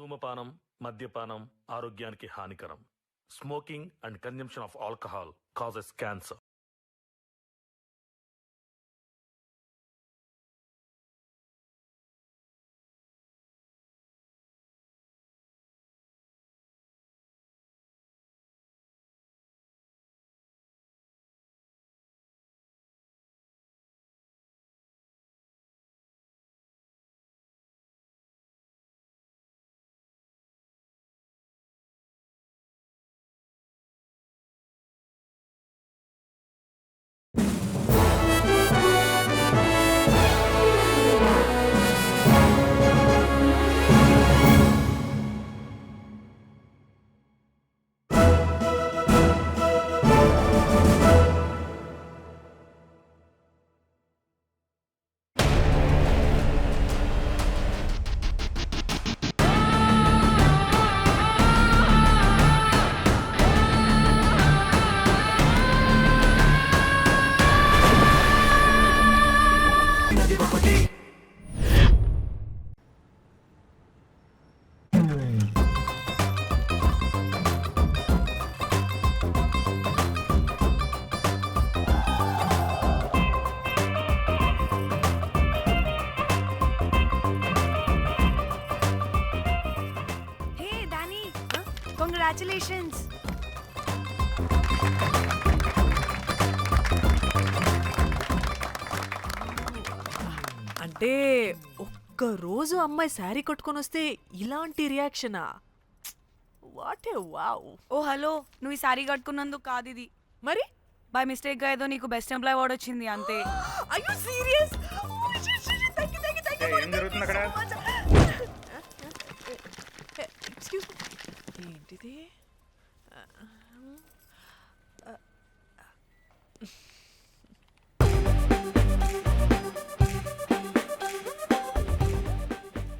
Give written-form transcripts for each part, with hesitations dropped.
ధూమపానం, మద్యపానం ఆరోగ్యానికి హానికరం. Smoking and consumption of alcohol causes cancer. Congratulations. అంటే ఒక్క రోజు అమ్మాయి శారీ కట్టుకొని వస్తే ఇలాంటి రియాక్షనా? What a wow. ఓ హలో, నువ్వు ఈ సారీ కట్టుకున్నందుకు కాదు ఇది. మరి బై మిస్టేక్ గా ఏదో నీకు బెస్ట్ ఎంప్లాయ్ అవార్డ్ వచ్చింది అంతే. Are you serious? ఏం జరుగుతుంది అక్కడ? Excuse me. ఏంటిది?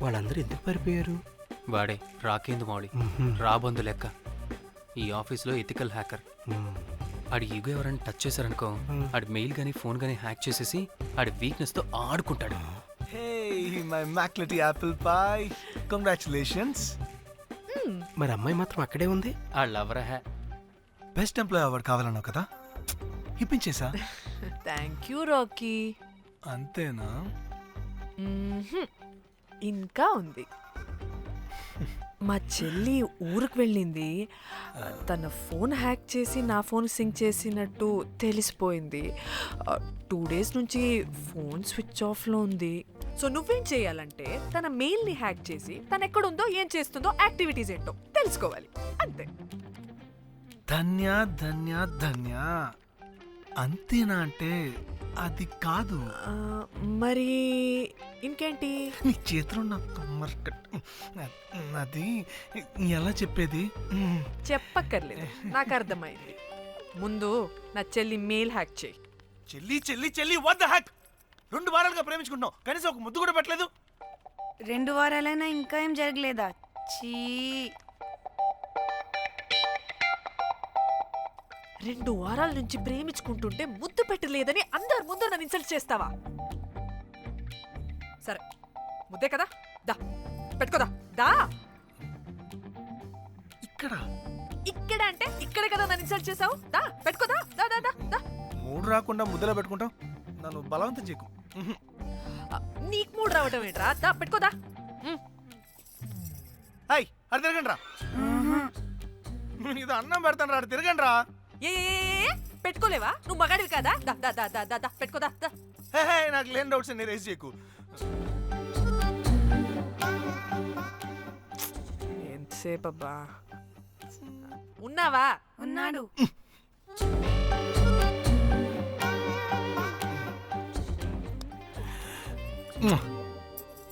వాళ్ళందరూ ఎందుకు పారిపోయారు? వాడే రాకేందు మౌళి, రాబందు లెక్క. ఈ ఆఫీస్లో ఎథికల్ హ్యాకర్. ఆడి ఈగో ఎవరైనా టచ్ చేశారనుకో, ఆడి మెయిల్ గానీ ఫోన్ గానీ హ్యాక్ చేసేసి ఆడి వీక్నెస్ తో ఆడుకుంటాడు. Hey, my immaculate apple pie. Congratulations. మరి అమ్మాయి మాత్రం అక్కడే ఉంది. ఆ లవర్ హ్యా బెస్ట్ ఎంప్లాయ్ అవార్డు కావాలన్నావు కదా, ఇప్పించేసా. Thank you Rocky. అంతేనా? ఇంకా ఉంది. మా చెల్లి ఊరికి వెళ్ళింది. తన ఫోన్ హ్యాక్ చేసి నా ఫోన్ సింక్ చేసినట్టు తెలిసిపోయింది. 2 days నుంచి ఫోన్ స్విచ్ ఆఫ్లో ఉంది. సో నువ్వేం చేయాలంటే తన మెయిల్ని హ్యాక్ చేసి తను ఎక్కడుందో ఏం చేస్తుందో యాక్టివిటీస్ ఏంటో తెలుసుకోవాలి, అంతే. ధన్య ధన్య ధన్య. అంతేనా అంటే అది కాదు. మరి ఇంకేంటి? నీ చేతిలో నాకు అది ఎలా చెప్పేది? చెప్పక్కర్లేదు, నాకు అర్థమైంది. ముందు నా చెల్లి మెయిల్ హ్యాక్ చేయి. చెల్లి చెల్లి చెల్లి, వాట్ ద హ్యాక్? 2 వారాలుగా ప్రేమించుకుంటున్నాం, కనీసం ఒక ముద్దు కూడా పెట్టలేదు. 2 వారాలైనా ఇంకా ఏం జరగలేదా? చీ. 2 వారాల నుంచి ప్రేమించుకుంటుంటే ముద్దు పెట్టలేదని అందరి ముందు నన్ను ఇన్సల్ట్ చేస్తావా? సరే, ముద్దే కదా, దా పెట్టుకోదా. దా. ఇక్కడ ఇక్కడ అంటే ఇక్కడే కదా నన్ను ఇన్సల్ట్ చేసావు. దా పెట్టుకోదా. దా దా దా దా. మూడు రాకుండా ముద్దలో పెట్టుకుంటాం, నన్ను బలవంతం చేయకు. నీకు మూడు రావటం ఏంట్రా? దా పెట్టుకోదా. హాయ్, అది తిరగండి రా. ఇది అన్నం పెడతాను రా, తిరగండి రా. ఏ పెట్టుకోలేవా? నువ్వు మగాడివి కదా. దా దా దా దా దా పెట్టుకోదా. హే, నాకు లేని డౌట్స్ నీ రేస్ చేయకు. ఎంతసేపు అబ్బా? ఉన్నావా? ఉన్నాడు.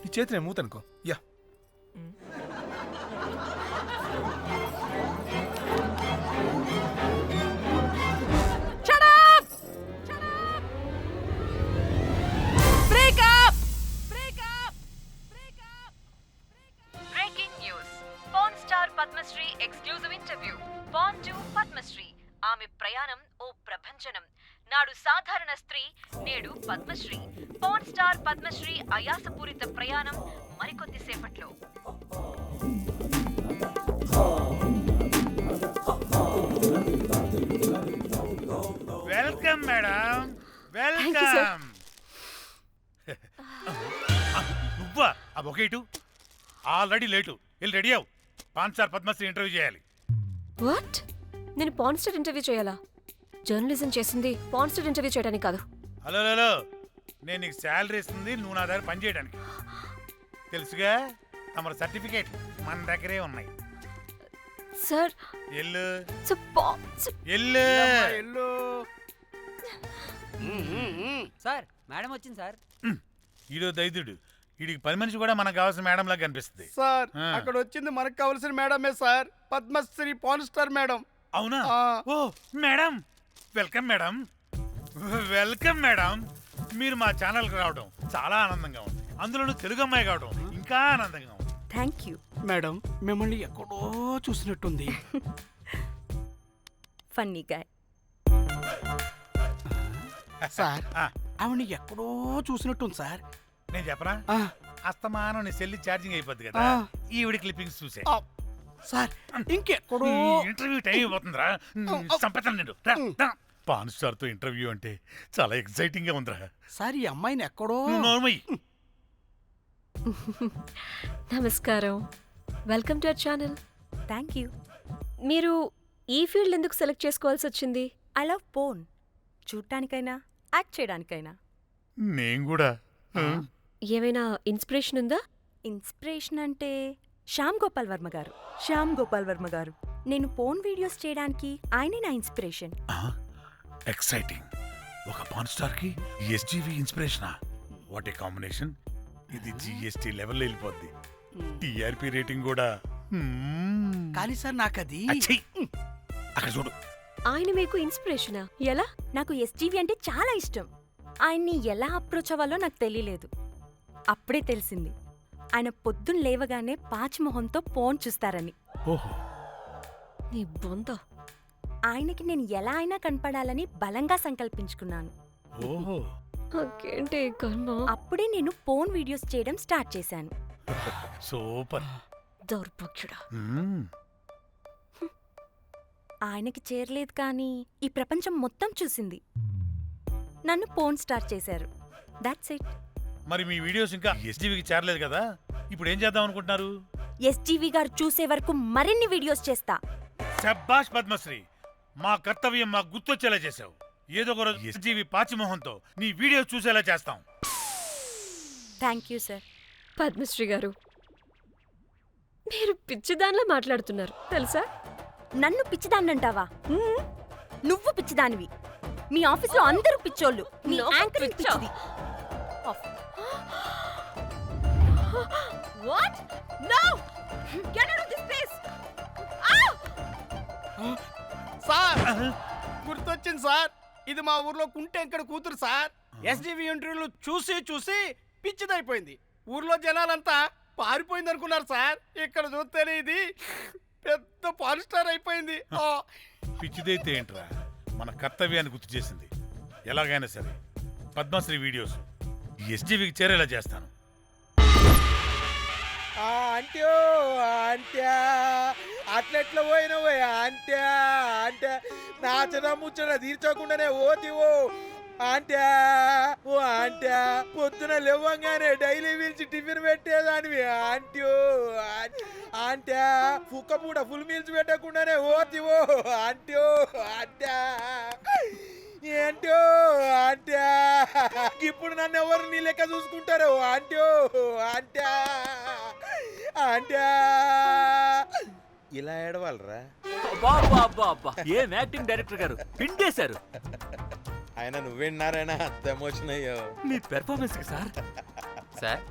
నీ చేతిని మూతనుకో. Yeah, Padmashri exclusive interview. Pan to Padmashri. ఆమె ప్రయాణం ఓ ప్రభంజనం. నాడు సాధారణ స్త్రీ, నేడు పద్మశ్రీ. పాన్ స్టార్ పద్మశ్రీ అయాసపూరిత ప్రయాణం మరికొద్దిసేపట్లో. Welcome madam, welcome. నువ్వా ఆ బొకేటు? Already late. వెళ్ళి రెడీ అవు. 5 స్టార్ పద్మశ్రీ ఇంటర్వ్యూ చేయాలి. వాట్? నేను పాన్స్టర్ ఇంటర్వ్యూ చేయాలా? జర్నలిజం చేసింది పాన్స్టర్ ఇంటర్వ్యూ చేయడానికి కాదు. హలో హలో, నేను నీకు శాలరీ ఇస్తుంది నువ్వు నా దగ్గర పని చేయడానికి. తెలుసుగా, తమ సర్టిఫికేట్ మన దగ్గరే ఉన్నాయి. సార్ ఎల్లు ఎల్లు ఎల్లు. సార్ మేడం వచ్చింది సార్. ఈడో దైదుడు. వీడికి పని మనిషి కూడా మనకు కావాల్సిన మేడం లాగా కనిపిస్తుంది. సార్ ఆ. అక్కడ వచ్చింది మనకు కావాల్సిన మేడమే sir, Padmashri pan star madam. అవునా? ఆ. ఓ madam, welcome madam, welcome madam. మీరు మా ఛానల్కి రావడం చాలా ఆనందంగా ఉంది. అందులోనూ తెలుగు అమ్మాయి కావడం ఇంకా ఆనందంగా ఉంది. Thank you. మేడం మిమ్మల్ని ఎక్కడో చూసినట్టుంది. Funny guy. సార్ ఆ, ఆవిడ ఎక్కడో చూసినట్టుంది సార్. నేను చెప్పనా? ఆ, అస్తమానం నీ సెల్లి ఛార్జింగ్ అయిపోద్ది కదా, ఆ. ఈవిడ క్లిప్పింగ్స్ చూసే. ఆ, సార్ ఇంకెక్కడో. ఇంటర్వ్యూ టైం అయిపోతుందిరా. సంపెతాను నేను. పాన్ స్టార్ తో ఇంటర్వ్యూ అంటే చాలా ఎక్సైటింగ్ గా ఉందిరా. సార్ ఈ అమ్మాయిని ఎక్కడో. నోర్మయ్యి. నమస్కారం, welcome to our channel. Thank you. మీరు ఈ ఫీల్డ్ ఎందుకు సెలెక్ట్ చేసుకోవాల్సి వచ్చింది? I love porn. చూడటానికైనా యాక్ట్ చేయడానికైనా. నేను కూడా. ఏమైనా ఇన్స్పిరేషన్ ఉందా? ఇన్స్పిరేషన్ అంటే శ్యామ్ గోపాల్ వర్మ గారు. శ్యామ్ గోపాల్ వర్మ గారు. నేను పోన్ వీడియోస్ చేయడానికి ఆయనే నా ఇన్స్పిరేషన్. ఎక్సైటింగ్. ఒక పాన్ స్టార్ కి ఎస్జీవి ఇన్స్పిరేషనా? What a combination. ఇది జిఎస్టీ లెవెల్ వెళ్ళిపోద్ది. టిఆర్పి రేటింగ్ కూడా. కానీ సార్ నాకు అది. అచ్చీ! అక్కడ చూడు. ఆయన మీకు ఇన్స్పిరేషనా? ఎలా? నాకు ఎస్జీవి అంటే చాలా ఇష్టం. ఆయన్ని ఎలా అప్రోచ్ అవ్వాలో నాకు తెలియలేదు. అప్పుడే తెలిసింది ఆయన పొద్దున్న లేవగానే పాచిమొహంతో పోన్ చూస్తారని. ఓహో. నీ బొంద. ఆయనకి నేను ఎలా అయినా కనపడాలని బలంగా సంకల్పించుకున్నాను. ఓహో. నాకేంటి కర్మ? అప్పుడే నేను పోన్ వీడియోస్ చేయడం స్టార్ట్ చేశాను. సూపర్. దౌర్భాగ్యుడా. ఆయనకి చేరలేదు కానీ ఈ ప్రపంచం మొత్తం చూసింది. నన్ను పోన్ స్టార్ చేశారు. That's it. మరి మీ వీడియోస్ ఇంకా ఎస్జీవికి చేరలేదు కదా, ఇప్పుడు ఏం చేద్దాం అనుకుంటున్నారు? ఎస్జీవి గారు చూసే వరకు మరిన్ని వీడియోస్ చేస్తా. శబ్బాష్ పద్మశ్రీ, మా కర్తవ్యం మాకు గుర్తొచ్చేలా చేశావు. ఏదో ఒక రోజు ఎస్జీవి పాచిమోహంతో నీ వీడియో చూసేలా చేస్తాం. Thank you sir. పద్మశ్రీ గారు, మీరు పిచ్చిదానిలా మాట్లాడుతున్నారు తెలుసా? నన్ను పిచ్చిదాన్నంటావా? నువ్వు పిచ్చిదానివి. మీ ఆఫీసులో అందరూ పిచ్చోళ్ళు. మీ నాకు యాంకరింగ్ పిచ్చా? పిచ్చిది. What? No! Get out of this place! Sir గుర్తొచ్చింది సార్, ఇది మా ఊర్లో కుంటెంకడ కూతురు సార్. ఎస్జీవి ఇంటర్వ్యూలు చూసి చూసి పిచ్చిదైపోయింది. ఊర్లో జనాలంతా పారిపోయింది అనుకున్నారు సార్. ఇక్కడ చూస్తేనే ఇది పెద్ద పాన్ స్టార్ అయిపోయింది. పిచ్చిదైతే ఏంట్రా, మన కర్తవ్యాన్ని గుర్తు చేసింది. ఎలాగైనా సరే పద్మశ్రీ వీడియోస్ ఎస్జీవికి చేరేలా చేస్తాను. అంట్యో అంట్యా అట్లెట్లా పోయినవో అంట్యా అంటే నాచన ముచ్చట తీర్చకుండానే ఓతివో అంట్యా. ఓ అంట్యా పొద్దున లేవంగానే డైలీ పిలిచి టిఫిన్ పెట్టేదానివి అంట్యో అంట్యా. కుక్క పూట ఫుల్ మీల్స్ పెట్టకుండానే ఓతివో అంట్యో అంట్యా. ఏంటో అంట్యా, ఇప్పుడు నన్ను ఎవరు నీ లెక్క చూసుకుంటారు అంట్యో అంట్యా అంట్యా. ఇలా ఏడవాలరా? ఏం యాక్టింగ్ డైరెక్టర్ గారు పిండేశారు. ఆయన నువ్వేనారాయణ అంత ఎమోషన్ అయ్యావు. మీ పెర్ఫార్మెన్స్ సార్. సార్,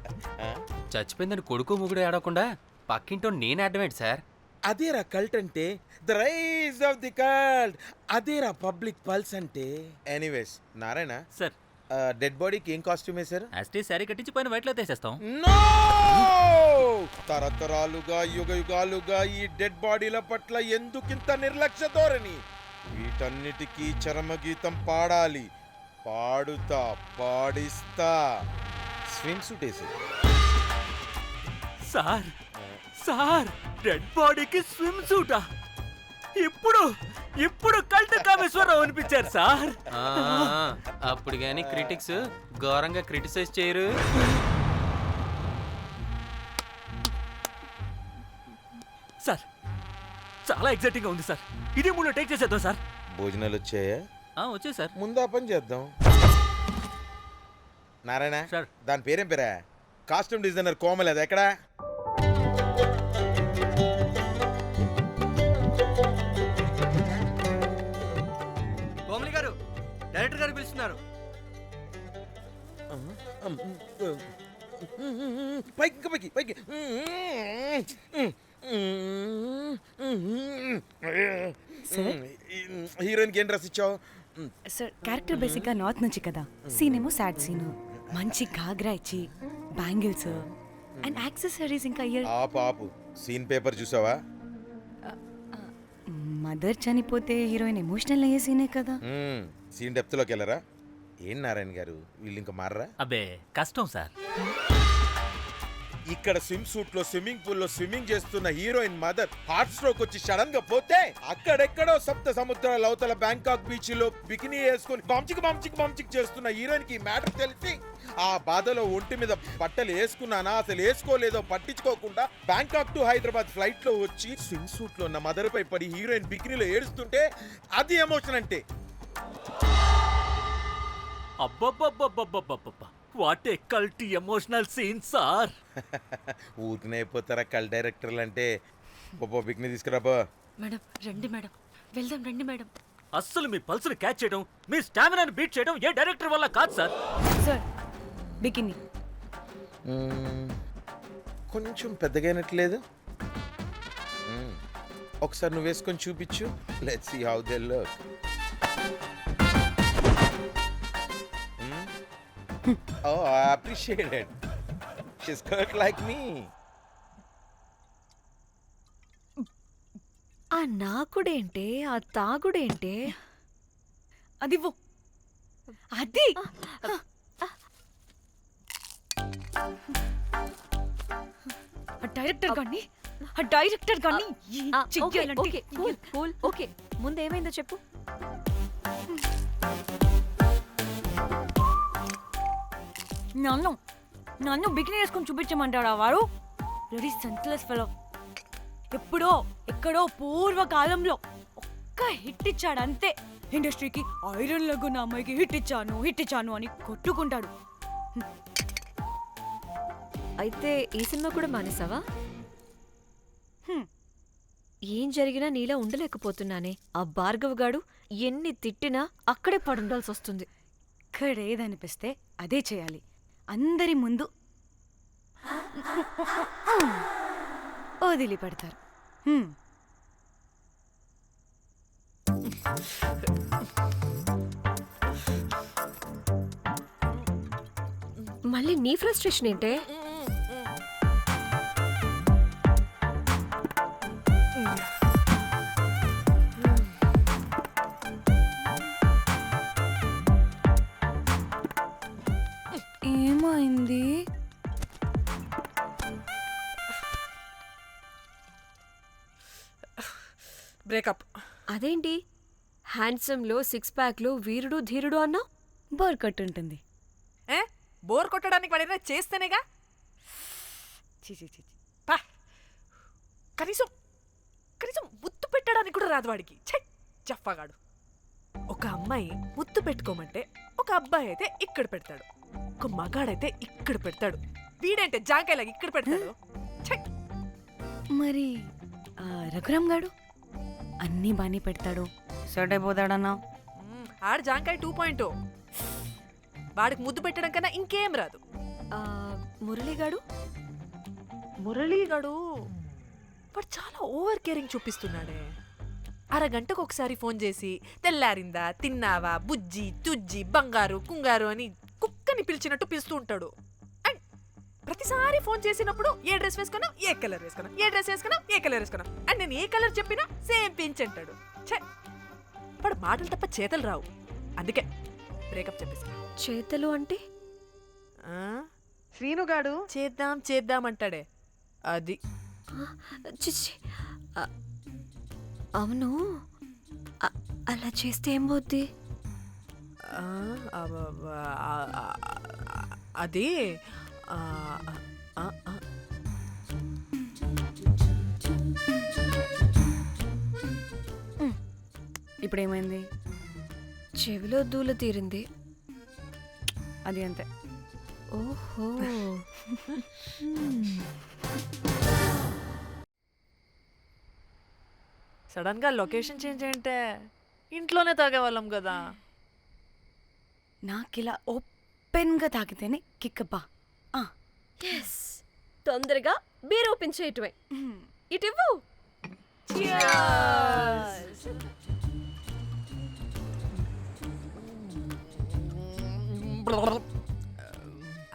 చచ్చిపోయిందని కొడుకు ముగుడు ఆడకుండా పక్కింటో నేను అడ్డమేంటి సార్? అదేరా కల్ట్ అంటే, the rise of the cult. అదేరా పబ్లిక్ పల్స్ అంటే. ఎనీవేస్ నారాయణ సార్, డెడ్ బాడీకి ఏం కాస్ట్యూమ్ వేశారు? యాస్టీ శారీ కట్టించి పైన వైట్లో తీసేస్తాం. నో! తరతరాలుగా యుగ యుగాలుగా ఈ డెడ్ బాడీల పట్ల ఎందుకింత నిర్లక్ష్య ధోరణి? వీటన్నిటికీ చరమగీతం పాడాలి. పాడుతా, పాడిస్తా. స్విమ్ సూట్ వేసి సార్ సార్ డెడ్ బాడీకి స్విమ్ సూటా? ఇప్పుడు ఇప్పుడు కల్ట్ కామేశ్వరరావు అనిపించారు సార్. అప్పుడు కానీ క్రిటిక్స్ ఘోరంగా క్రిటిసైజ్ చేయరు. సార్ చాలా ఎగ్జైటింగ్ గా ఉంది సార్. ఇదే మూడు టేక్ చేసేద్దాం సార్. భోజనాలు వచ్చాయా? వచ్చే సార్. ముందు ఆ పని చేద్దాం. నారాయణ సార్. దాని పేరేం పేరా? కాస్ట్యూమ్ డిజైనర్ కోమల్, అది ఎక్కడా? కోమలి గారు, డైరెక్టర్ గారు పిలుస్తున్నారు. పైకి ఇంకా పైకి పైకి. హీరోయిన్కి ఏం డ్రెస్ ఇచ్చావు? సార్ క్యారెక్టర్ బేసిక్గా నార్త్ నుంచి కదా, సీన్ ఏమో సాడ్ సీను. మంచి ఘాగ్రా ఇచ్చి బ్యాంగిల్స్ అండ్ యాక్సెసరీస్ ఇంకా ఇయర్. ఆపు ఆపు, సీన్ పేపర్ చూసావా? మదర్ చనిపోతే హీరోయిన్ ఎమోషనల్ అయ్యే సీనే కదా. సీన్ డెప్త్లోకి వెళ్ళరా? ఏం నారాయణ గారు, వీళ్ళు ఇంకా మారరా? అబ్బే కష్టం సార్. ఇక్కడ స్విమ్ సూట్ లో స్విమ్మింగ్ పూల్ లో స్విమ్మింగ్ చేస్తున్న హీరోయిన్ మదర్ హార్ట్ స్ట్రోక్ వచ్చి సడన్ గా పోతే, అక్కడెక్కడో సప్త సముద్రాల అవతల బ్యాంకాక్ బీచ్ లో బికినీ వేసుకుని బంచిక్ చేస్తున్న హీరోయిన్ కి మ్యాటర్ తెలిసి ఆ బాధలో ఒంటి మీద బట్టలు వేసుకున్నానా అసలు వేసుకోలేదో పట్టించుకోకుండా బ్యాంకాక్ టు హైదరాబాద్ ఫ్లైట్ లో వచ్చి స్విమ్ సూట్ లో ఉన్న మదర్ పై పడి హీరోయిన్ బికినీలో ఏడుస్తుంటే అది ఎమోషన్ అంటే. అబ్బబ్బబ్బబ్బబ్బబ్బబ్బ, what a cult emotional scene sir. ఊరికనే అయిపోతారా కల్ డైరెక్టర్లు అంటే? బాబా బికినీ తీసుకురాబా. మేడం రండి మేడం, వెళ్దాం రండి మేడం. అస్సలు మీ పల్స్ని క్యాచ్ చేయడం, మీ స్టామినాని బీట్ చేయడం ఏ డైరెక్టర్ వల్ల కాదు సార్. సార్ బికినీ కొంచెం పెద్దగైనట్లేదు. ఒకసారి నువ్వు వేసుకొని చూపించు. Let's see how they look. Oh, I appreciate it. She's cut like me. ఆ నాకుడేంటే, ఆ తాగుడేంటే? అది అది డైరెక్టర్ కానీ ఓకే కూల్. ఓకే ముందు ఏమైందో చెప్పు. నన్ను బికినీ వేసుకొని చూపించమంటాడా వాడు? Ready senseless fellow. ఎప్పుడో ఎక్కడో పూర్వకాలంలో ఒక్క హిట్ ఇచ్చాడు అంతే. ఇండస్ట్రీకి ఐరన్ లగున్న అమ్మాయికి హిట్ ఇచ్చాను అని కొట్టుకుంటాడు. అయితే ఈ సినిమా కూడా మానేసావా? ఏం జరిగినా నీలా ఉండలేకపోతున్నానే. ఆ భార్గవ్ గాడు ఎన్ని తిట్టినా అక్కడే పడుండాల్సి వస్తుంది. ఇక్కడ ఏదనిపిస్తే అదే చేయాలి. అందరి ముందు వదిలిపెడతారు. మళ్ళీ నీ ఫ్రస్ట్రేషన్ ఏంటే? ఏమైంది? బ్రేకప్. అదేంటి హ్యాండ్సమ్ లో సిక్స్ ప్యాక్ లో వీరుడు ధీరుడు అన్నా? బోర్ కట్టుంటుంది. బోర్ కొట్టడానికి వాడైనా చేస్తేనేగా. కనీసం ముద్దు పెట్టడానికి కూడా రాదు వాడికి. జఫాగాడు. ఒక అమ్మాయి ముద్దు పెట్టుకోమంటే ఒక అబ్బాయి అయితే ఇక్కడ పెడతాడు, ఒక మగాడైతే ఇక్కడ పెడతాడు. వీడంటే జాంకాయలాగా ఇక్కడ పెడతాడు. మరి రఘురామ్ గాడు అన్నీ బాగానే పెడతాడు, సెట్ అయిపోతాడన్నా. ఆడు జాంకాయ 2.0. వాడికి ముద్దు పెట్టడం కన్నా ఇంకేం రాదు. మురళీగాడు వాడు చాలా ఓవర్ కేరింగ్ చూపిస్తున్నాడే. అరగంటకు ఒకసారి ఫోన్ చేసి తెల్లారిందా, తిన్నావా, బుజ్జి తుజ్జి, బంగారు కుంగారు అని కుక్కని పిలిచినట్టు పిలుస్తూ ఉంటాడు. అండ్ ప్రతిసారి ఫోన్ చేసినప్పుడు ఏ డ్రెస్ వేసుకున్నావు, ఏ కలర్ వేసుకున్నావు, ఏ డ్రెస్ వేసుకున్నావు, ఏ కలర్ వేసుకున్నావు అండ్ నేను ఏ కలర్ చెప్పినా సేమ్ పించ్ అంటాడు. వాడు మాటలు తప్ప చేతలు రావు. అందుకే బ్రేకప్ చెప్పేసి. చేతలు అంటే శ్రీనుగాడు చేద్దాం అంటాడే అది. చిచ్చి అవును అలా చేస్తే ఏమవుద్ది? అది ఇప్పుడు ఏమైంది? చెవిలో దూల తీరింది. అది అంతే. ఓహో. సడన్ గా లొకేషన్ చేంజ్ అంటే ఇంట్లోనే తాగేవాళ్ళం కదా. నాకిలా ఓపెన్గా తాగితేనే కిక్కబ్బా. ఎస్, తొందరగా బీర్ ఓపెన్ చేయటమే. ఇటివ్వు.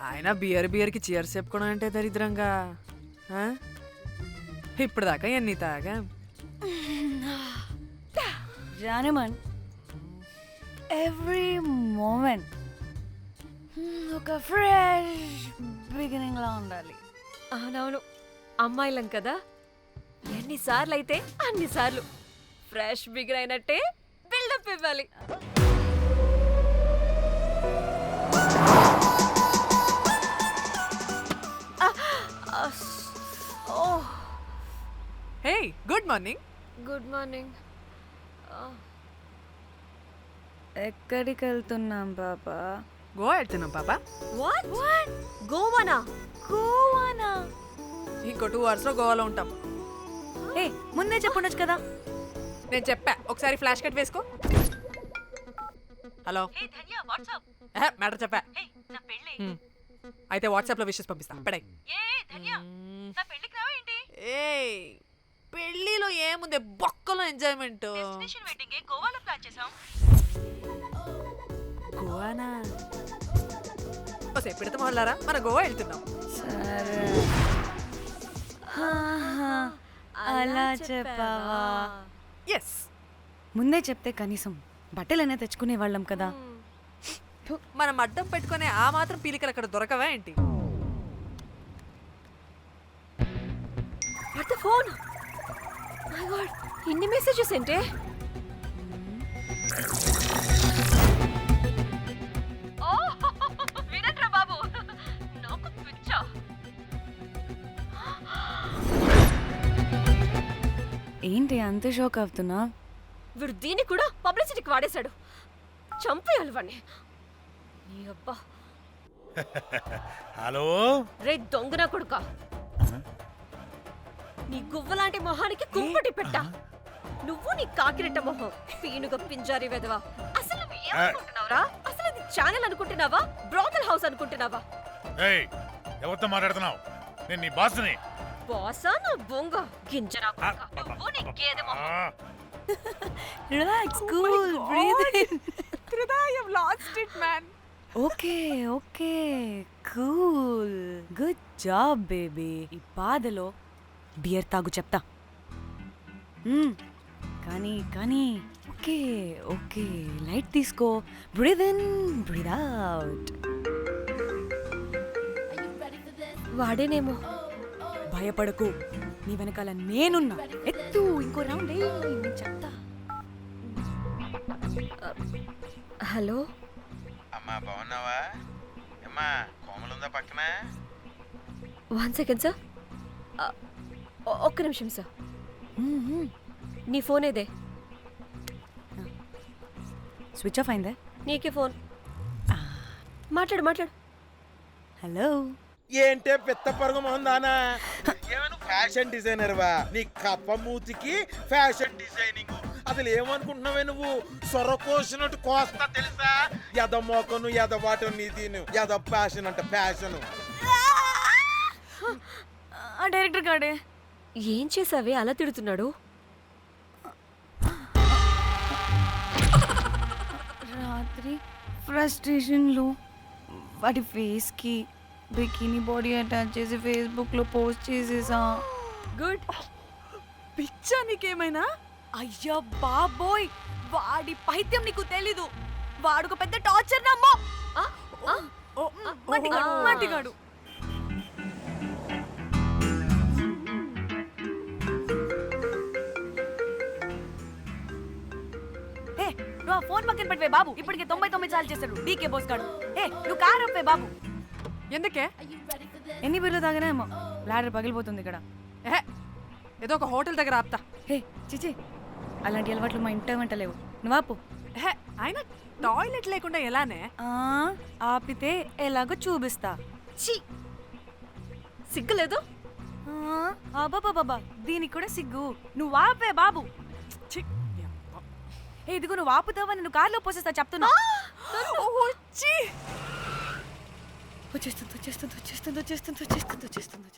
ఆయన బియర్కి చీర్స్ చెప్పుకోవడం అంటే దరిద్రంగా. ఇప్పుడు దాకా ఎన్ని తాగా. జానమన్, ఎవ్రీ మూమెంట్ ఒక ఫ్రెష్ బిగినింగ్ లా ఉండాలి. అవునవును, అమ్మాయిలం కదా, ఎన్నిసార్లు అయితే అన్నిసార్లు ఫ్రెష్ బిగర్ అయినట్టే బిల్డప్ ఇవ్వాలి. హే, గుడ్ మార్నింగ్. Good morning. ఎక్కడికి వెళ్తున్నాం పాపా? గోవా వెళ్తున్నాం పాపా. వాట్? గోవానా? గోవానా? ఇంకో 2 hours లో గోవాలో ఉంటాం. ఏ, ముందే చెప్పుండొచ్చు కదా. నేను చెప్పా, ఒకసారి ఫ్లాష్ కట్ వేసుకో. హలో, మ్యాటర్ చెప్పా. అయితే వాట్సాప్ లో విషెస్ పంపిస్తా. పడాయి. ఏ పెళ్ళిలో ఏముంది, బొక్కలో ఎంజాయ్మెంట్. గోవానా? ఓసే పెడతాం వాళ్ళారా, మన గోవా వెళ్తున్నాం. సరే, అలా చెప్పావా? ఎస్, ముందే చెప్తే కనీసం బట్టలైనా తెచ్చుకునే వాళ్ళం కదా. మనం అడ్డం పెట్టుకునే ఆ మాత్రం పీలికలు అక్కడ దొరకవా ఏంటి? What the phone? My God, ఇన్ని మెసేజెస్ ఏంటే? వినట్రా బాబు, నాకు పిచ్చా. ఏంటి అంత షోక్ అవుతున్నా? వీడు దీన్ని కూడా పబ్లిసిటీకి వాడేశాడు. చంపేయాలి వాడిని. నీ అబ్బా. హలో, రే దొంగన కొడుకా, నీ గువ్వలాంటి మొహానికి కుంపటి పెట్ట. నువ్వు నీ కాకిరెట్ట మొహం, పీనుగ పింజారి వెదవా. అసలు నువ్వు ఏమనుకుంటున్నావురా? అసలు ఇది ఛానల్ అనుకుంటున్నావా, బ్రోకల్ హౌస్ అనుకుంటున్నావా? ఏయ్, ఎవరితో మాట్లాడుతున్నావు? నేను నీ బాస్ని. బాసా నా బొంగ గింజరా కొడుకా. నువ్వు నీ గేదె మొహం. Relax, cool, breathe in. I have lost it, man. Okay okay, cool, good job baby. ఈ బాధలో బియర్ తాగు చెప్తా. కానీ కానీ ఓకే ఓకే, లైట్ తీసుకో. Breathe in, breathe out. వాడేనేమో. భయపడకు, నీ వెనకాల నేనున్నా. ఎత్తు, ఇంకో రౌండ్ నేను చెప్తా. హలో అమ్మా, బాగున్నావా? అమ్మా, కోమలుందా పక్కన? 1 సెకండ్ సార్. ఒక్క నిమిషం సార్. నీ ఫోన్ ఏదే? స్విచ్ ఆఫ్ అయిందే. నీకే ఫోన్. మాట్లాడు మాట్లాడు. హలో. ఏంటే పెద్ద పరుగు మొహం దానా? ఏమను ఫ్యాషన్ డిజైనర్ వా? నీ కప్ప మూతికి ఫ్యాషన్ డిజైనింగ్. అసలు ఏమనుకుంటున్నావే నువ్వు? సొరకోసినట్టు కోస్తా తెలుసా? ఎద మోకను, ఎద వాటను, నీ దీని ఎద ఫ్యాషన్ అంట, ఫ్యాషన్. ఆ డైరెక్టర్ గాడే. ఏం చేసావే అలా తిడుతున్నాడు? రాత్రి ఫ్రస్ట్రేషన్లో వాడి ఫేస్కి బికినీ బాడీ అటాచ్ చేసి ఫేస్బుక్లో పోస్ట్ చేసేసా. గుడ్. పిచ్చా నీకేమైనా? అయ్యా బాబోయ్, వాడి పైత్యం నీకు తెలీదు. వాడు పెద్ద టార్చర్ నమ్మో. మట్టిగాడు. ఫోన్ పక్కన పెట్టవే బాబు. ఇప్పటికే 99 సార్లు చేశాడు డీకే బోస్ గాడు. ఏ నువ్వు కార్ అప్పే బాబు. ఎందుకే? ఎన్ని బిర్లు తాగినాయేమో లాడర్ పగిలిపోతుంది ఇక్కడ. ఏహే, ఏదో ఒక హోటల్ దగ్గర ఆపుతా. హే చిచి, అలాంటి అలవాట్లు మా ఇంట వెంట లేవు. నువ్వు ఆపు. ఏహే, ఆయన టాయిలెట్ లేకుండా ఎలానే? ఆపితే ఎలాగో చూపిస్తా. ఛీ సిగ్గులేదు. బాబా దీనికి కూడా సిగ్గు. నువ్వు ఆపే బాబు. ఛీ, ఏ ఇదిగో నువ్వు ఆపుతావా నేను కార్లో పోసేస్తా చెప్తున్నా. వచ్చేస్తుంది.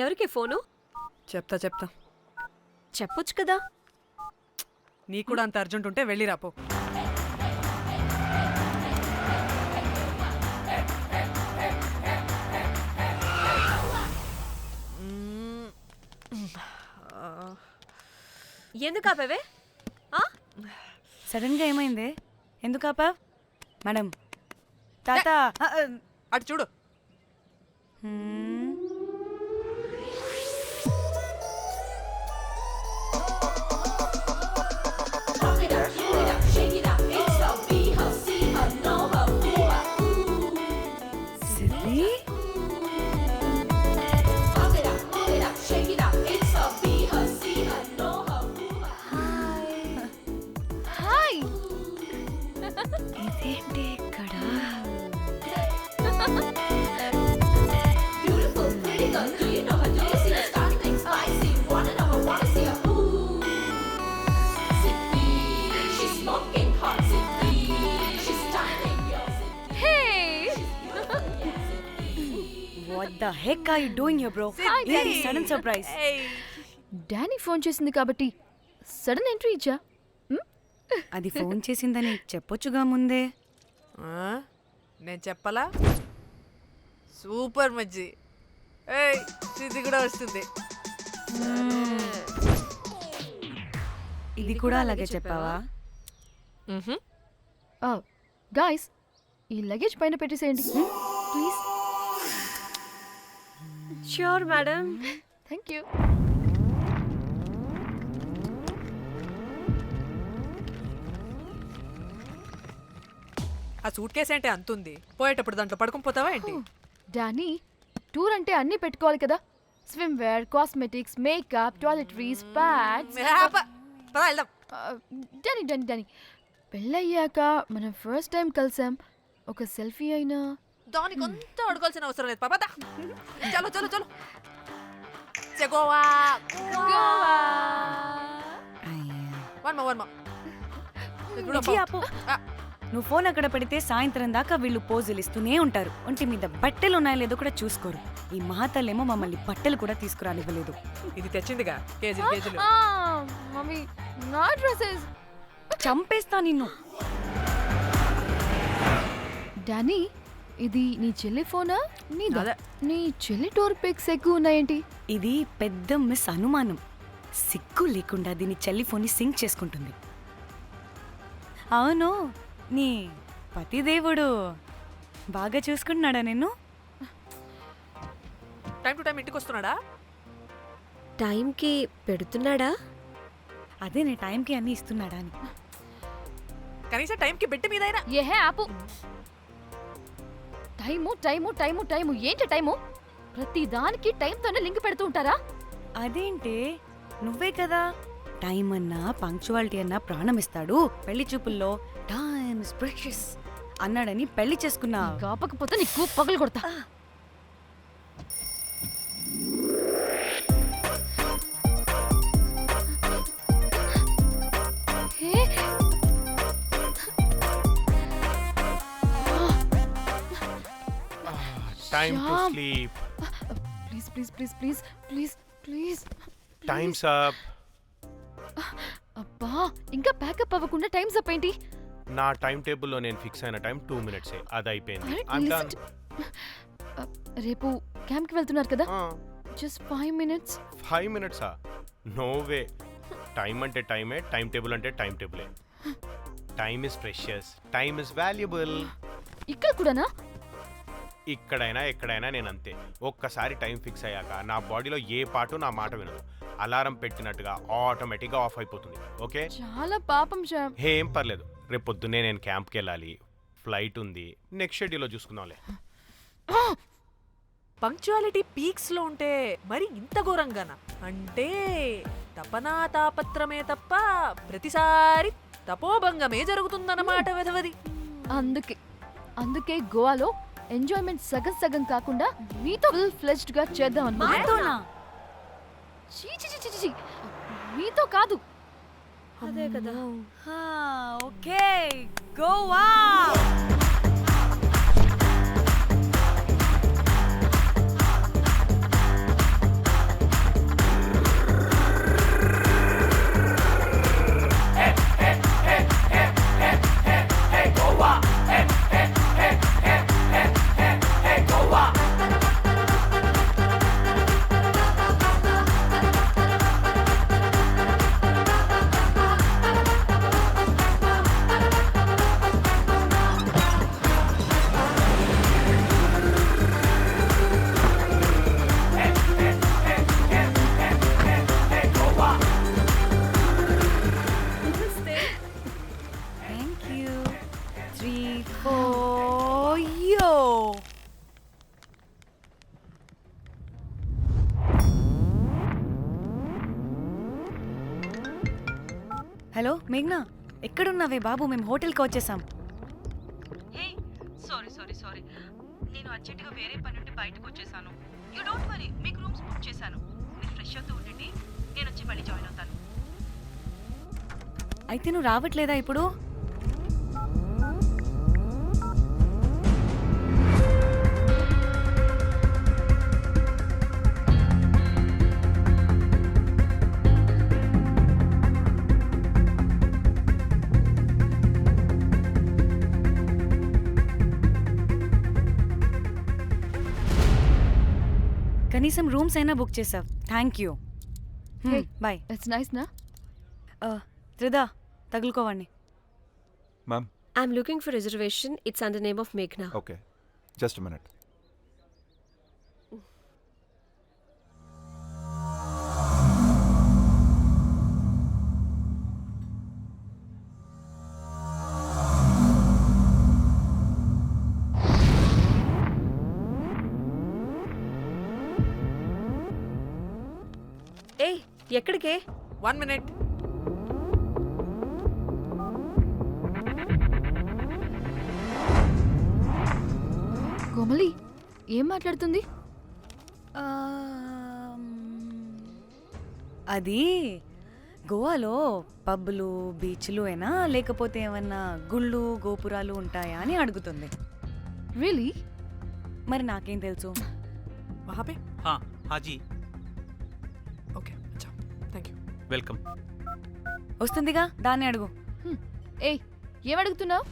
ఎవరికి ఫోను? చెప్తా చెప్పొచ్చు కదా. నీకు కూడా అంత అర్జెంట్ ఉంటే వెళ్ళి రాపో. ఎందుకు ఆపేవే? సడన్ గా ఏమైంది? ఎందుకు ఆపావ్? మేడం తాత అటు చూడు. ఇదేంటి ఇక్కడ? What the heck are you doing here, bro? This sudden surprise. Danny phone చేసింది కాబట్టి సడన్ ఎంట్రీ ఇచ్చా. అది ఫోన్ చేసిందని చెప్పొచ్చుగా ముందే. నేను చెప్పలా? సూపర్ మజ్జి. ఏయ్ సిద్ధి కూడా వస్తుంది. ఇది కూడా అలాగే చెప్పావా? గాయ్స్ ఈ లగేజ్ పైన పెట్టేసేయండి please. Sure madam. Thank you. ఆ సూట్ కేసు అంటే అంతుంది. పోయేటప్పుడు దాంట్లో పడుకుని పోతావా ఏంటి? డానీ టూర్ అంటే అన్నీ పెట్టుకోవాలి కదా. Swimwear, cosmetics, makeup, toiletries, pads. Danny Danny Danny పెళ్ళయ్యాక మనం ఫస్ట్ టైం కలిసాం. ఒక సెల్ఫీ అయినా దానికి అంత అడగాల్సిన అవసరం లేదు పాపా. చలో చలో చలో. గోవా వర్మ. నువ్వు ఫోన్ అక్కడ పెడితే సాయంత్రం దాకా వీళ్ళు పోజులు ఇస్తూనే ఉంటారు. ఒంటి మీద బట్టలు ఉన్నాయో లేదో కూడా చూసుకోరు. ఈ మహాతల్లేమో మమ్మల్ని బట్టలు కూడా తీసుకురానివ్వలేదు. ఇది తెచ్చిందిగా కేజీలు. మమ్మీ నా డ్రెస్సెస్. చంపేస్తా నిన్ను. డానీ ఇది నీ చెల్లి ఫోనా నీదా? నీ చెల్లి టూర్ పిక్స్ ఎక్కువ ఉన్నాయేంటి? ఇది పెద్ద మిస్ అనుమానం. సిగ్గు లేకుండా దీని చెల్లి ఫోన్ని సింక్ చేసుకుంటుంది. అవును, నీ పతిదేవుడు బాగా చూసుకుంటున్నాడా నిన్ను? టైం టు టైం ఇంటికి వస్తున్నాడా? టైంకి పెడుతున్నాడా? అదే నీ టైంకి అన్ని ఇస్తున్నాడా అని. కనీసం టైంకి బెడ్ మీద అయినా. ఏహే ఆపు. టైము ఏంటి టైము? ప్రతి దానికి టైంతోనే లింక్ పెడుతూ ఉంటారా? అదేంటే నువ్వే కదా టైం అన్నా పంక్చువాలిటీ అన్నా ప్రాణం ఇస్తాడు, పెళ్లి చూపుల్లో టైమ్ ఇస్ ప్రెషియస్ అన్నాడని పెళ్లి చేసుకున్నా. కాపకపోతే నీకు పగలు కొడతా. Time to sleep. Please. Time's up. అబ్బా ఇంకా ప్యాకప్ అవ్వకుండా టైమ్స్ అప్ ఏంటి? నా టైం టేబుల్లో నేను ఫిక్స్ అయిన టైం 2 minutes. అది అయిపోయింది. రేపు క్యాంప్కి వెళ్తున్నారు కదా? Just 5 minutes. 5 minutes? No way. Time అంటే టైమే, టైం టేబుల్ అంటే టైం టేబులే. Time is precious, time is valuable. ఇక్కడ కూడానా? ఇక్కడైనా ఎక్కడైనా నేను అంతే. ఒక్కసారి టైం ఫిక్స్ అయ్యాక నా బాడీలో ఏ పాటు నా మాట వినదు. అలారం పెట్టినట్టుగా ఆటోమేటిక్గా ఆఫ్ అయిపోతుంది. ఓకే, చాలా పాపం శ్యామ్. ఏం పర్లేదు. రేపు పొద్దున్నే నేను క్యాంప్కి వెళ్ళాలి, ఫ్లైట్ ఉంది. నెక్స్ట్ షెడ్యూల్లో చూసుకుందాంలే. పంక్చువాలిటీ పీక్స్ లో ఉంటే మరి ఇంత ఘోరంగానా? అంటే తపనా తాపత్రమే తప్ప ప్రతిసారి తపోభంగమే జరుగుతుందన్నమాట వెధవది. అందుకే గోవాలో ఎంజాయ్మెంట్ సగం సగం కాకుండా మీతో ఫుల్ ఫ్లెజ్డ్ గా చేద్దాం అనుకున్నా. మీతో కాదు. అదే కదా. ఓకే, గోవా. హలో మేఘ్నా, ఎక్కడున్నావే బాబు? మేము హోటల్కి వచ్చేసాం. సారీ నేను అర్జెంటుగా వేరే పని నుండి బయటకు వచ్చేసాను. యూ డోంట్ వరీ, మీకు రూమ్స్ బుక్ చేశాను. మీరు ఫ్రెష్ అవుతూ ఉండండి, నేను వచ్చి మళ్ళీ జాయిన్ అవుతాను. అయితే నువ్వు రావట్లేదా ఇప్పుడు? కనీసం రూమ్స్ అయినా బుక్ చేసావు. Thank you. Bye. It's nice నా. త్రిదా, తగులుకోవండి. Ma'am. I'm looking for reservation. It's under name of Meghna. Okay. Just a minute. ఏ ఎక్కడికే? 1 minute. కోమలి ఏం మాట్లాడుతుంది? అది గోవాలో పబ్బులు బీచ్లు అయినా లేకపోతే ఏమన్నా గుళ్ళు గోపురాలు ఉంటాయా అని అడుగుతుంది. రియలీ? మరి నాకేం తెలుసు? వహాపే? హాజీ. ఓకే, అచ్చా, థ్యాంక్ యూ. వెల్కమ్. వస్తుందిగా, దాన్ని అడుగు. ఏ ఏం అడుగుతున్నావు?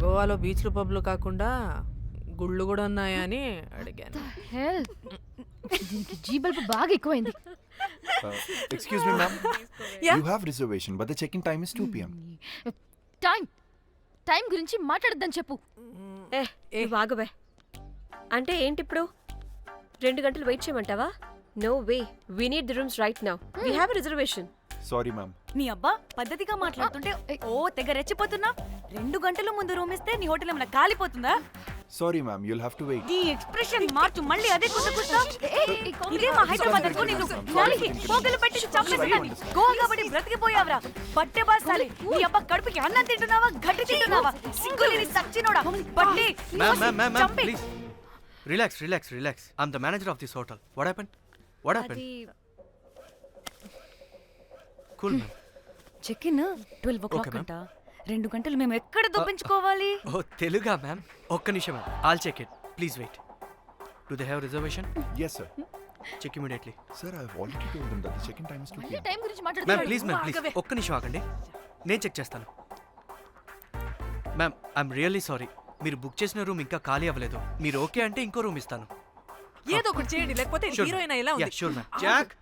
గోవాలో బీచ్లు పబ్లు కాకుండా గుళ్ళు కూడా ఉన్నాయా అని అడిగాను. హెల్, దీనికి జీ బల్బ్ బాగా ఎక్కువైంది. Excuse me, ma'am. Yeah? You have reservation, but the check-in time is 2 p.m. Time గురించి మాట్లాడద్దని చెప్పు. ఏ వాగవే. అంటే ఏంటి ఇప్పుడు? 2 గంటలు వెయిట్ చేయమంటావా? No way, we need the rooms right now. We have a reservation. Sorry, ma'am. నీ అబ్బా పద్ధతిగా మాట్లాడుతుంటే ఓ తెగ రెచ్చిపోతున్నా. 2 గంటల ముందు రూమ్ ఇస్తే నీ హోటల్ ఏమైనా కాలిపోతుందా? Sorry, ma'am. You'll have to wait. నీ ఎక్స్ప్రెషన్ మార్చు, మళ్ళీ అదే కుట్టుకుంటా. ఇదే మా హైదరాబాద్ అనుకో. నేను నాలికి పోగలు పెట్టి చంపేస్తాను. గోవా కాబట్టి బ్రతికిపోయావరా బట్టే బాసాలి. నీ అబ్బా కడుపుకి అన్నం తింటున్నావా, గడ్డి తింటున్నావా? సిగ్గులేని సచ్చినోడా బట్టే. Ma'am, please. Relax. I'm the manager of this hotel. What happened? Cool, ma'am. Check in 12 o'clock అంట. 2 గంటలు మేము ఎక్కడ దొప్పించుకోవాలి? ఓ తెలుగా మ్యామ్? ఒక్క నిమిషం ma'am. I'll check it. Please wait. Do they have reservation? Yes, sir. Check immediately. Sir, I've already told them that the check-in time is 2 p.m. Time గురించి ma'am మాట్లాడుతున్నాడు. Please ఒక్క నిమిషం ఆగండి, నేను చెక్ చేస్తాను. Ma'am, I'm really sorry. మీరు book చేసిన room ఇంకా ఖాళీ అవ్వలేదు. మీరు ఓకే అంటే ఇంకో రూమ్ ఇస్తాను. ఏదో ఒకటి చేయండి, లేకపోతే హీరోయిన్ ఎలా ఉంది? Sure ma'am. Jack,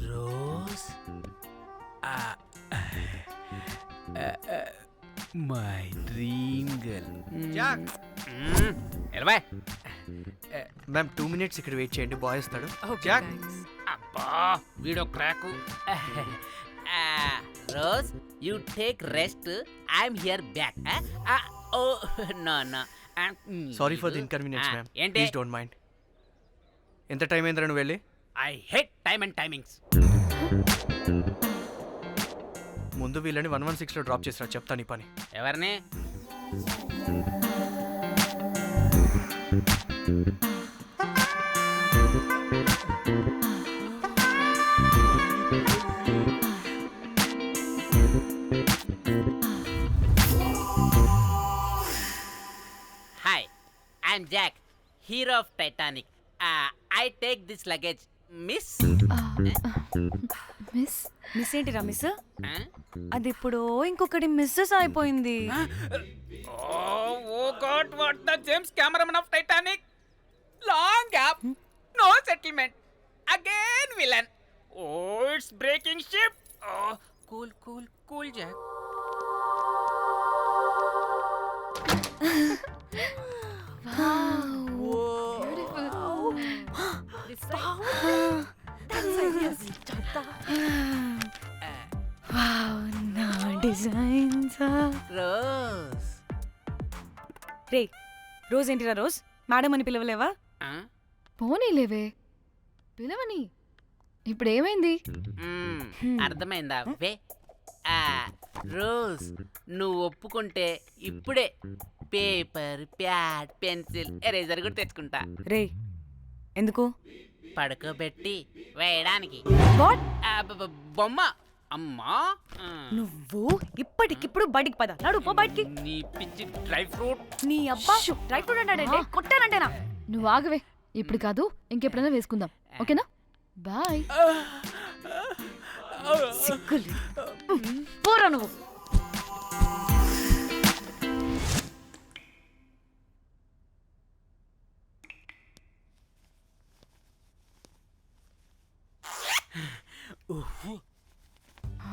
Rose, my dream girl. ఎలవా మ్యామ్ 2 minutes ఇక్కడ వెయిట్ చేయండి, బాయ్ వస్తాడు. జాక్ అబ్బా వీడో crack. Rose you take rest, I'm here back. Oh no no. Sorry for the inconvenience ma'am, ఏంటి? Please don't mind. ఎంత time అయిందిరా నువ్వు వెళ్ళి? I hate time and timings. ముందు వీళ్ళని 116లో డ్రాప్ చేసినా, చెప్తాను ఈ పని. ఎవరిని? Hi, I'm Jack, hero of Titanic. I take this luggage miss. Miss miss ఏంటిరా మిస్? అది ఇప్పుడు ఇంకొకటి మిస్సెస్ అయిపోయింది. Oh god, what the James cameraman of Titanic. Long gap, no settlement, again villain. Oh it's breaking ship. Cool cool cool Jack. నా designs. Rose. రే Rose ఏంటిరా Rose? Madam అని పిలవలేవా? పోనీలేవే, పిలవని. ఇప్పుడు ఏమైంది? అర్థమైందా? వే రోజ్, నువ్వు ఒప్పుకుంటే ఇప్పుడే పేపర్, ప్యాడ్, పెన్సిల్, ఎరేజర్ కూడా తెచ్చుకుంటా. రే ఎందుకు? పడుకోబెట్టి వేయడానికి. వాట్? బొమ్మ. అమ్మా, నువ్వు ఇప్పటికిప్పుడు బయటికి పద. నడు పో బయటికి. నీ పిచ్చి డ్రై ఫ్రూట్. నీ అబ్బా డ్రై ఫ్రూట్ అంటాడంటే కొట్టానంటేనా? నువ్వు ఆగవే, ఇప్పుడు కాదు ఇంకెప్పుడైనా వేసుకుందాం, ఓకేనా? బాయ్. సిగ్గులు పోరా నువ్వు.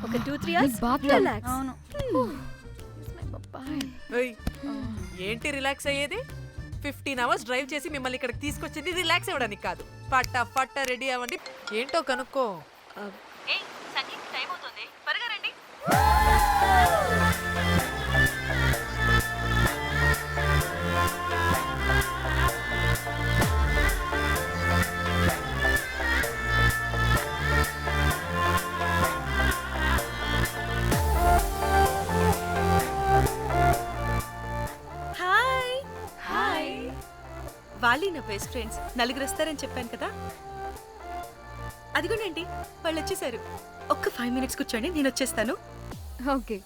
ఒక 2-3 hours రిలాక్స్. అవును. ఏంటి రిలాక్స్ అయ్యేది? 15 hours డ్రైవ్ చేసి మిమ్మల్ని ఇక్కడికి తీసుకొచ్చింది రిలాక్స్ అవ్వడానికి కాదు. ఫట్ట రెడీ అవ్వండి, ఏంటో కనుక్కో. సంగీత్ టైం అవుతుంది, త్వరగా రండి. Hi hi. వాళ్ళీ నా బెస్ట్ ఫ్రెండ్స్. 4 వస్తారని చెప్పాను కదా, అదిగోనండి వాళ్ళు వచ్చేసారు. ఒక్క 5 minutes కూర్చోండి, నేను వచ్చేస్తాను. ఓకే.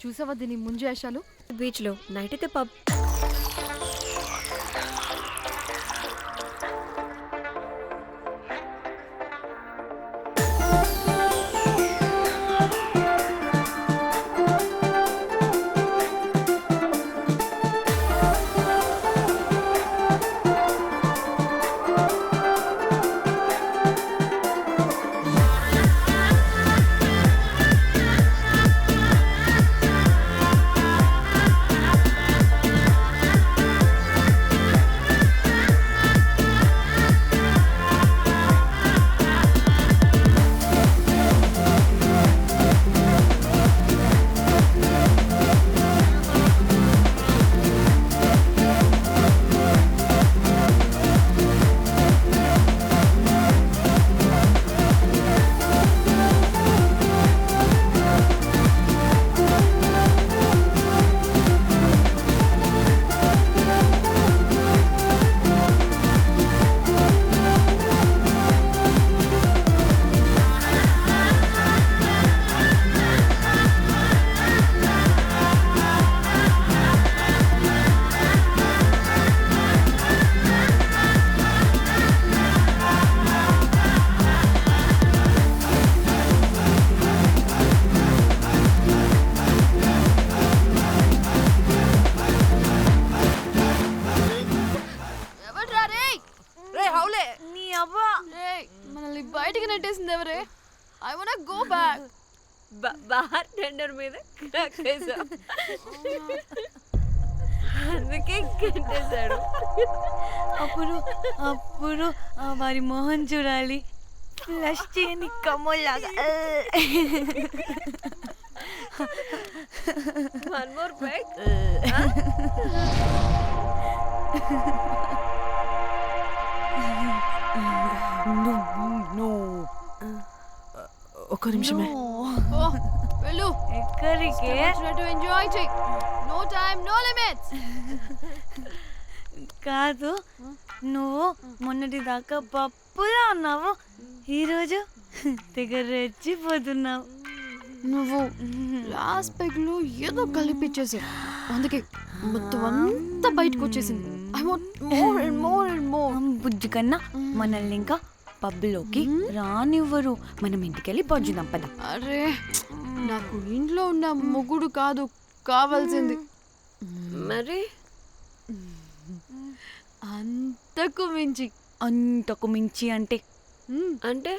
చూసావా దీని ముంజేషాలు? బీచ్ లో నైట్ అయితే పబ్. మనల్ని బయటికి నెట్టేసింది ఎవరే? I want go back. Bar tender మీద క్రాకేసా అందుకే కట్టేశాడు. అప్పుడు అప్పుడు వారి మొహం చూడాలి, ఫ్లష్ చేయని కమ్మలాగా. One more break. ఒక్క నిమిషమే. వెళ్ళు. ఎక్కడికే? ఎంజాయ్ చెయ్యి. No time no limits. కాదు, నువ్వు మొన్నటి దాకా పప్పులా ఉన్నావు, ఈరోజు తెగ రెచ్చిపోతున్నావు. నువ్వు లాస్ట్ పెగ్ లో ఏదో కలిపిచ్చేసి అందుకే మొత్తం అంతా బయటకు వచ్చేసింది. I want more and more and more. బుజ్జి కన్నా మనల్ని ఇంకా పబ్లోకి రానివ్వరు. మనం ఇంటికెళ్ళి పొంచుదాం పద. అరే నాకు ఇంట్లో ఉన్న మొగుడు కాదు కావాల్సింది. మరి అంతకు మించి. అంతకు మించి అంటే అంటే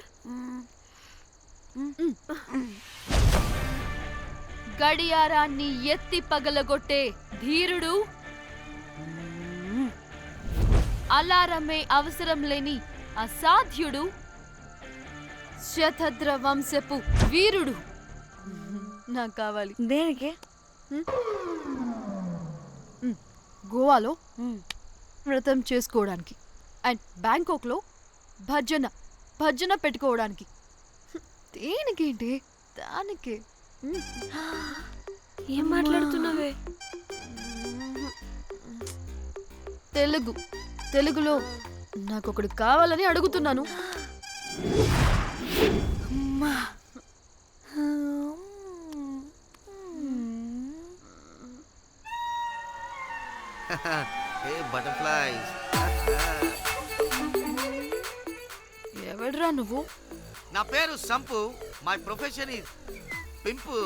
గడియారాన్ని ఎత్తి పగలగొట్టే ధీరుడు, అలారమే అవసరం లేని అసాధ్యుడు, శతద్ర వంశపు వీరుడు నాకు కావాలి. దేనికి? గోవాలో వ్రతం చేసుకోవడానికి అండ్ బ్యాంకాక్లో భజన పెట్టుకోవడానికి. దేనికేంటి? దానికి. ఏం మాట్లాడుతున్నావే? తెలుగులో నాకొకడు కావాలని అడుగుతున్నాను. ఎవడ్రా నువ్వు? నా పేరు Sampu. My profession is pimp.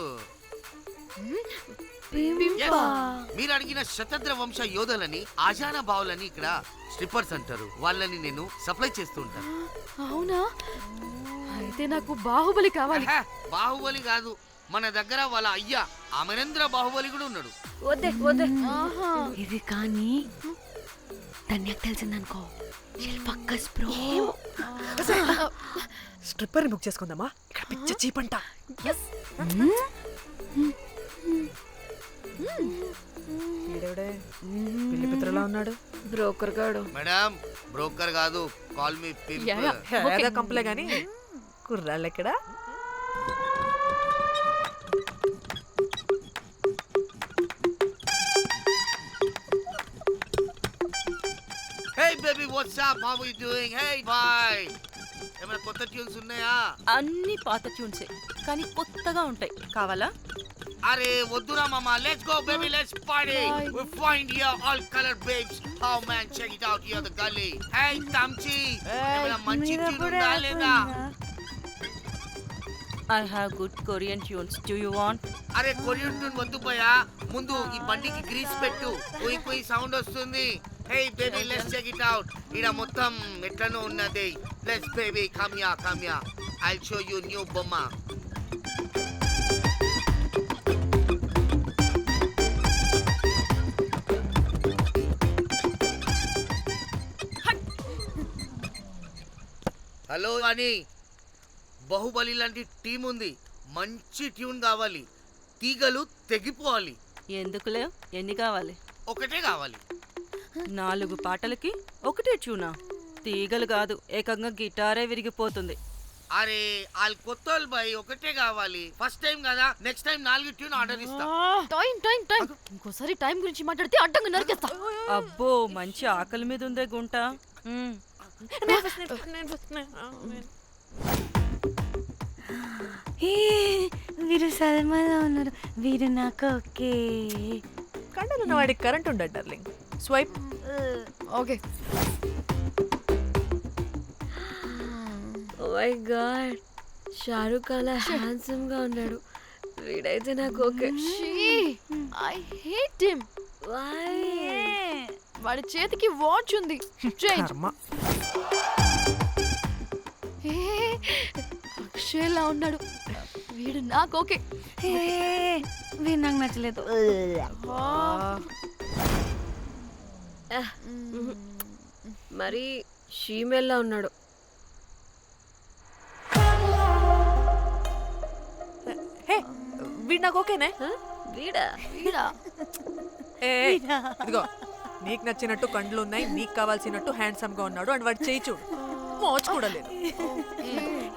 మీరు అడిగిన శతద్ర వంశ యోధులని, ఆజానా బావులని ఇక్కడ స్ట్రిప్పర్స్ అంటారు. వాళ్ళని నేను సప్లై చేస్తూ ఉంటాను. అవునా? అయితే నాకు బాహుబలి కావాలి. బాహుబలి కాదు, మన దగ్గర వాళ్ళ అయ్యా అమరేంద్ర బాహుబలి కూడా ఉన్నాడు. వద్దే వద్దే. ఇది కానీ ధన్యకు తెలిసిందనుకో, శిల్పక్కస్ బ్రో. స్ట్రిప్పర్ బుక్ చేసుకుందామా? ఇక్కడ పిచ్చ చీపంట. పిల్లి పిత్రలా ఉన్నాడు. బ్రోకర్ గాడు. మేడం బ్రోకర్ కాదు, కాల్ మీ పింప్. కంపలే గాని కుర్రాళ్ళు ఎక్కడ? Hey baby, what's up? How are you doing? Hey bye. ఏమైనా కొత్త ట్యూన్స్ ఉన్నాయా? అన్ని పాత ట్యూన్సే కానీ కొత్తగా ఉంటాయి. కావాలా? అరే వద్దురా మామ. Let's go baby, let's party. We find here all color babes. Oh man, check it out here the gully. Hey Tamchi, ఏమైనా మంచి ట్యూన్ ఉందా లేదా? I have good Korean tunes. Do you want? అరే కొరియన్ ట్యూన్ వద్దు పోయా, ముందు ఈ బండికి గ్రీస్ పెట్టు. కుయ్ కుయ్ సౌండ్ వస్తుంది. Hey baby, let's check it out. ఇడ మొత్తం ఎట్లనో ఉన్నది. Let's baby, come here. I'll show you new బొమ్మ. హలో అని బాహుబలి లాంటి టీం ఉంది. మంచి ట్యూన్ కావాలి. తీగలు తెగిపోవాలి. ఎందుకులే, ఎన్ని కావాలి? ఒకటే కావాలి. 4 పాటలకి ఒకటే ట్యూనా? తీగలు కాదు, ఏకంగా గిటారే విరిగిపోతుంది. అరే వాళ్ళు కొత్త వాళ్ళు బై, ఒకటే కావాలి. ఫస్ట్ టైం కదా, నెక్స్ట్ టైం 4 ట్యూన్ ఆర్డర్ ఇస్తా. టైం ఇంకోసారి టైం గురించి మాట్లాడితే అడ్డంగా నరికేస్తా. అబ్బో, మంచి ఆకలి మీద ఉందే గుంట. వీరు సల్మాలో ఉన్నారు. వీరు నాకు ఓకే. కండలున్న వాడికి కరెంట్ ఉండదు darling. Swipe. Okay. Oh my God, Shahrukh అలా హ్యాండ్సమ్ గా ఉన్నాడు. వీడైతే నాకు okay. I hate him. Why? వాడి చేతికి వాచ్ ఉంది. అక్షయ్లా ఉన్నాడు. వీడు నాకు ఓకే. వీడు నాకు నచ్చలేదు. మరి షీమేల్లా ఉన్నాడు. హే వీడు నాకు ఓకేనే. వీడా వీడా ఇదిగో నీకు నచ్చినట్టు కండ్లు ఉన్నాయి, నీకు కావాల్సినట్టు హ్యాండ్సమ్ గా ఉన్నాడు అండ్ వాడు చేయి చూడు మోచు కూడా లేదు.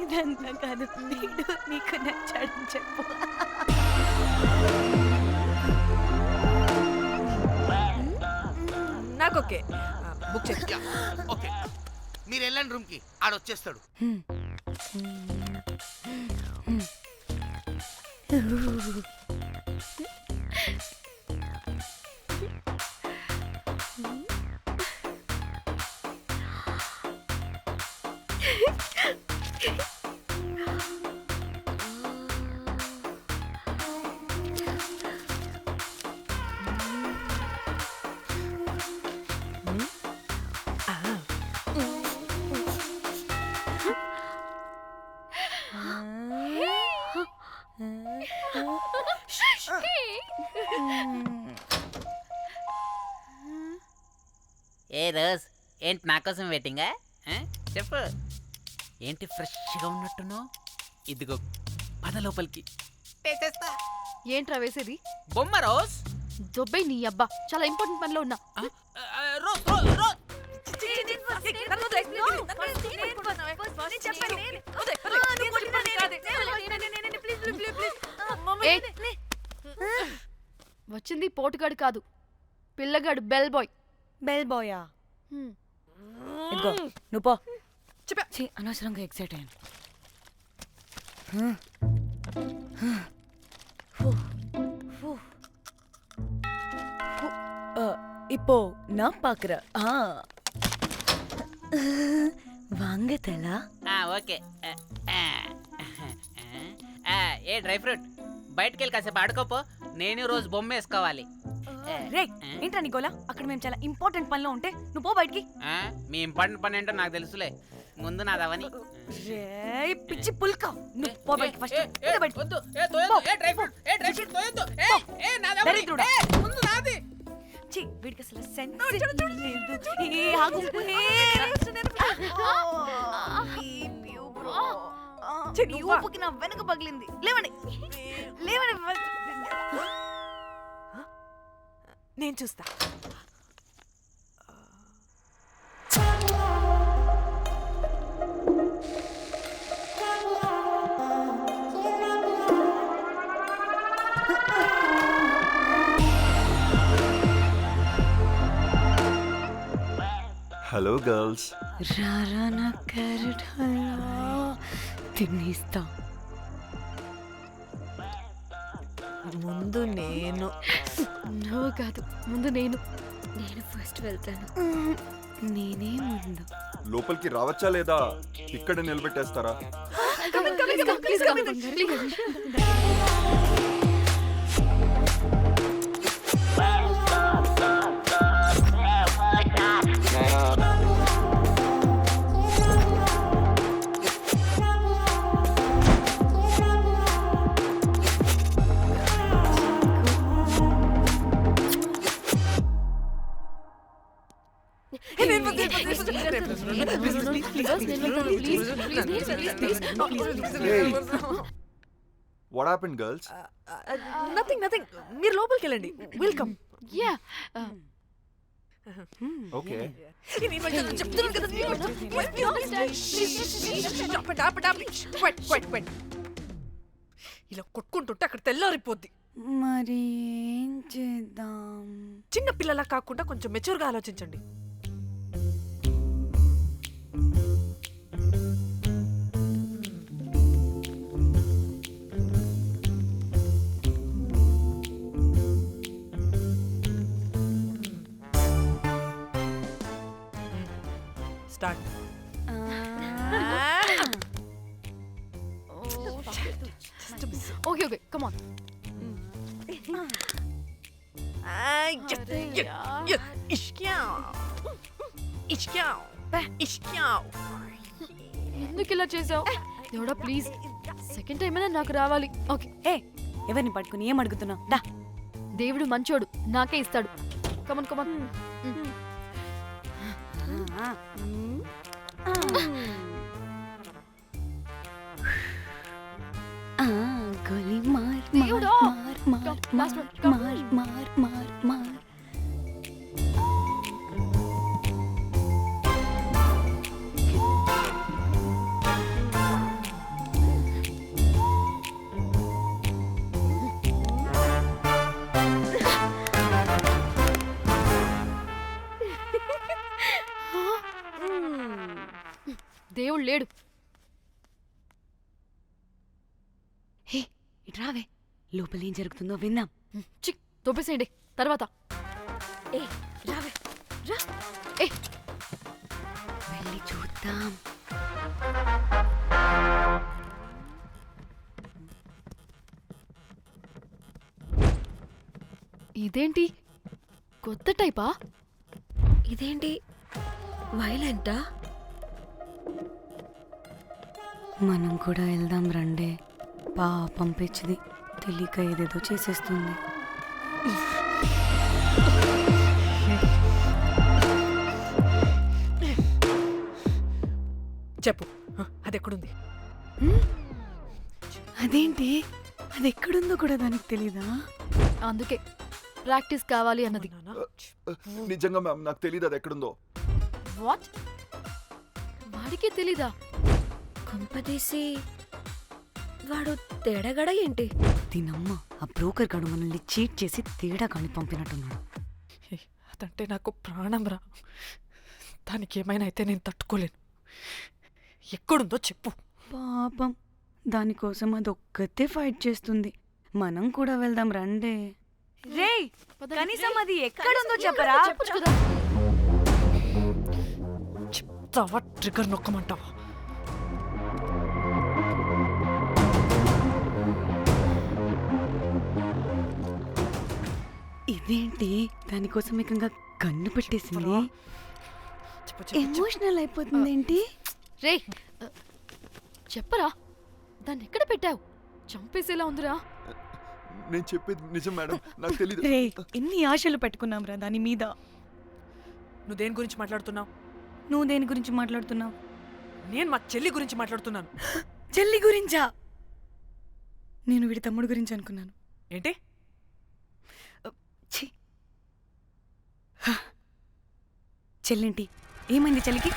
ఇదంతా కాదు, వీడు నీకు నచ్చాడని చెప్పు. నాకు ఓకే. బుక్ చేస్తా. ఓకే మీరు వెళ్ళండి రూమ్ కి, ఆడొచ్చేస్తాడు. ఏ రోజ్, ఏంటి నా కోసం వెయిటింగా? చెప్పు, ఏంటి ఫ్రెష్గా ఉన్నట్టును? ఇదిగో పద లోపలికి. ఏంట్రా వేసేది? బొమ్మ రోజ్. దొబ్బే నీ అబ్బా, చాలా ఇంపార్టెంట్ పనిలో ఉన్నా. Rose Rose rose. వచ్చింది పోటుగాడు కాదు, పిల్లగాడు బెల్ బాయ్. బెల్ బాయా? ఇదిగో నువ్వు పో. చెప్పా అనవసరంగా ఎక్సైట్ అయ్యాను. இப்போ நான் பாக்குறேன். வாங்க தலா. ఓకే. ఏ డ్రై ఫ్రూట్, బయటకు వెళ్ళి కాసేపు ఆడుకోపో. నేను రోజు బొమ్మ వేసుకోవాలి. రే ఏంట్రా నికోలా, అక్కడ మేము చాలా ఇంపార్టెంట్ పనిలో ఉంటే నువ్వు పో బయటికి. మీ ఇంపార్టెంట్ పని ఏంటో నాకు తెలుసులే, ముందు నాదవని. రే పిచ్చి పుల్క, నువ్వు పో బయటికి ఫస్ట్. వద్దు, ఏ తోయొద్దు, ఏ డ్రై ఫ్రూట్, ఏ డ్రై ఫ్రూట్ తోయొద్దు. ఏ నాదవని, ముందు నాది. ఛీ వీడికి అసలు సెన్స్ లేదు. ఏ ఆగు. నీ ఊపుకి నా వెనక పగిలింది. లేవండి లేవండి. నేను చూస్తా. Hello girls. రారా నా క్యారెట్ హల్వా తినేస్తా. ముందు నేను. నువ్వు కాదు, ముందు నేను. నేను ఫస్ట్ వెళ్తాను. నేనే ముందు. లోపలికి రావచ్చా లేదా ఇక్కడ నిలబెట్టేస్తారా? What happened, girls? Nothing. మీరు లోపలికి వెళ్ళండి. వెల్కమ్. యా. Okay. చెప్తున్నాను కదా. ఇలా కొట్టుకుంటుంటే అక్కడ తెల్లారిపోద్ది. మరి ఏం చేద్దాం? చిన్న పిల్లలా కాకుండా కొంచెం మెచ్యూర్గా ఆలోచించండి. స్టార్ట్. Okay come on. ఎందుకు ఇలా చేసావు? దేవుడా ప్లీజ్ సెకండ్ టైం అయినా నాకు రావాలి. ఓకే. ఏ ఎవరిని పట్టుకుని ఏం అడుగుతున్నావు? దా. దేవుడు మంచోడు, నాకే ఇస్తాడు. Come on come on. గోలీ మార్ దేవుడా! మార్ Last one, మార్ మార్ మార్ మార్. దేవుడు లేడు. హే ఇటు రావే, లోపల ఏం జరుగుతుందో విందాం. చిక్ తోపేసేయండి తర్వాత. ఏ రావే రా. ఏ వెళ్ళి చూద్దాం. ఇదేంటి కొత్త టైపా? ఇదేంటి వైలెంటా? మనం కూడా వెళ్దాం రండే. పాపం పిచ్చిది, తెలియక ఏదేదో చేసేస్తుంది. చెప్పు, అది ఎక్కడుంది? అదేంటి, అది ఎక్కడుందో కూడా దానికి తెలీదా? అందుకే ప్రాక్టీస్ కావాలి అన్నది. నిజంగా మ్యామ్ నాకు తెలియదు అది ఎక్కడుందో. వాట్? వాడికి తెలీదా? కొంపదీసి వాడు తేడగడ ఏంటి? దీనమ్మ, ఆ బ్రోకర్ గాడు మనల్ని చీట్ చేసి తేడా కాని పంపినట్టున్నాడు. అదంటే నాకు ప్రాణం రా. దానికి ఏమైనా అయితే నేను తట్టుకోలేను. ఎక్కడుందో చెప్పు. పాపం, దానికోసం అది ఒక్కతే ఫైట్ చేస్తుంది. మనం కూడా వెళ్దాం రండే. రే కనీసం అది ఎక్కడుందో చెప్పరా? చెప్పొచ్చు కదా. చెప్తావా? ట్రిగర్ నొక్కమంటావా? ఇదేంటి, దానికోసం ఏకంగా కన్ను పెట్టేసింది. ఎమోషనల్ అయిపోతుంది ఏంటి? రే చెప్పరా, దాన్ని ఎక్కడ పెట్టావు? చంపేసేలా ఉందిరా. నేను చెప్పేది నిజం మేడం, నాకు తెలియదు. రే ఎన్ని ఆశలు పెట్టుకున్నాం రా దాని మీద. నువ్వు దేని గురించి మాట్లాడుతున్నావు? నువ్వు దేని గురించి మాట్లాడుతున్నావు? నేను మా చెల్లి గురించి మాట్లాడుతున్నాను. చెల్లి గురించా? నేను వీడి తమ్ముడు గురించి అనుకున్నాను. ఏంటి? చెల్లింటి ఏమైంది చెల్లికి?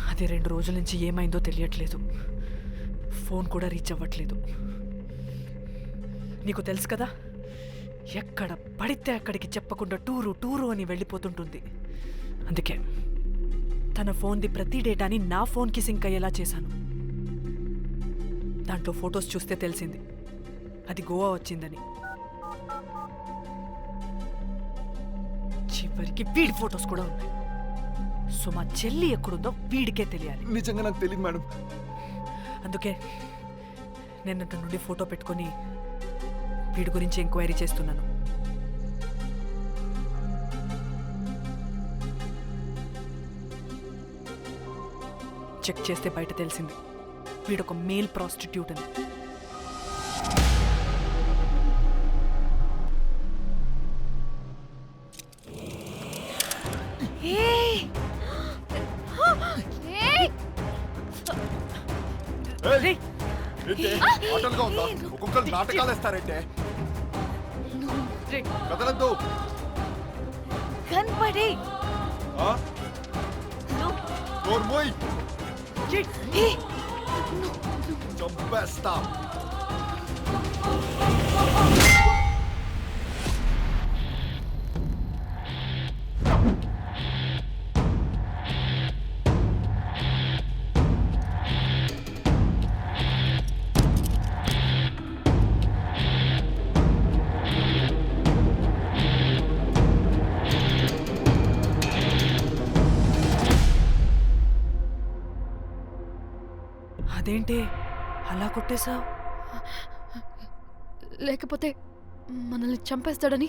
అది 2 రోజుల నుంచి ఏమైందో తెలియట్లేదు. ఫోన్ కూడా రీచ్ అవ్వట్లేదు. నీకు తెలుసు కదా, ఎక్కడ పడితే అక్కడికి చెప్పకుండా టూరు అని వెళ్ళిపోతుంటుంది. అందుకే తన ఫోన్ది ప్రతి డేటాని నా ఫోన్కి సింక్ అయ్యేలా చేశాను. దాంట్లో ఫొటోస్ చూస్తే తెలిసింది అది గోవా వచ్చిందని. చివరికి వీడి ఫొటోస్ కూడా ఉన్నాయి. సో మా చెల్లి ఎక్కడుందో వీడికే తెలియాలి. నిజంగా నాకు తెలియదు మేడం. అందుకే నేను అతని నుండి ఫోటో పెట్టుకొని వీడి గురించి ఎంక్వైరీ చేస్తున్నాను. చెక్ చేస్తే బయట తెలిసింది వీడొక మేల్ ప్రాస్టిట్యూట్ అని. ఆటలుగా ఉందా? ఒక్కొక్కరు నాటకాలు వేస్తారంటే కదలద్దు. కనపడే చంపేస్తా. అదేంటి అలా కొట్టేశావు? లేకపోతే మనల్ని చంపేస్తాడని.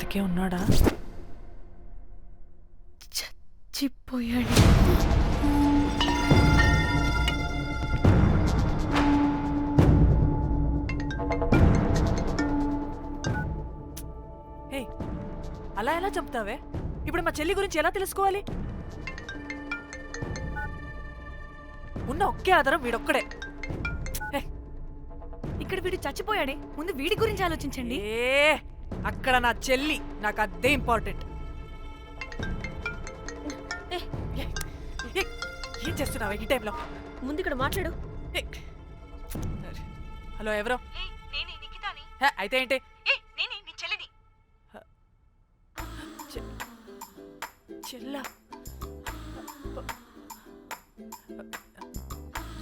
బతికే ఉన్నాడా? చచ్చిపోయాడు. హే, అలా ఎలా చెప్తావే? ఇప్పుడు మా చెల్లి గురించి ఎలా తెలుసుకోవాలి? ఉన్న ఒకే ఆధారం వీడొక్కడే. ఇక్కడ వీడు చచ్చిపోయాడే, ముందు వీడి గురించి ఆలోచించండి. అక్కడ నా చెల్లి, నాకు అదే ఇంపార్టెంట్. ఏం చేస్తున్నావు ఈ టైంలో? ముందు ఇక్కడ మాట్లాడు. హలో, ఎవరో? అయితే ఏంటి? చెల్లా,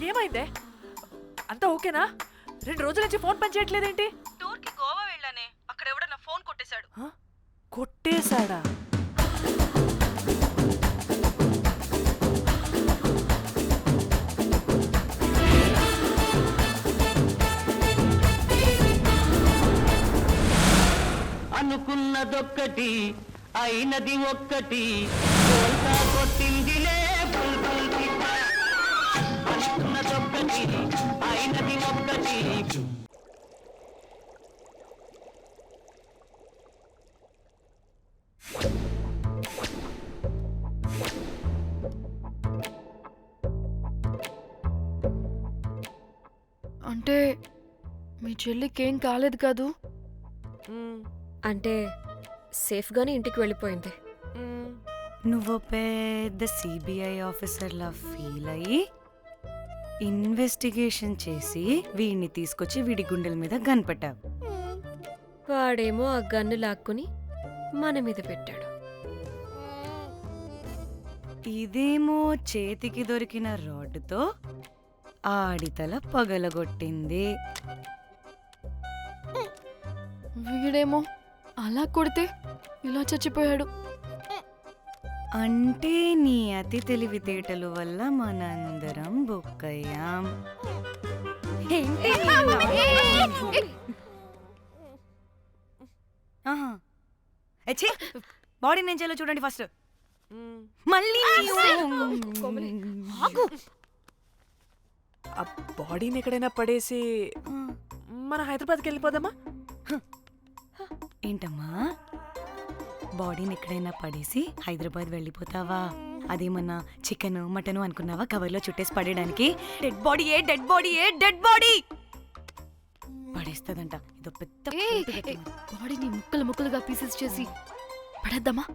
ఏమైందే? అంతా ఓకేనా? 2 రోజుల నుంచి ఫోన్ పని చేయట్లేదేంటి? టూర్కి గోవా వెళ్ళానే, అక్కడ ఎవడో నా ఫోన్ కొట్టేశాడు. కొట్టేశాడా? అనుకున్నదొక్కటి అయినది ఒక్కటి, కొట్టిందిలే బుల్బుల్ పిట్ట. అనుకున్నదొక్కటి అయినది ఒక్కటి. అంటే మీ చెల్లికి ఏం కాలేదు కాదు? అంటే సేఫ్గానే ఇంటికి వెళ్ళిపోయింది. నువ్వు పెద్ద సిబిఐ ఆఫీసర్లా ఫీల్ అయ్యి ఇన్వెస్టిగేషన్ చేసి వీడిని తీసుకొచ్చి వీడి గుండెల మీద గన్ పెట్టావు. వాడేమో ఆ గన్ను లాక్కుని మన మీద పెట్టాడు. ఇదేమో చేతికి దొరికిన రాడ్డుతో ఆడితల పగలగొట్టింది. వీడేమో అలా కొడితే ఇలా చచ్చిపోయాడు. అంటే నీ అతి తెలివితేటలు వల్ల మనందరం బొక్కయ్యాం. బాడీ నేను చేయాలో చూడండి ఫస్ట్. మళ్ళీ ఆ బాడీని ఎక్కడైనా పడేసి మన హైదరాబాద్కి వెళ్ళిపోదామా? ఏంటమ్మా, బాడీని ఎక్కడైనా పడేసి హైదరాబాద్ వెళ్ళిపోతావా? అదేమన్నా చికెన్ మటన్ అనుకున్నావా కవర్లో చుట్టేసి పడేయడానికి? డెడ్ బాడీ ఏ డెడ్ బాడీ ఏ డెడ్ బాడీ పడేస్తుందంట. ఇదో పెద్ద బాడీని ముక్కలు ముక్కలుగా పీసెస్ చేసి పడేద్దామా?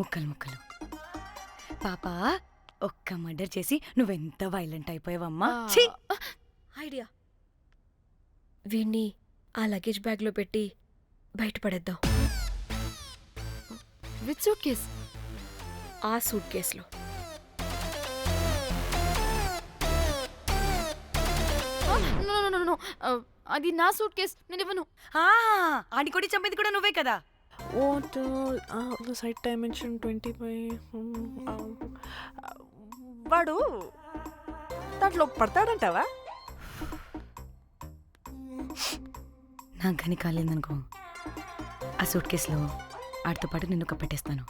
ముక్కలు ముక్కలు. పాప, ఒక్క మర్డర్ చేసి నువ్వెంత వైలెంట్ అయిపోయావమ్మా. ఐడియా, వీణ్ణి ఆ లగేజ్ బ్యాగ్లో పెట్టి బయటపడేద్దాం. With suitcase? ఆ సూట్ కేసులో. అది నా సూట్ కేస్, నేను ఇవ్వను. ఆడి కొడి చంపేది కూడా నువ్వే కదా. Site dimension 25. వాడు దాంట్లో పడతాడంటావా? నాకు గని కాలేదనుకో, ఆ సూట్ కేసులో ఆడితో పాటు నిన్ను కప్పెట్టేస్తాను.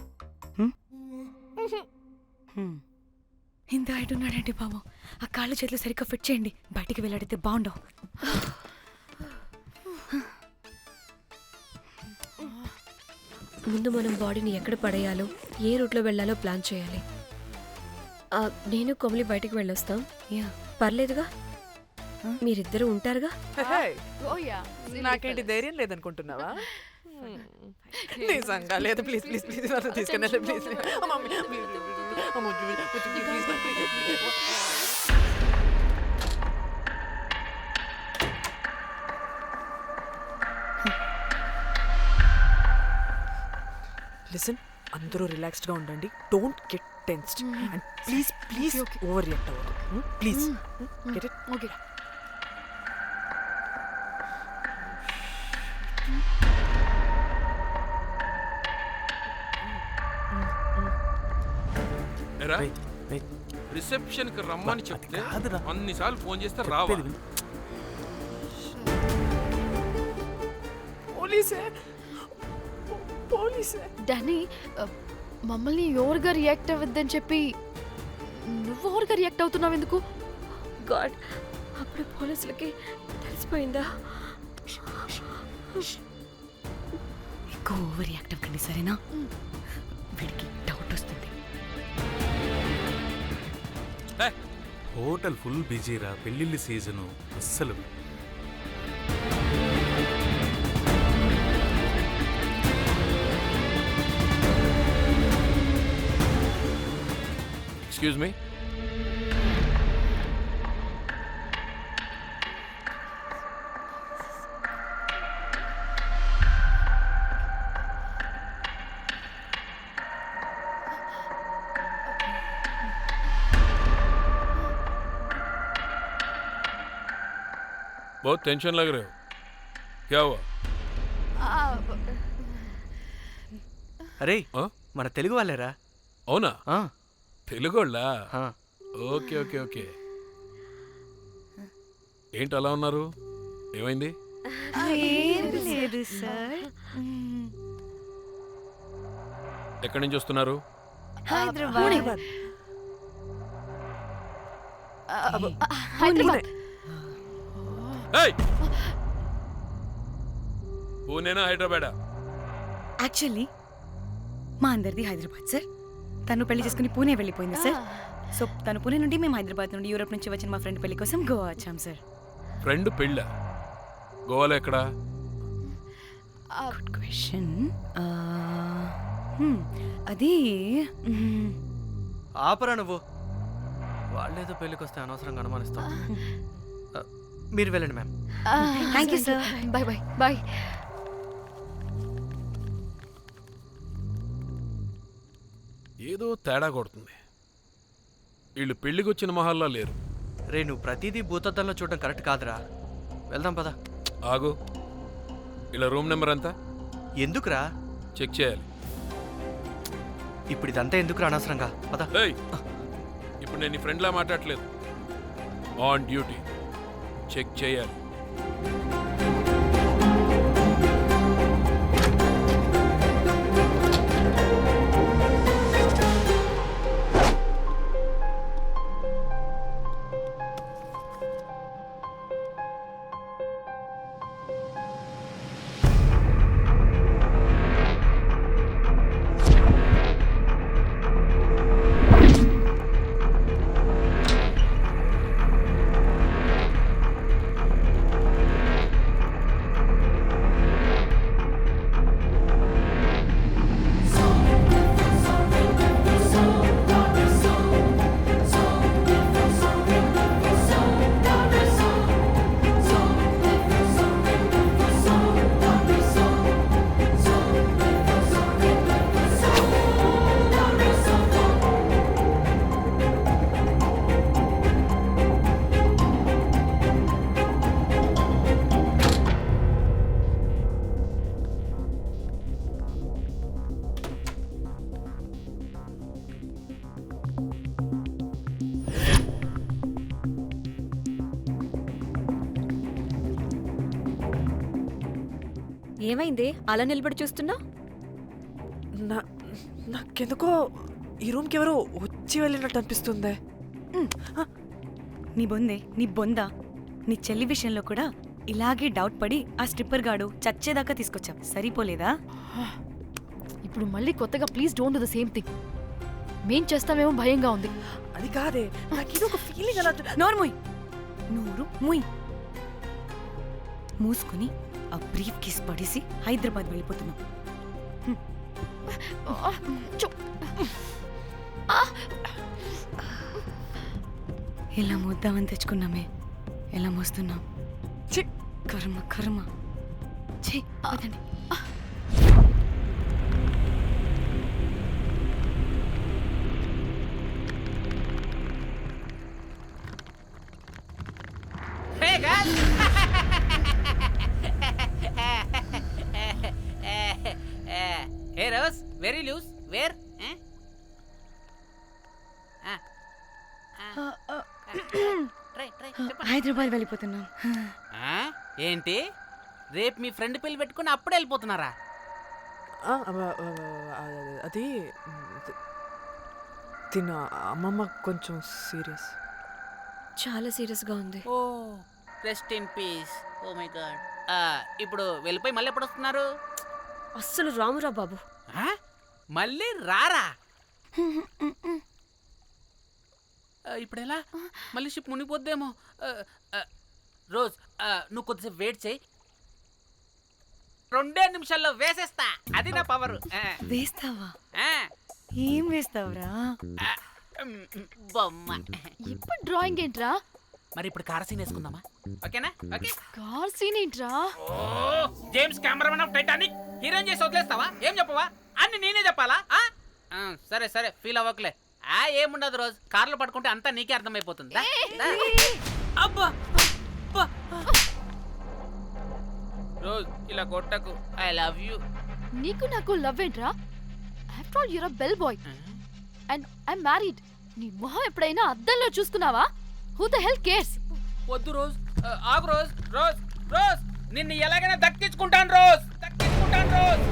ఇంత హైట్ ఉన్నాడంటే బాబు, ఆ కాళ్ళు చేతులు సరిగ్గా ఫిట్ చేయండి, బయటికి వెళ్ళాడితే బాగుండవు. ముందు మనం బాడీని ఎక్కడ పడేయాలో, ఏ రూట్లో వెళ్ళాలో ప్లాన్ చేయాలి. నేను కొమలి బయటికి వెళ్ళొస్తాం. పర్లేదుగా, మీరిద్దరూ ఉంటారుగా. నాకేంటి ధైర్యం లేదనుకుంటున్నావా? నిజంగా లేదు. ప్లీజ్ ప్లీజ్ ప్లీజ్ తీసుకెళ్ళి ప్లీజ్. లిసన్, అందరూ రిలాక్స్డ్ గా ఉండండి. Don't get tensed and please please overreact అవ్వదు. Please get it? Okay. Reception కి రమ్మని చెప్తే అన్నిసార్లు ఫోన్ చేస్తే రావాలి. పోలీసే పోలీసే. డానీ మమ్మల్ని ఓవర్గా రియాక్ట్ అవ్వద్దని చెప్పి నువ్వు ఓవర్గా రియాక్ట్ అవుతున్నావు ఎందుకు? గాడ్, అప్పుడు పోలీసులకి తెలిసిపోయిందా? ఎక్కువ ఓవర్ రియాక్ట్ అవ్వకండి సరేనా? వీడికి డౌట్ వస్తుంది. హోటల్ ఫుల్ బిజీరా, పెళ్ళిళ్ళ సీజను అస్సలు. Excuse me. बहुत टेंशन लग रहे हो, क्या हुआ? అరే మన తెలుగు వాళ్ళేరా. అవునా? తెలుగోళ్ళా? Okay okay okay. ఏంటి అలా ఉన్నారు? ఏమైంది? లేదు సార్. ఎక్కడి నుంచి వస్తున్నారు? హైదరాబాద్. పూణేనా హైదరాబాదా? యాక్చువల్లీ మా అందరిది హైదరాబాద్ సార్. తను పెళ్లి చేసుకుని పూణే వెళ్ళిపోయింది సార్. సో తను పూణే నుండి మేము హైదరాబాద్ నుండి యూరోప్ నుంచి వచ్చిన మా ఫ్రెండ్ పెళ్లి కోసం గోవా వచ్చాం సార్. ఫ్రెండ్ పెళ్ళ? గోవాలో ఎక్కడా? Good question. అది ఆపరా నువ్వు. వాళ్ళేదో పెళ్ళికి వస్తే అనవసరంగా అనుమానిస్తాం. మీరు వెళ్ళండి ma'am. Thank you sir. Bye bye bye. ఏదో తేడా కొడుతుంది. వీళ్ళు పెళ్లికి వచ్చిన మహల్లా లేరు. రే నువ్వు ప్రతిదీ భూతద్దంలో చూడడం కరెక్ట్ కాదురా. వెళ్దాం పద. ఆగు, ఇలా రూమ్ నెంబర్ ఎంత? ఎందుకురా? చెక్ చేయాలి. ఇప్పుడు ఇదంతా ఎందుకురా అనవసరంగా? పద. ఇప్పుడు నేను నీ ఫ్రెండ్లా మాట్లాడలేదు, ఆన్ డ్యూటీ. చెక్ చేయాలి. ఏమైంది అలా నిలబడి చూస్తున్నా? నాకెందుకో ఈ రూమ్కి ఎవరో వచ్చి వెళ్ళినట్టు అనిపిస్తుంది. నీ బొందే, నీ బొందా, నీ చెల్లి విషయంలో కూడా ఇలాగే డౌట్ పడి ఆ స్ట్రిప్పర్ గాడు చచ్చేదాకా తీసుకొచ్చాం. సరిపోలేదా? ఇప్పుడు మళ్ళీ కొత్తగా please don't do the same thing. మేం చేస్తామేమో భయంగా ఉంది. అది కాదే, నాకేదో ఒక ఫీలింగ్ అలా. నోరు ముయ్, నోరు ముయ్. మూసుకొని ఆ బ్రీఫ్ కేస్ పడేసి హైదరాబాద్ వెళ్ళిపోతున్నాం. ఎలా మోద్దామని తెచ్చుకున్నామే, ఎలా మోస్తున్నాం. కర్మ కర్మ. పదండి. Hey guys! Hey Rose, very loose. Where? Hyderabad వెళ్ళిపోతున్నాం. ఏంటి రేపు మీ ఫ్రెండ్ పెళ్లి పెట్టుకుని అప్పుడే వెళ్ళిపోతున్నారా? అది తిన అమ్మమ్మ కొంచెం సీరియస్. చాలా సీరియస్గా ఉంది. Oh rest in peace. Oh my god. ఇప్పుడు వెళ్ళిపోయి మళ్ళీ ఎప్పుడు వస్తున్నారు? అస్సలు రామురా బాబు. మళ్ళీ రారా? ఇప్పుడు ఎలా? మళ్ళీ షిప్ మునిగిపోద్దేమో. రోజ్ నువ్వు కొద్దిసేపు వెయిట్ చేయి, 2 నిమిషాల్లో వేసేస్తా. అది నా పవర్. వేస్తావా? ఏం వేస్తావురా? బొమ్మ. ఇప్పుడు డ్రాయింగ్ ఏంట్రా? మరి ఇప్పుడు కార్ సీన్ వేసుకుందామా? ఓకేనా? ఓకే. కార్ సీన్ ఏంట్రా? James cameraman of Titanic heroine చేసి వదిలేస్తావా? ఏం చెప్పవా? అన్ని నేనే చెప్పాలా? సరే సరే, ఫీల్ అవ్వకలే. ఏముండదు రోజ్, కార్లో పడుకుంటే అంతా నీకే అర్థమైపోతుంది. అబ్బా రోజ్ ఇలా కొట్టకు. I love you. నీకు నాకు లవ్ ఏంట్రా? After all your a bell boy and I married. నీ మొహం ఎప్పుడైనా అద్దంలో చూసుకున్నావా? Who the hell cares? వద్దు రోజ్, ఆగు రోజ్. రోజ్ రోజ్ నిన్ను ఎలాగైనా దక్కించుకుంటాను రోజ్, దక్కించుకుంటాను రోజ్.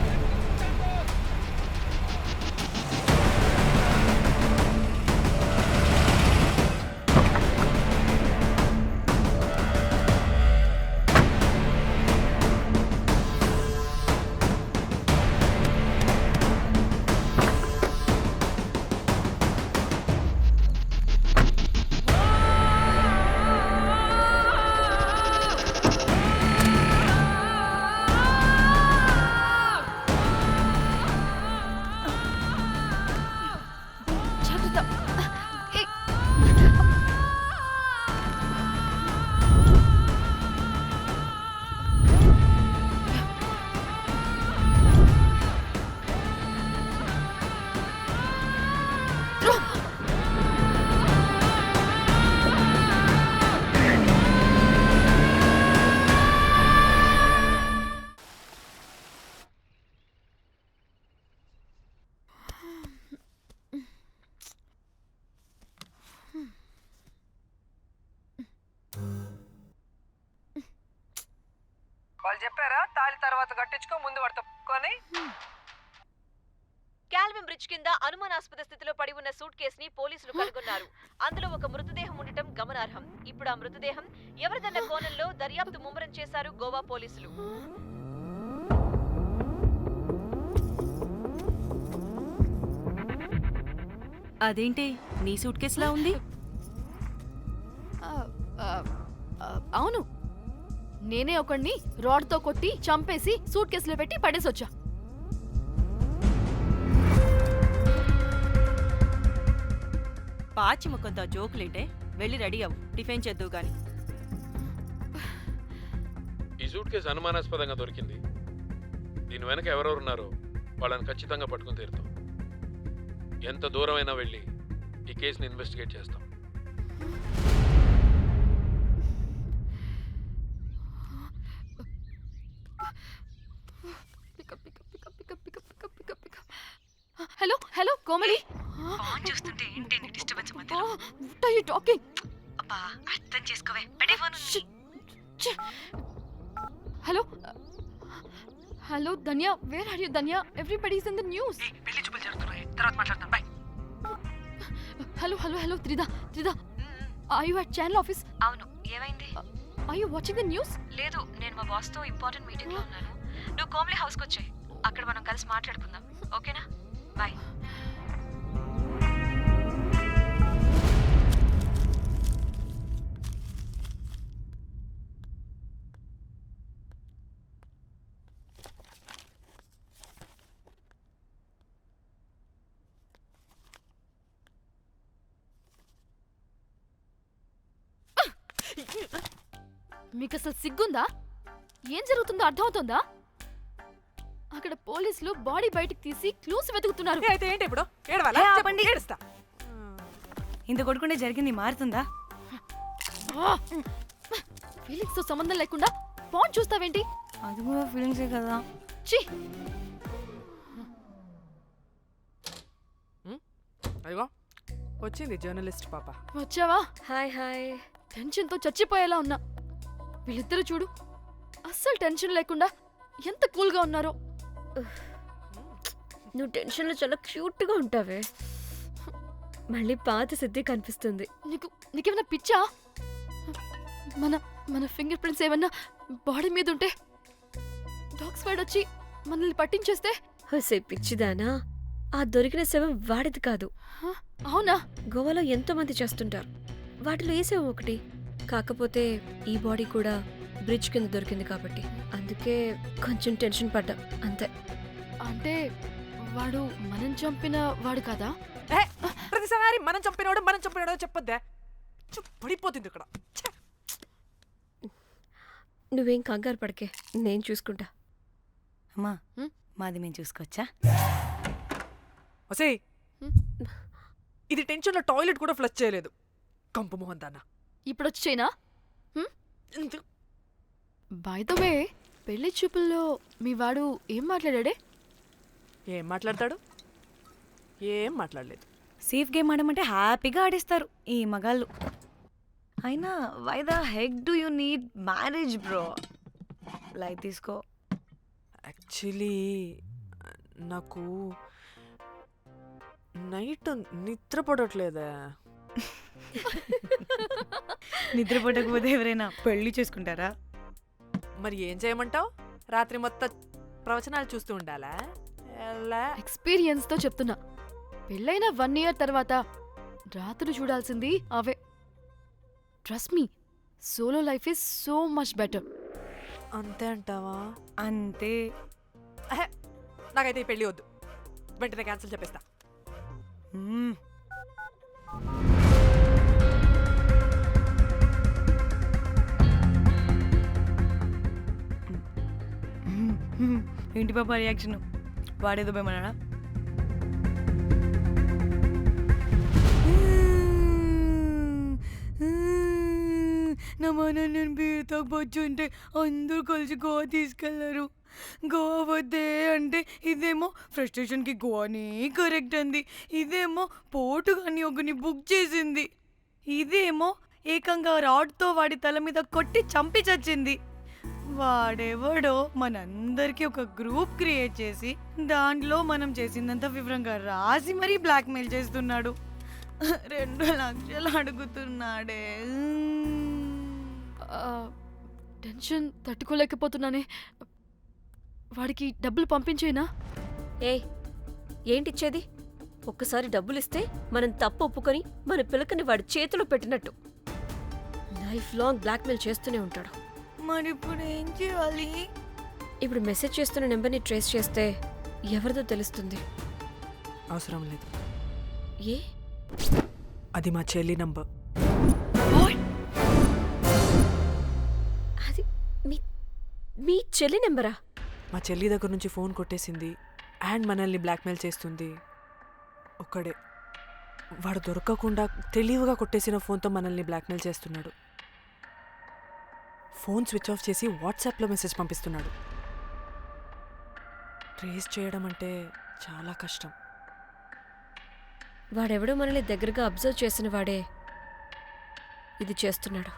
వాళ్ళు చెప్పారా తాళి తర్వాత కట్టించుకో, ముందు పడుకొని. క్యాల్విన్ బ్రిడ్జ్ కింద అనుమానాస్పద స్థితిలో పడి ఉన్న సూట్ కేసుని పోలీసులు కనుగొన్నారు. అందులో ఒక మృతదేహం ఉండటం గమనార్హం. ఇప్పుడు ఆ మృతదేహం ఎవరిదన్న కోణంలో దర్యాప్తు ముమ్మరం చేశారు గోవా పోలీసులు. అదేంటి నీ సూట్ కేసులా ఉంది? అవును, నేనే ఒకడిని రాడ్తో కొట్టి చంపేసి సూట్ కేసులో పెట్టి పడేసొచ్చా. పాచి ముఖంతో జోకులేంటే వెళ్ళి రెడీ అవ్వు, టిఫిన్ చేద్దువు గాని. ఈ సూట్ కేసు అనుమానాస్పదంగా దొరికింది. దీని వెనక ఎవరెవరున్నారో వాళ్ళని ఖచ్చితంగా పట్టుకుని తీరుతాం. ఎంత దూరమైనా వెళ్ళి ఈ కేసుని ఇన్వెస్టిగేట్ చేస్తాం. Hello hello Komali. ఫోన్ చూస్తుంటే ఏంటి నీ డిస్టర్బెన్స్ మధ్యలో? What are you talking? అబ్బా అర్థం చేసుకోవే, పెట్టే phone. Hello hello Dhanya, where are you Dhanya? Everybody is in the news. పెళ్లి చూపులు జరుగుతున్నాయి, తర్వాత మాట్లాడతాం. Bye. Hello hello hello Tridha Tridha, are you at channel office? అవును, ఏమైంది? Are you watching the news? లేదు, నేను మా బాస్ తో ఇంపార్టెంట్ మీటింగ్ లో ఉన్నాను. నువ్వు కోమ్లీ హౌస్ కి వచ్చాయి, అక్కడ మనం కలిసి మాట్లాడుకుందాం. ఓకేనా? బాయ్. మీకు అసలు సిగ్గుందా? ఏం జరుగుతుందో అర్థమవుతుందా? అక్కడ పోలీసులు బాడీ బయటికి తీసి క్లూస్ వెతుకుతున్నారు. అయితే ఏంటి ఇప్పుడు? ఏడవాలా? చెప్పండి. ఏడుస్తా. ఇంత కొడుకుంటే జరిగింది మారుతుందా? ఫీలింగ్స్ తో సంబంధం లేకుండా ఫోన్ చూస్తావేంటి? అది కూడా ఫీలింగ్సే కదా. ఛీ, అయ్యో వచ్చింది జర్నలిస్ట్ పాప. వచ్చావా? Hi hi. టెన్షన్ తో చచ్చిపోయేలా ఉన్నా. వీళ్ళిద్దరు చూడు, అస్సలు టెన్షన్ లేకుండా ఎంత కూల్గా ఉన్నారో. నువ్వు టెన్షన్లో చాలా క్యూట్గా ఉంటావే. మళ్ళీ పాత సిద్ధి కనిపిస్తుంది. నీకేమైనా పిచ్చా? మన మన ఫింగర్ ప్రింట్స్ ఏమన్నా బాడీ మీద ఉంటే డాగ్స్ వైడ్ వచ్చి మనల్ని పట్టించేస్తే? హోసే పిచ్చిదానా, ఆ దొరికిన శవం వాడిది కాదు. అవునా? గోవాలో ఎంతో మంది చేస్తుంటారు, వాటిలో ఏ శవం ఒకటి. కాకపోతే ఈ బాడీ కూడా బ్రిడ్జ్ కింద దొరికింది కాబట్టి అందుకే కొంచెం టెన్షన్ పడ్డా అంతే. అంటే వాడు మనం చంపిన వాడు కదా? ప్రతిసారి మనం చంపినాడో చెప్పొద్దే, పడిపోతుంది ఇక్కడ. నువ్వేం కంగారు పడకే, నేను చూసుకుంటా. అమ్మా మాది మేము చూసుకోవచ్చా? ఒసే, ఇది టెన్షన్లో టాయిలెట్ కూడా ఫ్లష్ చేయలేదు. కంపు మొహం దాన్న. ఇప్పుడు వచ్చి చేయనా? బై ద వే, పెళ్లి చూపుల్లో మీ వాడు ఏం మాట్లాడాడే? ఏం మాట్లాడతాడు? ఏం మాట్లాడలేదు. సేఫ్ గేమ్ ఆడమంటే హ్యాపీగా ఆడిస్తారు ఈ మగాళ్ళు. అయినా why the heck do you need marriage bro? Light తీసుకో. యాక్చువల్లీ నాకు నైట్ నిద్ర పడట్లేదా? నిద్ర పడకపోతే ఎవరైనా పెళ్లి చేసుకుంటారా? మరి ఏం చేయమంటావు? రాత్రి మొత్తం ప్రవచనాలు చూస్తూ ఉండాలా? ఎక్స్పీరియన్స్తో చెప్తున్నా, పెళ్ళైన 1 year తర్వాత రాత్రులు చూడాల్సింది అవే. Trust me, solo life is so much better. అంతే అంటావా? అంతే. నాకైతే ఈ పెళ్ళి వద్దు, వెంటనే క్యాన్సిల్ చెప్పేస్తా. ఏంటి పాప రియాక్షన్? వాడేదో భయమన్నాడా? నా మన నేను బీర్ తాగొచ్చుంటే అందరూ కలిసి గోవా తీసుకెళ్లారు. గోవా వద్దే అంటే ఇదేమో ఫ్రస్ట్రేషన్కి గోవానే కరెక్ట్ అంది, ఇదేమో పోటుగాని ఒకని బుక్ చేసింది, ఇదేమో ఏకంగా రాడ్తో వాడి తల మీద కొట్టి చంపి చచ్చింది. వాడెవడో మనందరికీ ఒక గ్రూప్ క్రియేట్ చేసి దాంట్లో మనం చేసిందంతా వివరంగా రాసి మరీ బ్లాక్మెయిల్ చేస్తున్నాడు. 2 లక్షలు అడుగుతున్నాడే. టెన్షన్ తట్టుకోలేకపోతున్నానే. వాడికి డబ్బులు పంపించేనా? ఏంటిచ్చేది? ఒక్కసారి డబ్బులిస్తే మనం తప్పు ఒప్పుకొని మన పిల్లకని వాడి చేతిలో పెట్టినట్టు. లైఫ్ లాంగ్ బ్లాక్మెయిల్ చేస్తూనే ఉంటాడు. మరి ఇప్పుడు ఏం చేయాలి? ఇప్పుడు మెసేజ్ చేస్తున్న నెంబర్ని ట్రేస్ చేస్తే ఎవరిదో తెలుస్తుంది. అవసరం లేదు. ఏ? అది మా చెల్లి నంబర్. అది మీ చెల్లి నెంబరా? మా చెల్లి దగ్గర నుంచి ఫోన్ కొట్టేసింది అండ్ మనల్ని బ్లాక్మెయిల్ చేస్తుంది. ఒక్కడే, వాడు దొరకకుండా తెలివిగా కొట్టేసిన ఫోన్తో మనల్ని బ్లాక్మెయిల్ చేస్తున్నాడు. ఫోన్ స్విచ్ ఆఫ్ చేసి వాట్సాప్లో మెసేజ్ పంపిస్తున్నాడు. ట్రేస్ చేయడం అంటే చాలా కష్టం. వాడెవడో మనల్ని దగ్గరగా అబ్జర్వ్ చేసిన వాడే ఇది చేస్తున్నాడు.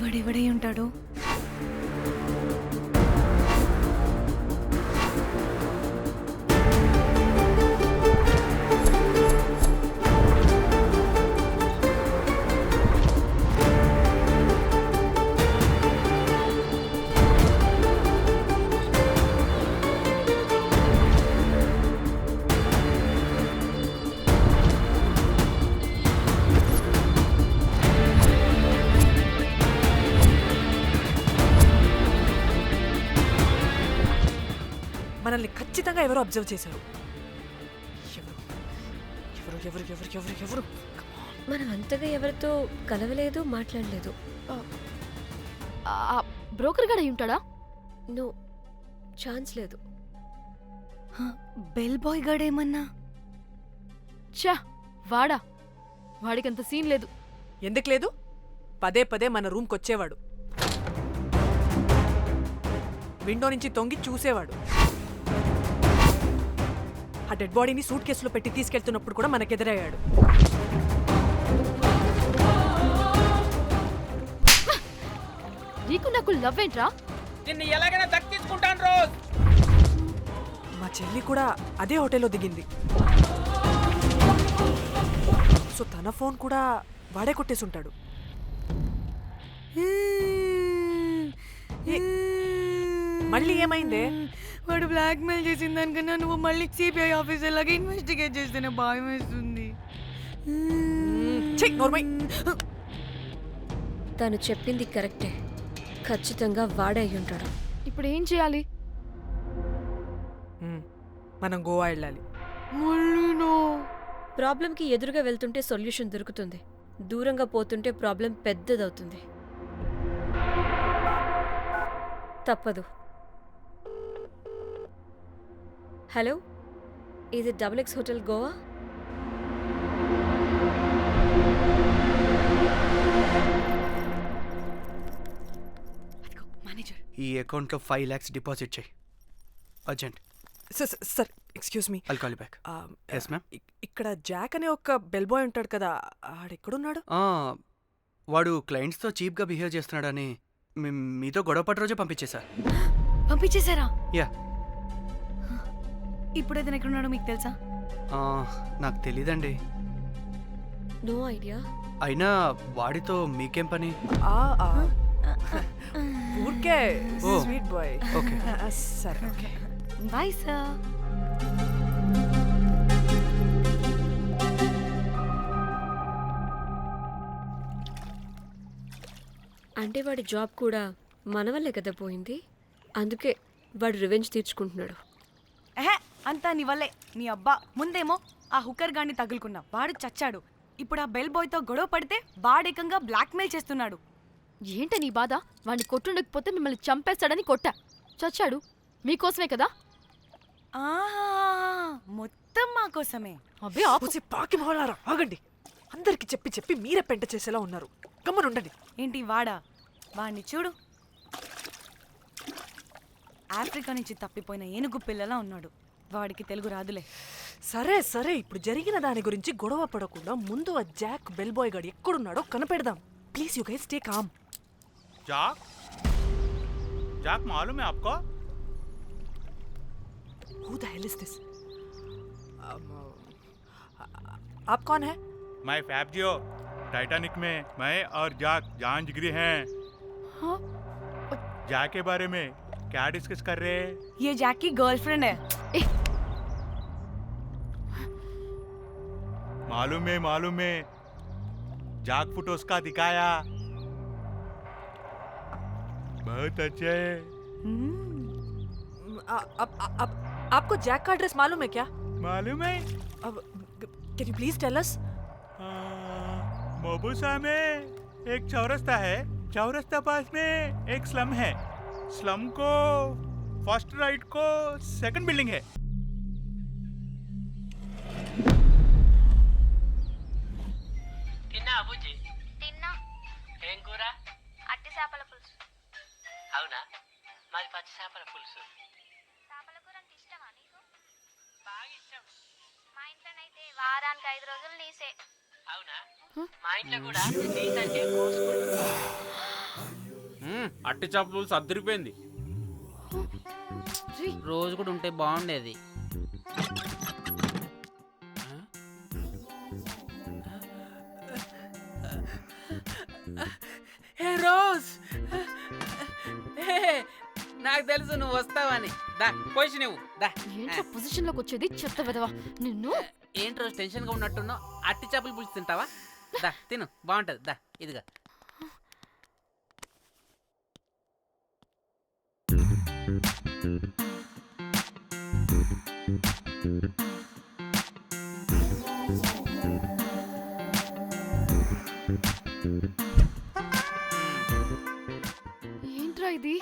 వాడెవడై ఉంటాడు? మనల్ని ఖచ్చితంగా ఎవరో అబ్జర్వ్ చేశారు. ఎవరు ఎవరు ఎవరు ఎవరు ఎవరు? మనం అంతగా ఎవరితో కలవలేదు, మాట్లాడలేదు. బ్రోకర్ గడ ఉంటాడా? నో, ఛాన్స్ లేదు. బెల్ బాయ్ గడేమన్నా? చా, వాడా? వాడికంత సీన్ లేదు. ఎందుకు లేదు? పదే పదే మన రూమ్కి వచ్చేవాడు, విండో నుంచి తొంగి చూసేవాడు. ఆ డెడ్ బాడీని సూట్ కేసులో పెట్టి తీసుకెళ్తున్నప్పుడు కూడా మనకెదురయ్యాడు. నీకు నాకు లవ్ ఏంట్రా? నిన్ను ఎలాగైనా దక్కించుకుంటాను రోజ్. మా చెల్లి కూడా అదే హోటల్లో దిగింది. సో తన ఫోన్ కూడా వాడే కొట్టేసి ఉంటాడు. మళ్ళీ ఏమైందే? వాడు బ్లాక్ మెయిల్ చేసిన దానికన్నా నువ్వు మళ్ళీ సిబిఐ ఆఫీసర్ లాగా ఇన్వెస్టిగేట్ చేస్తేనే భయం వేస్తుంది. తను చెప్పింది కరెక్టే. ఖచ్చితంగా వాడే అయి ఉంటాడు. ఇప్పుడు ఏం చేయాలి? మనం గోవా వెళ్ళాలి. ప్రాబ్లంకి ఎదురుగా వెళ్తుంటే సొల్యూషన్ దొరుకుతుంది, దూరంగా పోతుంటే ప్రాబ్లం పెద్దదవుతుంది. తప్పదు. హలో, ఇది XX హోటల్ గోవా? ఈ అకౌంట్లో 5 lakhs డిపాజిట్ చేయి urgent. Sir excuse me. I'll call you back. Yes, ma'am. ఇక్కడ జాక్ అనే ఒక బెల్ బాయ్ ఉంటాడు కదా, ఆడెక్కడున్నాడు? వాడు క్లయింట్స్తో చీప్గా బిహేవ్ చేస్తున్నాడని మీతో గొడవ పడి రోజే పంపించేశారా? యా. ఇప్పుడు అతను ఎక్కడున్నాడో మీకు తెలుసా? నాకు తెలీదండి. No idea. అయినా వాడితో మీకేం పని? ఊరికే ఓ, స్వీట్ బాయ్. ఓకే. సరే, ఓకే. Bye sir. అంటే వాడి జాబ్ కూడా మన వల్లే కదా పోయింది. అందుకే వాడు రివెంజ్ తీర్చుకుంటున్నాడు. అంతా నీ వల్లే. నీ అబ్బా ముందేమో ఆ హుకర్ గాన్ని తగులుకున్నా, వాడు చచ్చాడు. ఇప్పుడు ఆ బెల్ బాయ్తో గొడవ పడితే వాడేకంగా బ్లాక్మెయిల్ చేస్తున్నాడు. ఏంట నీ బాధ? వాడిని కొట్టుండకపోతే మిమ్మల్ని చంపేస్తాడని కొట్టా. చచ్చాడు మీకోసమే కదా? మొత్తం మా కోసమే. అబ్బే ఆపోసి పాకి మొహలారా, ఆగండి. అందరికి చెప్పి చెప్పి మీరే పెంట చేసేలా ఉన్నారు. గమ్మనుండండి. ఏంటి వాడా? వాడిని చూడు, ఆఫ్రికా నుంచి తప్పిపోయిన ఏనుగు పిల్లలా ఉన్నాడు. వాడికి తెలుగు రాదులే. సరే సరే, ఇప్పుడు జరిగిన దాని గురించి గొడవ పడకుండా ముందు ఆ జాక్ బెల్ బాయ్ గాడు ఎక్కడున్నాడో కనిపెడదాం. Please you guys stay calm. Jack Jack मालूम है आपको? Who the hell is this? आप कौन है? मैं फैब्जियो, टाइटैनिक में मैं और जाक जान जिगरी हैं। हाँ? जाक के बारे में क्या डिस्कस कर रहे हैं? ये जैक की गर्लफ्रेंड है। मालूम है जाक फोटोस का दिखाया, बहुत अच्छे है। आपको जैक का एड्रेस मालूम है क्या? मालूम है। अब can you please tell us? मोबुसा में एक चौरस्ता है, चौरस्ता पास में एक स्लम है, स्लम को फर्स्ट राइट को सेकंड बिल्डिंग है। తిన్నా అబుజ్జి? తిన్నా. ఏం కూర? అట్టి చేపల పులుసు. అవునా? మాది పచ్చి చేపల పులుసు. చేపల కూర అంటే ఇష్టమా నీకు? బాగా ఇష్టం. మా ఇంట్లోనైతే వారానికి 5 రోజులు నీసే. అవునా? మా ఇంట్లో కూడా నీసంటే కోసుకుంటాం. అట్టి చేపల పులుసు అద్దరిపోయింది. రోజు కూడా ఉంటే బాగుండేది. హే రోజ్, నాకు తెలుసు నువ్వు వస్తావని. దా పొజిషన్ నువ్వు దా. ఏంట్రా పొజిషన్ లోకి వచ్చేది? చెత్త వెదవా నిన్ను. ఏంటి రోజు టెన్షన్ గా ఉన్నట్టున్నావు? అట్టి చేపలు పులుసు తింటావా? దా తిను, బాగుంటది. దా ఇదిగా. ఏంట్రా ఇది?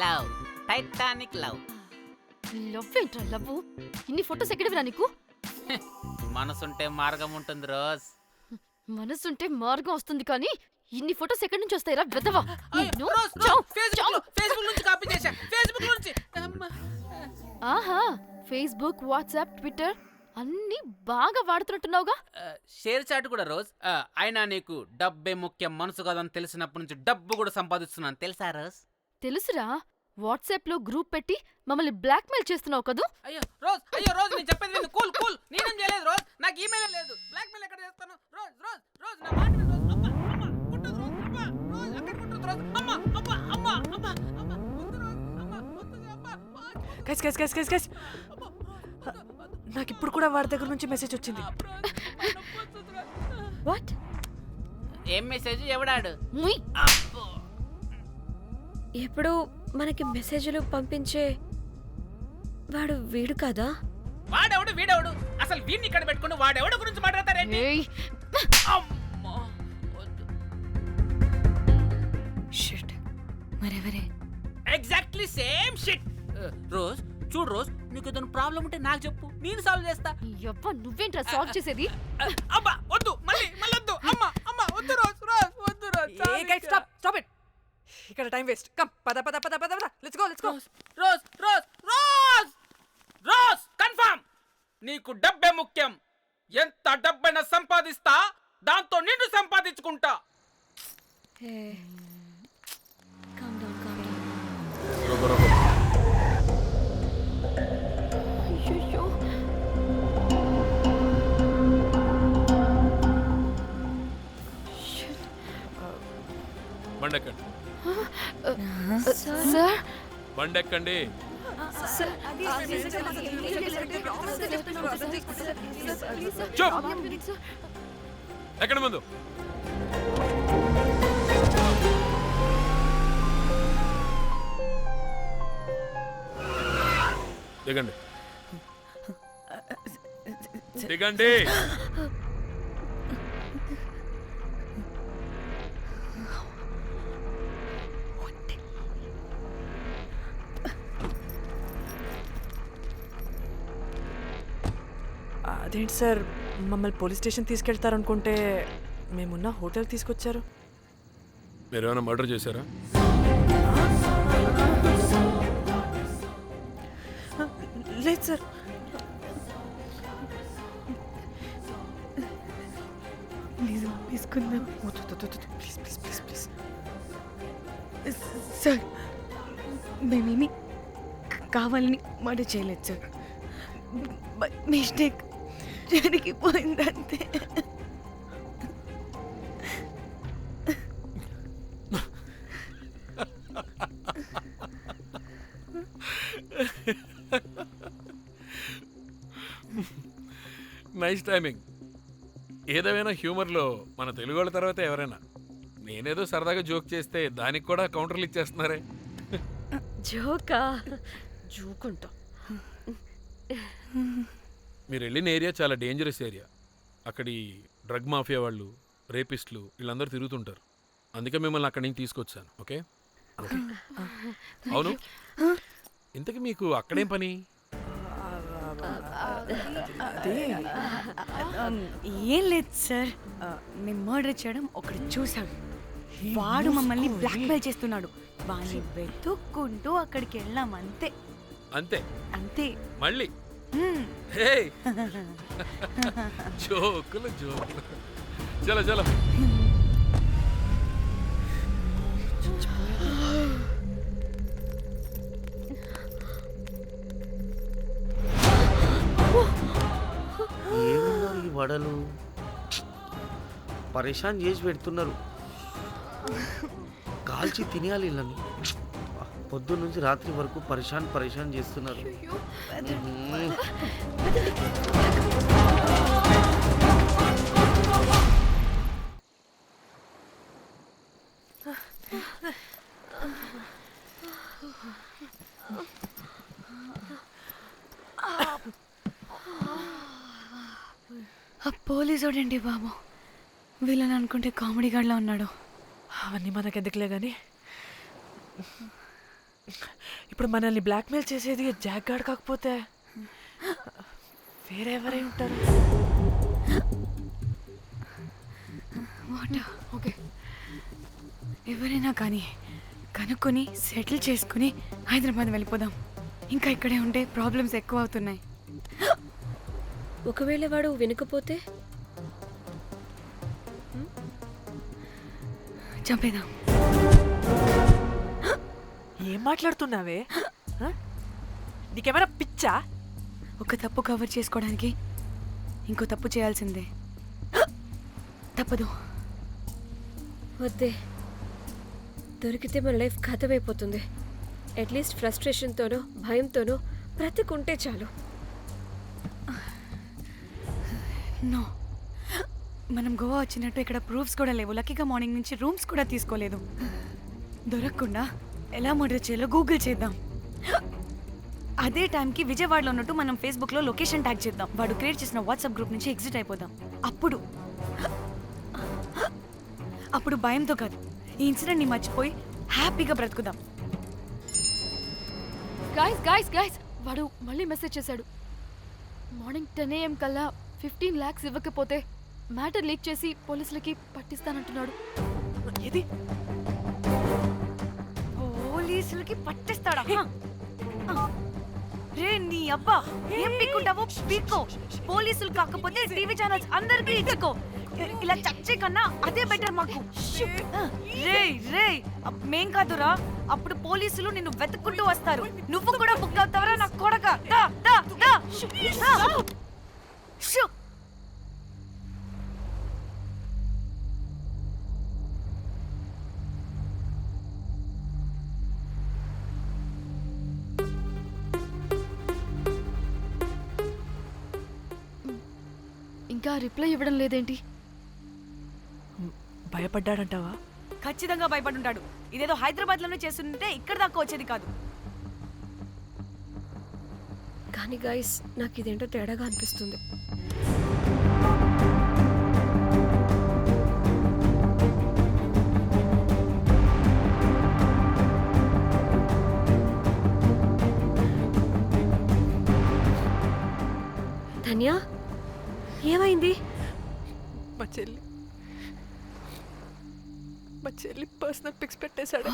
Love, Titanic love. లవ్ ఏంట్రా లవ్? ఇన్ని ఫొటోస్ ఎక్కడివిరా నీకు? మనసుంటే మార్గం ఉంటుంది రోజ్. మనసుంటే మార్గం వస్తుంది కానీ ఇన్ని ఫొటోస్ ఎక్కడి నుంచి వస్తాయిరా వెదవా? ఫేస్బుక్ నుంచి కాపీ చేశా. ఫేస్బుక్ నుంచి. ఆహా, ఫేస్బుక్, వాట్సాప్, ట్విట్టర్ అన్నీ బాగా వాడుతున్నట్టున్నావుగా. షేర్ చాట్ కూడా రోజ్. అయినా నీకు డబ్బే ముఖ్యం మనసు కాదని తెలిసినప్పటి నుంచి డబ్బు కూడా సంపాదిస్తున్నాను తెలుసా రోజ్? తెలుసురా, వాట్సాప్ లో గ్రూప్ పెట్టి మమ్మల్ని బ్లాక్మెయిల్ చేస్తున్నావు కదూ. అయ్యో రోజ్ నేను చెప్పేది విను. కూల్ నేనేం చేయలేదు రోజ్, నాకు ఈమెయిల్ లేదు. బ్లాక్మెయిల్ ఎక్కడ చేస్తాను రోజ్ నా మాట విను రోజ్. అబ్బా కుట్టదు రోజ్, అబ్బా రోజ్ అక్కడ కుట్టదు రోజ్. అమ్మా వద్దు రోజ్, వద్దు అబ్బా. గైస్ నాకు ఇప్పుడు కూడా వాడి దగ్గర నుంచి మెసేజ్ వచ్చింది. వాట్? ఏం మెసేజ్? ఎవడాడు? ఎప్పుడు మనకి మెసేజ్లు పంపించే వాడు వీడు కదా? వాడెవడు వీడెవడు? అసలు వీడిని ఇక్కడ పెట్టుకుని వాడెవడు గురించి మాట్లాడతారేంటి? షిట్, మరెవరే? Exactly same shit. రోజ్ చూడు రోజ్, నీకు ఏదైనా ప్రాబ్లం ఉంటే నాకు చెప్పు, నేను సాల్వ్ చేస్తా. నువ్వేంట్రా సాల్వ్ చేసేది? అబ్బా వద్దు, మళ్ళీ వద్దు. అమ్మా వద్దు రోజ్ వద్దు రోజ్. Stop it. ఇక్కడ టైం వేస్ట్. కమ్ పద లెట్స్ గో. రోజ్ కన్ఫర్మ్ నీకు డబ్బే ముఖ్యం. ఎంత డబ్బైనా సంపాదిస్తా, దాంతో నిన్ను సంపాదించుకుంటా. బండెక్కండి. సార్ బండెక్కండి. ఎక్కడ ముందు దిగండి. అదేంటి సార్, మమ్మల్ని పోలీస్ స్టేషన్ తీసుకెళ్తారనుకుంటే మేమున్న హోటల్ తీసుకొచ్చారు. మీరేమైనా మర్డర్ చేశారా? లేదు సార్. తీసుకుందాం ప్లీజ్. సార్, మేమేమి కావాలని మర్డర్ చేయలేదు సార్. మిస్టేక్ జరిగిపోయిందంతే. Nice timing. ఏదేమైనా హ్యూమర్లో మన తెలుగు వాళ్ళ తర్వాత ఎవరైనా. నేనేదో సరదాగా జోక్ చేస్తే దానికి కూడా కౌంటర్లు ఇచ్చేస్తున్నారే. జోకా? జోకుంటా. మీరు వెళ్ళిన ఏరియా చాలా డేంజరస్ ఏరియా. అక్కడి డ్రగ్ మాఫియా వాళ్ళు, రేపిస్టులు వీళ్ళందరూ తిరుగుతుంటారు. అందుకే మిమ్మల్ని అక్కడి నుంచి తీసుకొచ్చాను. ఓకే? అవును, ఇంతకీ మీకు అక్కడేం పని? ఏం లేదు సార్, మేము మర్డర్ చేయడం ఒకటి చూసాడు. వాడు మమ్మల్ని బ్లాక్మెయిల్ చేస్తున్నాడు. వాడిని వెతుక్కుంటూ అక్కడికి వెళ్ళాం. అంతే అంతే. మళ్ళీ జోకులు. చలో ఏమున్నారు ఈ వడలు? పరేషాన్ చేసి పెడుతున్నారు. కాల్చి తినేయాలి వీళ్ళని. పొద్దున్న నుంచి రాత్రి వరకు పరేషాన్ చేస్తున్నారు. పోలీసు వాడండి బాబు. వీళ్ళని అనుకుంటే కామెడీ గాడ్లా ఉన్నాడు. అవన్నీ మనకెందుకులే కానీ, ఇప్పుడు మనల్ని బ్లాక్మెయిల్ చేసేది జాక్ గార్డ్ కాకపోతే వేరే ఎవరై ఉంటారు? ఓకే, ఎవరైనా కానీ కనుక్కొని సెటిల్ చేసుకుని హైదరాబాద్ వెళ్ళిపోదాం. ఇంకా ఇక్కడే ఉంటే ప్రాబ్లమ్స్ ఎక్కువ అవుతున్నాయి. ఒకవేళ వాడు వినకపోతే చంపేదాం. ఏం మాట్లాడుతున్నావే? నీకేమైనా పిచ్చా? ఒక తప్పు కవర్ చేసుకోవడానికి ఇంకో తప్పు చేయాల్సిందే. తప్పదు. వద్దే, దొరికితే మన లైఫ్ ఖతమైపోతుంది. అట్లీస్ట్ ఫ్రస్ట్రేషన్తోనో భయంతోనో బ్రతికుంటే చాలు. నో, మనం గోవా వచ్చినట్టు ఇక్కడ ప్రూఫ్స్ కూడా లేవు. లక్కీగా మార్నింగ్ నుంచి రూమ్స్ కూడా తీసుకోలేదు. దొరకకుండా ఎలా మర్డర్ చేయాలో గూగుల్ చేద్దాం. అదే టైంకి విజయవాడలో ఉన్నట్టు మనం ఫేస్బుక్లో లొకేషన్ ట్యాగ్ చేద్దాం. వాడు క్రియేట్ చేసిన వాట్సాప్ గ్రూప్ నుంచి ఎగ్జిట్ అయిపోదాం. అప్పుడు భయంతో కాదు, ఈ ఇన్సిడెంట్ని మర్చిపోయి హ్యాపీగా బ్రతుకుదాం. గాయ్స్ గాయ్స్ గాయ్స్ వాడు మళ్ళీ మెసేజ్ చేశాడు. మార్నింగ్ 10 AM కల్లా 15 lakhs ఇవ్వకపోతే మ్యాటర్ లీక్ చేసి పోలీసులకి పట్టిస్తానంటున్నాడు. ఏది? పోలీసులకి పట్టిస్తాడా? రే నీ అబ్బా, ఏం పిక్కుంటావో పీక్కో. పోలీసులు కాకపోతే టీవీ ఛానల్స్ అందరికీ ఇచ్చుకో. ఇలా చచ్చే కన్నా అదే బెటర్ మాకు. రే రే, మేం కాదురా, అప్పుడు పోలీసులు నిన్ను వెతుక్కుంటూ వస్తారు. నువ్వు కూడా బుక్ అవుతావరా నా కొడక. దా దా దా. ఇంకా రిప్లై ఇవ్వడం లేదేంటి? భయపడ్డాడంటావా? ఖచ్చితంగా భయపడుంటాడు. ఇదేదో హైదరాబాద్ లోనే చేస్తుంటే ఇక్కడ దాకా వచ్చేది కాదు. కానీ గైస్, నాకు ఇదేంటో తేడాగా అనిపిస్తుంది. ధన్య, ఏమైంది? మా చెల్లి పర్సనల్ పిక్స్ పెట్టేశాడు.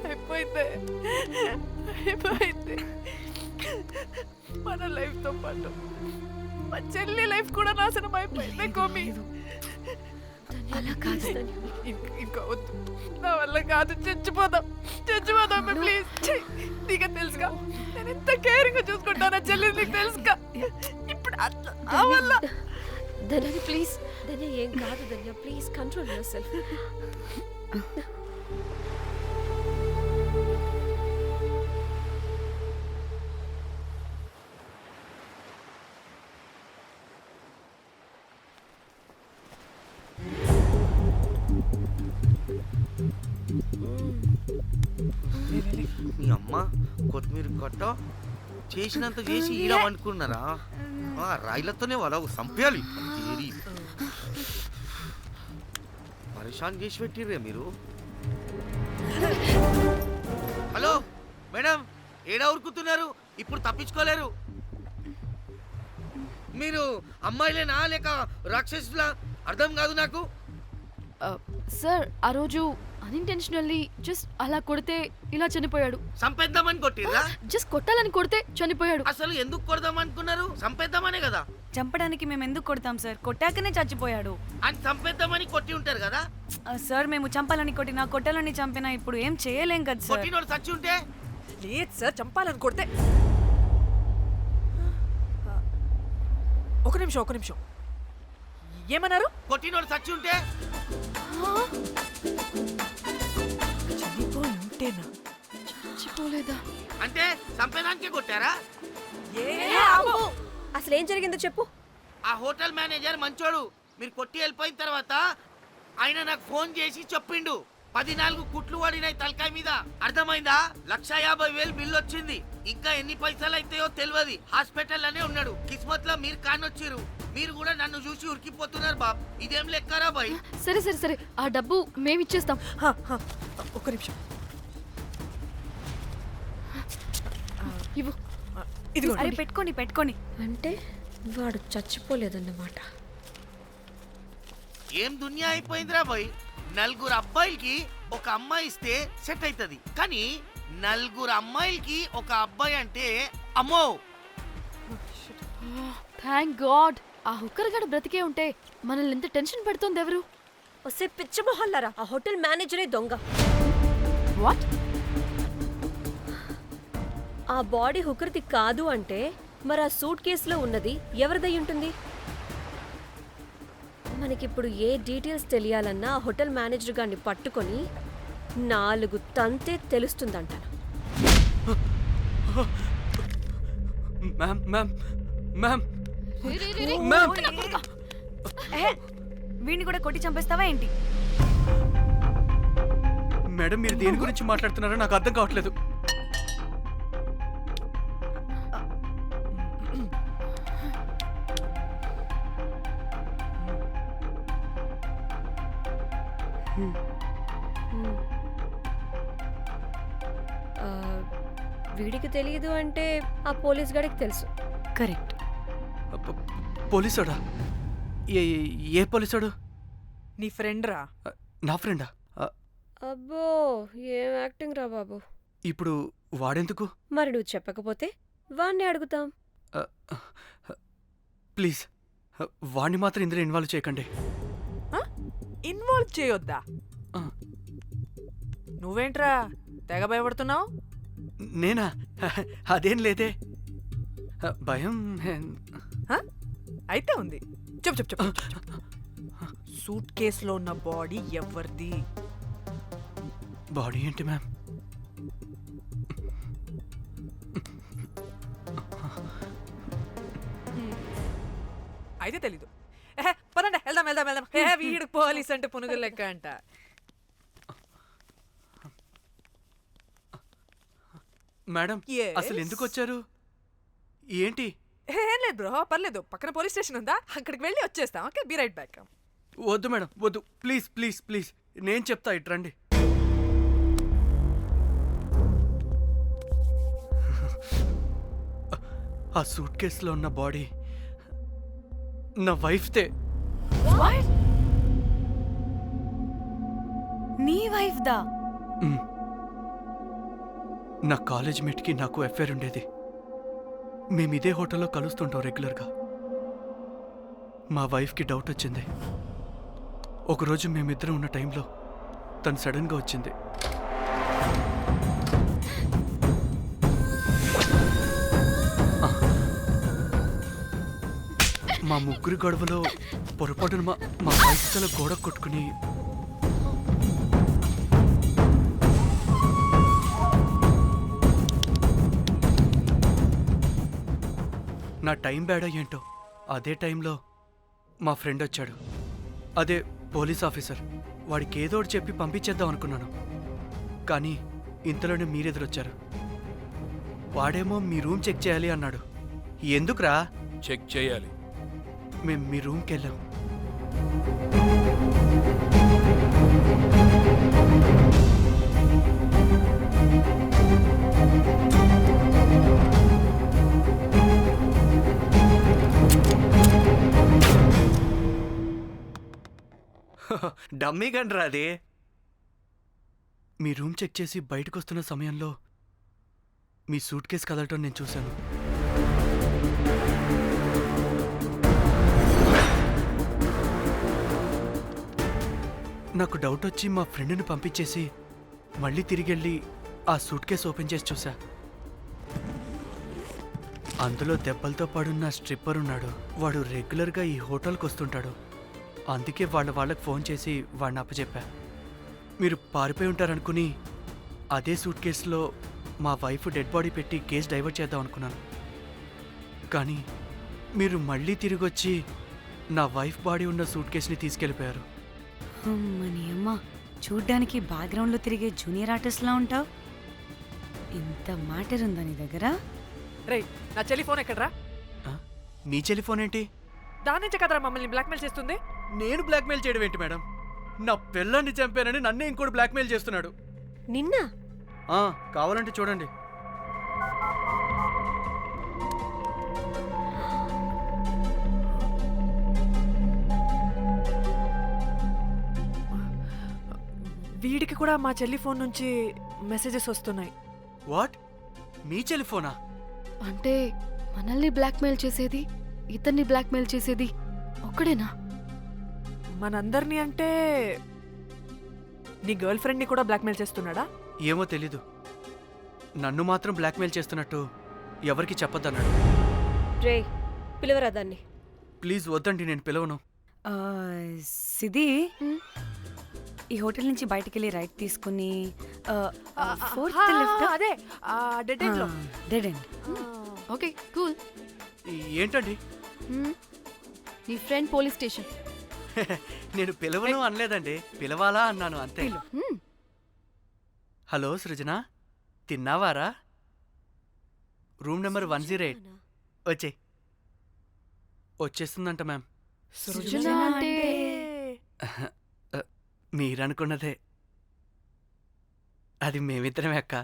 అయిపోయింది. మన లైఫ్తో పాటు మా చెల్లి లైఫ్ కూడా నాశనం అయిపోయింది. కోమి, అలా కాదు. ఇంకా వద్దు, నా వల్ల కాదు. చచ్చిపోదాం ప్లీజ్. నీకు తెలుసుగా నేను ఎంత కేరింగ్ చూసుకుంటానా చెల్లి, నీకు తెలుసుగా. ఇప్పుడు ఆ వల్ల ధన్య ప్లీజ్. ధన్య ఏం కాదు. ధన్య ప్లీజ్ కంట్రోల్ యువర్ సెల్ఫ్. మీ అమ్మ కొత్తిమీర కట్ట చేసినంత చేసి ఈడ అనుకున్నారా? రాయిలతోనే వాళ్ళ సంపేయాలి. పరేషాన్ చేసి పెట్టిర్రే మీరు. హలో మేడం, ఏడా ఉరుకుతున్నారు? ఇప్పుడు తప్పించుకోలేరు. మీరు అమ్మాయిలేనా లేక రాక్షసులా? అర్థం కాదు నాకు. సార్, ఆ రోజు అన్ఇంటెన్షనల్లీ జస్ట్ అలా కొడితే ఇలా చనిపోయాడు. సంపేద్దామని కొట్టిర్రా? జస్ట్ కొట్టాలని కొడితే చనిపోయాడు. అసలు ఎందుకు కొడదాం అనుకున్నారు? సంపేద్దామనే కదా. చంపడానికి మేము ఎందుకు కొడతాం సార్? కొట్టాకనే చచ్చిపోయాడు. అని సంపేద్దామని కొట్టి ఉంటారు కదా సార్. మేము చంపాలని కొట్టినా కొట్టాలని చంపినా ఇప్పుడు ఏం చేయలేం కదా సార్. కొట్టినోడు చచ్చి ఉంటే? లేదు సార్, చంపాలని కొడితే. ఒక నిమిషం. ఏమన్నారు? కొట్టినోడు చచ్చి ఉంటే? చనిపోయి ఉంటేనా? చచ్చిపోలేదా? అంటే సంపేదానికే కొట్టారా? అసలు ఏం జరిగిందో చెప్పు. ఆ హోటల్ మేనేజర్ మంచోడు. మీరు కొట్టి వెళ్ళిపోయిన తర్వాత ఆయన నాకు ఫోన్ చేసి చెప్పిండు 14 కుట్లు పడినాయి తలకాయ మీద. అర్థమైందా? 1,50,000 బిల్లు వచ్చింది. ఇంకా ఎన్ని పైసలు అయితాయో తెలియదు. హాస్పిటల్ లోనే ఉన్నాడు. కిస్మత్ లో మీరు కానొచ్చిరు. మీరు కూడా నన్ను చూసి ఉరికిపోతున్నారు బాబ్. ఇదేం లెక్కరా బాయ్? సరే ఆ డబ్బు మేమిచ్చేస్తాం. ఒక నిమిషం. ఇవ్వు. అరే పెట్టుకోని. అంటే వాడు చచ్చిపోలేదన్నమాట. ఏం దునియా అయిపోయిందిరా బాయ్. 4 అబ్బాయిలకి ఒక అమ్మాయి ఇస్తే సెట్ అవుతుంది. కానీ 4 అమ్మాయిలకి ఒక అబ్బాయి అంటే అమ్మో. థ్యాంక్ గాడ్ ఆ హుక్కర్ గడు బ్రతికే ఉంటే మనల్ని ఎంత టెన్షన్ పెడుతుంది ఎవరు? వస్తే పిచ్చి మొహల్లారా, ఆ హోటల్ మేనేజరే దొంగ. వాట్? ఆ బాడీ హుకర్ది కాదు అంటే మరి ఆ సూట్ కేసులో ఉన్నది ఎవరిదై ఉంటుంది? మనకిప్పుడు ఏ డీటెయిల్స్ తెలియాలన్నా ఆ హోటల్ మేనేజర్ గారిని పట్టుకొని 4 తంతే తెలుస్తుందంటాను. మ్యామ్ మ్యామ్ మ్యామ్ వీడిని కూడా కొట్టి చంపేస్తావా ఏంటి? మేడం మీరు దేని గురించి మాట్లాడుతున్నారో నాకు అర్థం కావట్లేదు. వీడికి తెలియదు అంటే ఆ పోలీస్ గాడికి తెలుసు. కరెక్ట్. పోలీసాడా? ఏ పోలీసాడు? నీ ఫ్రెండ్ రా. నా ఫ్రెండా? అబ్బో ఏం యాక్టింగ్ రా బాబు. ఇప్పుడు వాడెందుకు? మరి నువ్వు చెప్పకపోతే వాణ్ణి అడుగుతాం. ప్లీజ్ వాణ్ణి మాత్రం ఇందులో ఇన్వాల్వ్ చేయకండి. ఇన్వాల్వ్ చేయొద్దా? నువ్వేంట్రా తెగ భయపడుతున్నావు? నేనా? అదేం లేదే, భయం. అయితే ఉంది. చెప్పు చెప్పు చెప్పు. సూట్ కేసులో ఉన్న బాడీ ఎవరిది? బాడీ ఏంటి మ్యామ్? అయితే తెలీదు. పదండి వెళ్దాం వెళ్దాం వెళ్దాం. వీడు పోలీస్ అంటే పునుగులు లెక్క అంట. మేడం అసలు ఎందుకు వచ్చారు? ఏంటి? ఏం లేదు బ్రో, పర్లేదు. పక్కన పోలీస్ స్టేషన్ ఉందా, అక్కడికి వెళ్ళి వచ్చేస్తాం. Okay, be right back. వద్దు మేడం వద్దు, ప్లీజ్ ప్లీజ్ ప్లీజ్, నేను చెప్తా, ఇట్రండి. ఆ సూట్ కేసులో ఉన్న బాడీ నా వైఫ్తే. నీ వైఫ్ దా? నా కాలేజ్ మేట్కి నాకు అఫేర్ ఉండేది. మేము ఇదే హోటల్లో కలుస్తుంటాం రెగ్యులర్గా. మా వైఫ్కి డౌట్ వచ్చింది. ఒకరోజు మేమిద్దరం ఉన్న టైంలో తను సడన్గా వచ్చింది. మా ముగ్గురి గొడవలో పొరపాటున మా వైఫ్ తల గోడ కొట్టుకుని నా టైం బ్యాడో ఏంటో అదే టైంలో మా ఫ్రెండ్ వచ్చాడు. అదే పోలీస్ ఆఫీసర్. వాడికి ఏదో ఒకటి చెప్పి పంపించేద్దాం అనుకున్నాను, కానీ ఇంతలోనే మీరెదురొచ్చారు. వాడేమో మీ రూమ్ చెక్ చేయాలి అన్నాడు. ఎందుకురా? చెక్ చేయాలి. మేము మీ రూమ్కి వెళ్ళాం. డమ్మీ గండ్రా అది. మీ రూమ్ చెక్ చేసి బయటకు వస్తున్న సమయంలో మీ సూట్ కేసు కదలటం నేను చూశాను. నాకు డౌట్ వచ్చి మా ఫ్రెండ్ని పంపించేసి మళ్ళీ తిరిగెళ్ళి ఆ సూట్ కేసు ఓపెన్ చేసి చూసా. అందులో దెబ్బలతో పడున్న స్ట్రిప్పర్ ఉన్నాడు. వాడు రెగ్యులర్గా ఈ హోటల్కి వస్తుంటాడు. అందుకే వాళ్ళకి ఫోన్ చేసి వాడిని అప్పచెప్పా. మీరు పారిపోయి ఉంటారనుకుని అదే సూట్ కేసులో మా వైఫ్ డెడ్ బాడీ పెట్టి కేసు డైవర్ట్ చేద్దాం అనుకున్నాను. కానీ మీరు మళ్ళీ తిరిగి వచ్చి నా వైఫ్ బాడీ ఉన్న సూట్ కేసుని తీసుకెళ్ళిపోయారు. అమ్మని అమ్మ, చూడ్డానికి బ్యాక్గ్రౌండ్లో తిరిగే జూనియర్ ఆర్టిస్ట్లా ఉంటావు. ఇంత మ్యాటర్ ఉందా నీ దగ్గర? రే, నా టెలిఫోన్ ఎక్కడ్రా? నీ టెలిఫోన్ ఏంటి? దాని నుంచే కదరా మమ్మల్ని బ్లాక్మెయిల్ చేస్తుంది. నేను బ్లాక్మెయిల్ చేయడం ఏంటి మేడం? నా పిల్లాన్ని చంపానని నన్నే ఇంకోటి బ్లాక్మెయిల్ చేస్తున్నాడు. నిన్న కావాలంటే చూడండి. వీడికి కూడా మా చెల్లి ఫోన్ నుంచి మెసేజెస్ వస్తున్నాయి. వాట్? మీ టెలిఫోనా? అంటే మనల్ని బ్లాక్మెయిల్ చేసేది, ఇతన్ని బ్లాక్మెయిల్ చేసేది ఒక్కడేనా? మనందరినీ అంటే నీ గర్ల్ ఫ్రెండ్ని కూడా బ్లాక్మెయిల్ చేస్తున్నాడా? ఏమో తెలీదు. నన్ను మాత్రం బ్లాక్మెయిల్ చేస్తున్నట్టు ఎవరికి చెప్పొద్దన్నాడు. రే పిలవరా దాన్ని. ప్లీజ్ వద్దండి, నేను పిలవను. సిది, ఈ హోటల్ నుంచి బయటికి వెళ్ళి రైట్ తీసుకుని అదే డెడ్ ఎండ్ లో. Dead end. Okay cool. ఏంటండి? నీ ఫ్రెండ్ పోలీస్ స్టేషన్. నేను పిలవను అనలేదండి, పిలవాలా అన్నాను అంతే. హలో సృజన, తిన్నావారా? Room number 108. వచ్చే వచ్చేస్తుందంట మ్యామ్. సృజన అంటే మీరనుకున్నదే, అది మేమిద్దరమే అక్క.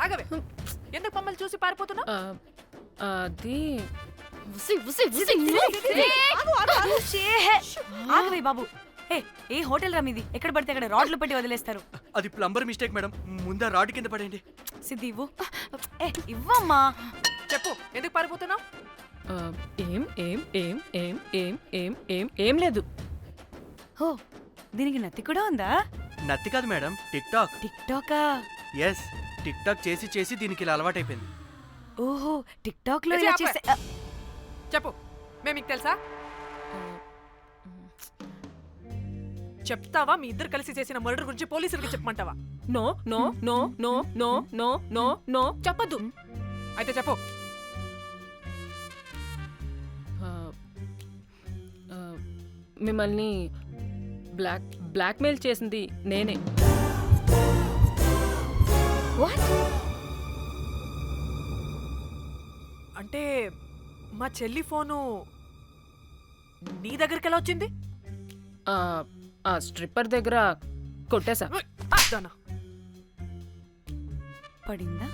ఆగవే, ఎందుకు మమ్మల్ని చూసి పారిపోతున్నా? అది ఆగవే బాబు. ఏ హోటల్ రా మీది? ఎక్కడ పడితే అక్కడ రాడ్లు పెట్టి వదిలేస్తారు. అది ప్లంబర్ మిస్టేక్ మేడం, ముందా రాడ్ కింద పడండి. సిద్ధి ఇవ్వు. ఇవ్వమ్మా. చెప్పు, ఎందుకు పారిపోతున్నావు? ఏం ఏం ఏం ఏం ఏం ఏం ఏం ఏం లేదు. ఓ, దీనికి నత్తి కూడా ఉందా? నత్తి కాదు మేడం, టిక్ టాక్. టిక్ టాకా? ఎస్, టిక్ టాక్ చేసి చేసి దీనికి ఇలా అలవాటైపోయింది. ఓహో, టిక్ టాక్ లో ఇలా చేస్తే. చెప్పు, మేము మీకు తెలుసా? చెప్తావా? మీ ఇద్దరు కలిసి చేసిన మర్డర్ గురించి పోలీసులకి చెప్పమంటావా? No no no no no no no no చెప్పద్దు. అయితే చెప్పు. మిమ్మల్ని బ్లాక్మెయిల్ చేసింది నేనే. అంటే మా చెల్లి ఫోను నీ దగ్గరికి ఎలా వచ్చింది? ఆ స్ట్రిప్పర్ దగ్గర కొట్టేశా. పడిందా?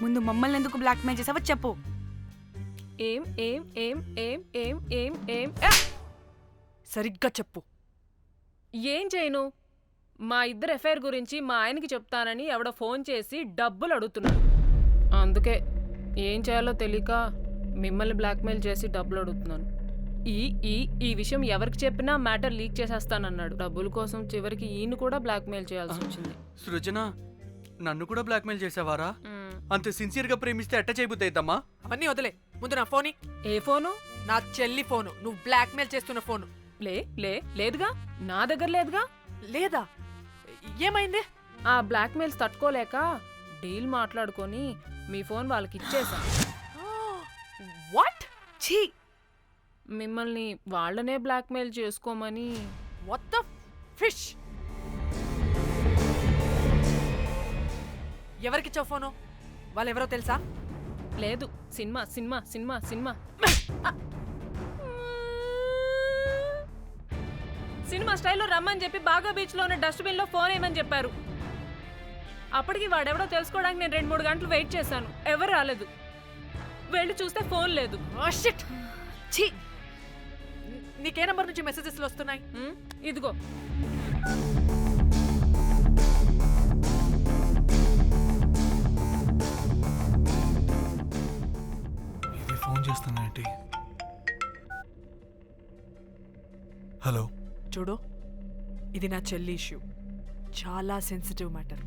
ముందు మమ్మల్ని ఎందుకు బ్లాక్మెయిల్ చేసావో చెప్పు. ఏం ఏం ఏం ఏం ఏం ఏం ఏం సరిగ్గా చెప్పు. ఏం చేయను? మా ఇద్దరు ఎఫ్ఐఆర్ గురించి మా ఆయనకి చెప్తానని ఎవడో ఫోన్ చేసి డబ్బులు అడుగుతున్నాడు. అందుకే ఏం చేయాలో తెలియక మిమ్మల్ని బ్లాక్మెయిల్ చేసి డబ్బులు అడుగుతున్నాను. ఈ ఈ ఈ విషయం ఎవరికి చెప్పినా మ్యాటర్ లీక్ చేసేస్తానన్నాడు. డబ్బుల కోసం చివరికి ఈయన కూడా బ్లాక్మెయిల్ చేయాల్సి వచ్చింది. సృజన, నన్ను కూడా బ్లాక్మెయిల్ చేసావారా? అంత సిన్సియర్ గా ప్రేమిస్తే ఎట్ట చేయబుద్ది అయిద్దమ్మా? అవన్నీ వదిలే, ముందు నా ఫోని. ఏ ఫోను? నా చెల్లి ఫోను. నువ్వు బ్లాక్మెయిల్ చేస్తున్న ఫోను. లేదుగా, నా దగ్గర లేదుగా. లేదా? ఏమైంది? ఆ బ్లాక్మెయిల్స్ తట్టుకోలేక డీల్ మాట్లాడుకొని మీ ఫోన్ వాళ్ళకి ఇచ్చేసా. వాట్? ఛీ! మిమ్మల్ని వాళ్ళనే బ్లాక్మెయిల్ చేసుకోమని. What the fish! ఎవరికిచ్చావు ఫోను? వాళ్ళెవరో తెలుసా? లేదు, cinema cinema cinema cinema cinema స్టైల్లో రమ్మని చెప్పి బాగా బీచ్లో ఉన్న డస్ట్బిన్లో ఫోన్ వేయమని చెప్పారు. అప్పటికి వాడెవడో తెలుసుకోవడానికి నేను 2-3 గంటలు వెయిట్ చేశాను. ఎవరు రాలేదు. వెళ్ళి చూస్తే ఫోన్ లేదు. ఛీ! నీకే నంబర్ నుంచి మెసేజెస్లు వస్తున్నాయి? ఇదిగో. ఇది ఫోన్ చేస్తున్నానంటే. హలో. చూడు, ఇది నా చెల్లి ఇష్యూ. చాలా సెన్సిటివ్ మ్యాటర్.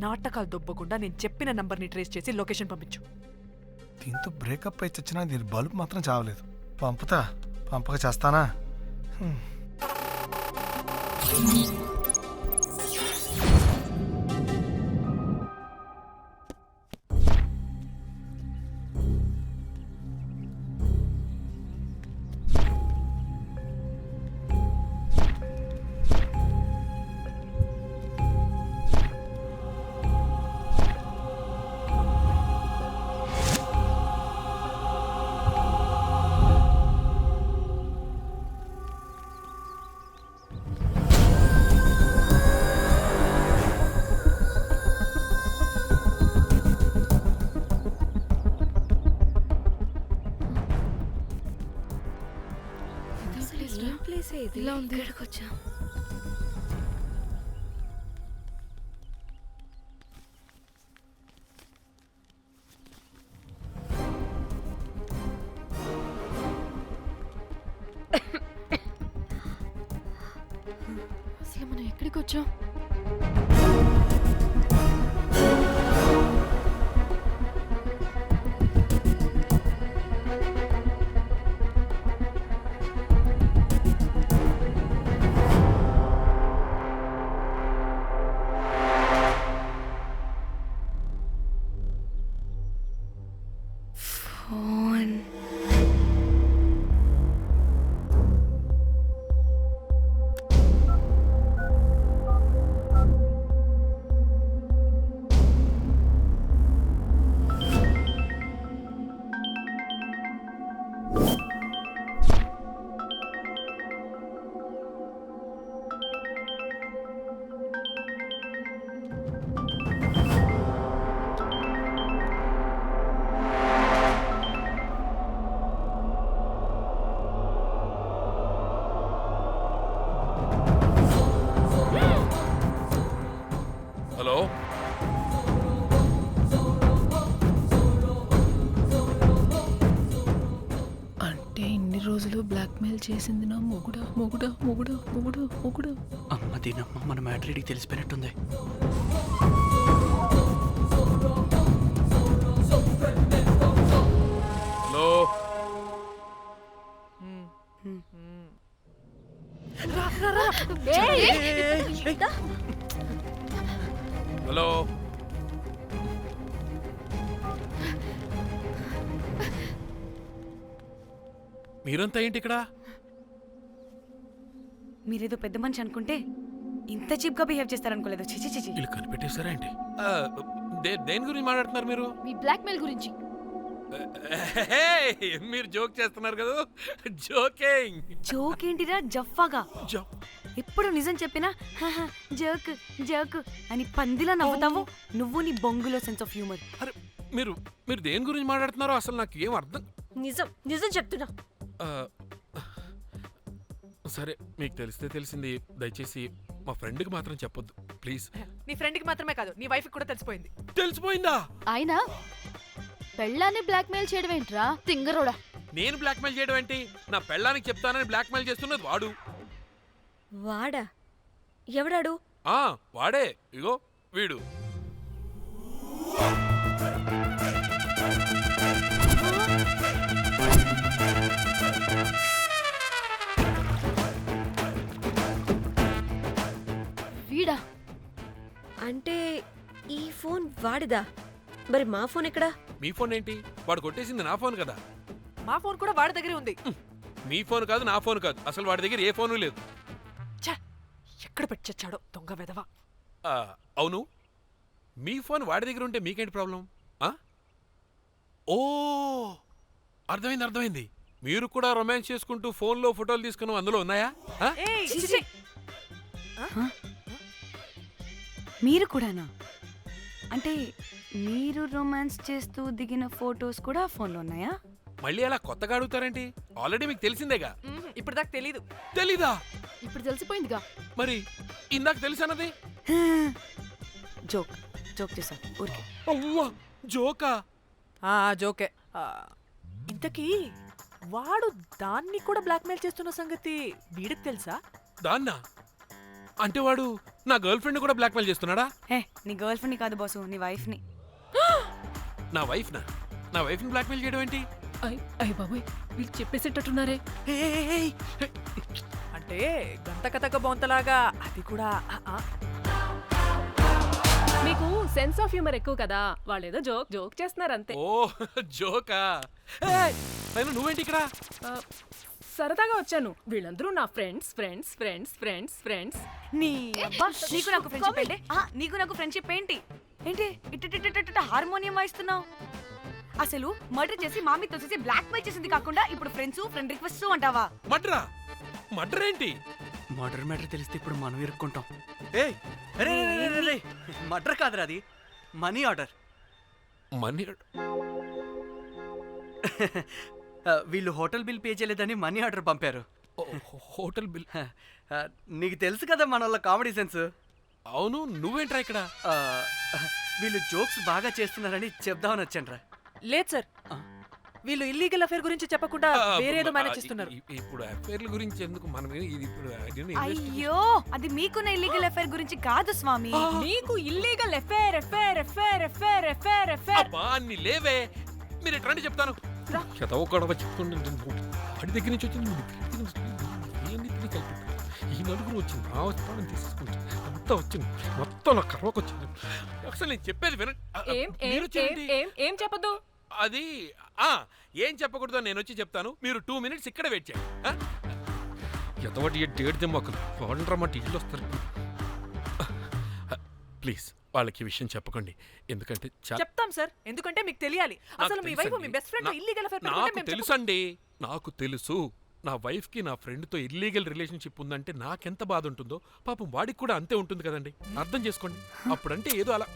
నాటకాలు దొబ్బకుండా నేను చెప్పిన నంబర్ని ట్రేస్ చేసి లొకేషన్ పంపించు. దీంతో బ్రేకప్ అయి చచ్చినా దీని బల్బ్ మాత్రం చావలేదు. పంపుతా, పంపక చేస్తానా? ప్లేస్ ఇది ఇలా ఉంది. ఇక్కడికి వచ్చాం. అసలు మనం ఎక్కడికి వచ్చాం? ఫోన్ హలో అంటే ఇన్ని రోజులు బ్లాక్మెయిల్ చేసింది నా మొగుడా మొగుడా మొగుడా మొగుడా మొగుడా. అమ్మ దీనమ్మ మన మ్యాట్రీడికి తెలిసిపోయినట్టుంది. హలో హలో మీరంతా ఏంటి ఇక్కడ? మీరేదో పెద్ద మనిషి అనుకుంటే ఇంత చీప్ గా బిహేవ్ చేస్తారనుకోలేదు. చిచి చిచి. వీళ్ళు కనిపెట్టేశారా ఏంటి? దేని గురించి మాట్లాడుతున్నారు మీరు? మీ బ్లాక్మెయిల్ గురించి. మీరు జోక్ చేస్తున్నారు కదా? జోకింగ్. జోక్ ఏంటిరా జఫ్ఫాగా? ఎప్పుడు నిజం చెప్పినా జోక్ జోక్ అని పందిలా నవ్వుతావు. నువ్వు నీ బొంగులో సెన్స్ ఆఫ్ హ్యూమర్. అరే మీరు మీరు దేని గురించి మాట్లాడుతున్నారో అసలు నాకు ఏం అర్థం. నిజం నిజం చెప్తున్నా. సరే మీకు తెలిస్తే తెలిసింది. దయచేసి మా ఫ్రెండ్కి మాత్రం చెప్పొద్దు ప్లీజ్. నీ ఫ్రెండ్కి మాత్రమే కాదు, నీ వైఫ్కి కూడా తెలిసిపోయింది. తెలిసిపోయిందా? ఆయన పెళ్ళాన్ని బ్లాక్మెయిల్ చేయడం ఏంట్రా తింగరోడా? నేను బ్లాక్మెయిల్ చేయడం ఏంటి? నా పెళ్ళానికి చెప్తానని బ్లాక్మెయిల్ చేస్తున్నది వాడు. వాడా? ఎవడాడు? వాడే. ఇగో వీడు. వీడా? అంటే ఈ ఫోన్ వాడిదా? మరి మా ఫోన్ ఎక్కడా? మీ ఫోన్ ఏంటి? వాడు కొట్టేసింది నా ఫోన్ కదా. మా ఫోన్ కూడా వాడి దగ్గరే ఉంది. మీ ఫోన్ కాదు, నా ఫోన్ కాదు. అసలు వాడి దగ్గర ఏ ఫోను లేదు. ఎక్కడ పెట్టొచ్చాడో దొంగ వెధవ. అవును, మీ ఫోన్ వాడి దగ్గర ఉంటే మీకేంటి ప్రాబ్లం? ఓ అర్థమైంది అర్థమైంది. మీరు కూడా రొమాన్స్ చేసుకుంటూ ఫోన్లో ఫోటోలు తీసుకున్నాం, అందులో ఉన్నాయా? మీరు కూడానా? అంటే మీరు రొమాన్స్ చేస్తూ దిగిన ఫోటోస్ కూడా ఫోన్లో ఉన్నాయా? మళ్ళీ అలా కొత్తగా అడుగుతారేంటి? ఆల్రెడీ మీకు తెలిసిందేగా. ఇప్పుడు దాకా తెలీదు. తెలీదా? ఇప్పుడు తెలిసిపోయిందిగా. మరి ఇందాక తెలిసన్నది జోక్ జోక్ చేశా ఊరికే. అవ్వా జోకా? జోకే. ఇంతకీ వాడు దాన్ని కూడా బ్లాక్మెయిల్ చేస్తున్న సంగతి వీడికి తెలుసా? దాన్నా? అంటే వాడు నా గర్ల్ ఫ్రెండ్ కూడా బ్లాక్మెయిల్ చేస్తున్నాడా? నీ గర్ల్ ఫ్రెండ్ని కాదు బాసు, నీ వైఫ్ని. నా వైఫ్నా? నా వైఫ్ని బ్లాక్మెయిల్ చేయడం ఏంటి? అయ్య బాబోయ్, వీళ్ళు చెప్పేసేటట్టున్నారే. అంటే గంతకతక బొంతలాగా అది కూడా. మీకు సెన్స్ ఆఫ్ హ్యూమర్ ఎక్కువ కదా, వాళ్ళేదో జోక్ జోక్ చేస్తున్నారు అంతే. ఓ జోకా? నువ్వేంటి ఇక్కడ? సరదాగా వచ్చాను. వీళ్ళందరూ నా friends friends friends friends friends. నీకు నాకు ఫ్రెండ్షిప్ ఏంటి? నీకు నాకు ఫ్రెండ్షిప్ ఏంటి? ఏంటి ఇట్ట హార్మోనియం వాయిస్తున్నావు? అసలు మర్డర్ చేసి మామి తోసేసి బ్లాక్ మెయిల్ చేసింది కాకుండా ఇప్పుడు ఫ్రెండ్స్ ఫ్రెండ్ రిక్వెస్ట్ అంటావా? మర్డరా? మర్డర్ ఏంటి? మర్డర్ మ్యాటర్ తెలిస్తే ఇప్పుడు మనం ఇరుక్కుంటాం. మర్డర్ కాదురా, అది మనీ ఆర్డర్. మనీ? వీళ్ళు హోటల్ బిల్ పే చేయలేదని మనీ ఆర్డర్ పంపారు. Hotel bill. నీకు తెలుసు కదా మన వాళ్ళ కామెడీ సెన్స్. అవును, నువ్వేంట్రా ఇక్కడ? వీళ్ళు జోక్స్ బాగా చేస్తున్నారని చెప్దామని వచ్చానురా. లేదు సార్, వీళ్ళు ఇల్లీగల్ అఫేర్ గురించి చెప్పకుండా వేరేదో మేనేజ్ చేస్తున్నారు. ఇప్పుడు అఫేర్ల గురించి ఎందుకు మనం ఇది ఇప్పుడు అయ్యో, అది మీకున్న ఇల్లీగల్ అఫేర్ గురించి కాదు స్వామి. నీకు illegal affair affair affair affair affair affair. అబ్బా అన్ని లేవే, మీరు ఎట్లా చెప్తాను. చదవ గొడవ చెప్తుండే వాడి దగ్గర నుంచి వచ్చింది, ఈ నలుగురు వచ్చింది, నా వస్తాను తీసుకుంటా, అంతా వచ్చింది, మొత్తం నా కర్వకు వచ్చింది. అసలు నేను చెప్పేది వినండి. ఏం చెప్పదు? అది ఏం చెప్పకూడదు, నేను వచ్చి చెప్తాను. మీరు 2 minutes ఇక్కడ వెయిట్ చేయండి. ఎంతవాటి డేట్ దెమ్మకలు వాళ్ళరమ్మాట ఇల్లు వస్తారు. ప్లీజ్ వాళ్ళకి విషయం చెప్పకండి, ఎందుకంటే చెప్తాం సార్, ఎందుకంటే మీకు తెలియాలి. అసలు మీ వైఫ్ మీ బెస్ట్ ఫ్రెండ్ ఇల్లీగల్ అఫేర్ పెట్టుకుంటే నాకు తెలుసండి, నాకు తెలుసు. నా వైఫ్కి నా ఫ్రెండ్తో ఇల్లీగల్ రిలేషన్షిప్ ఉందంటే నాకెంత బాధ ఉంటుందో పాపం వాడికి కూడా అంతే ఉంటుంది కదండి. అర్థం చేసుకోండి. అప్పుడంటే ఏదో అలా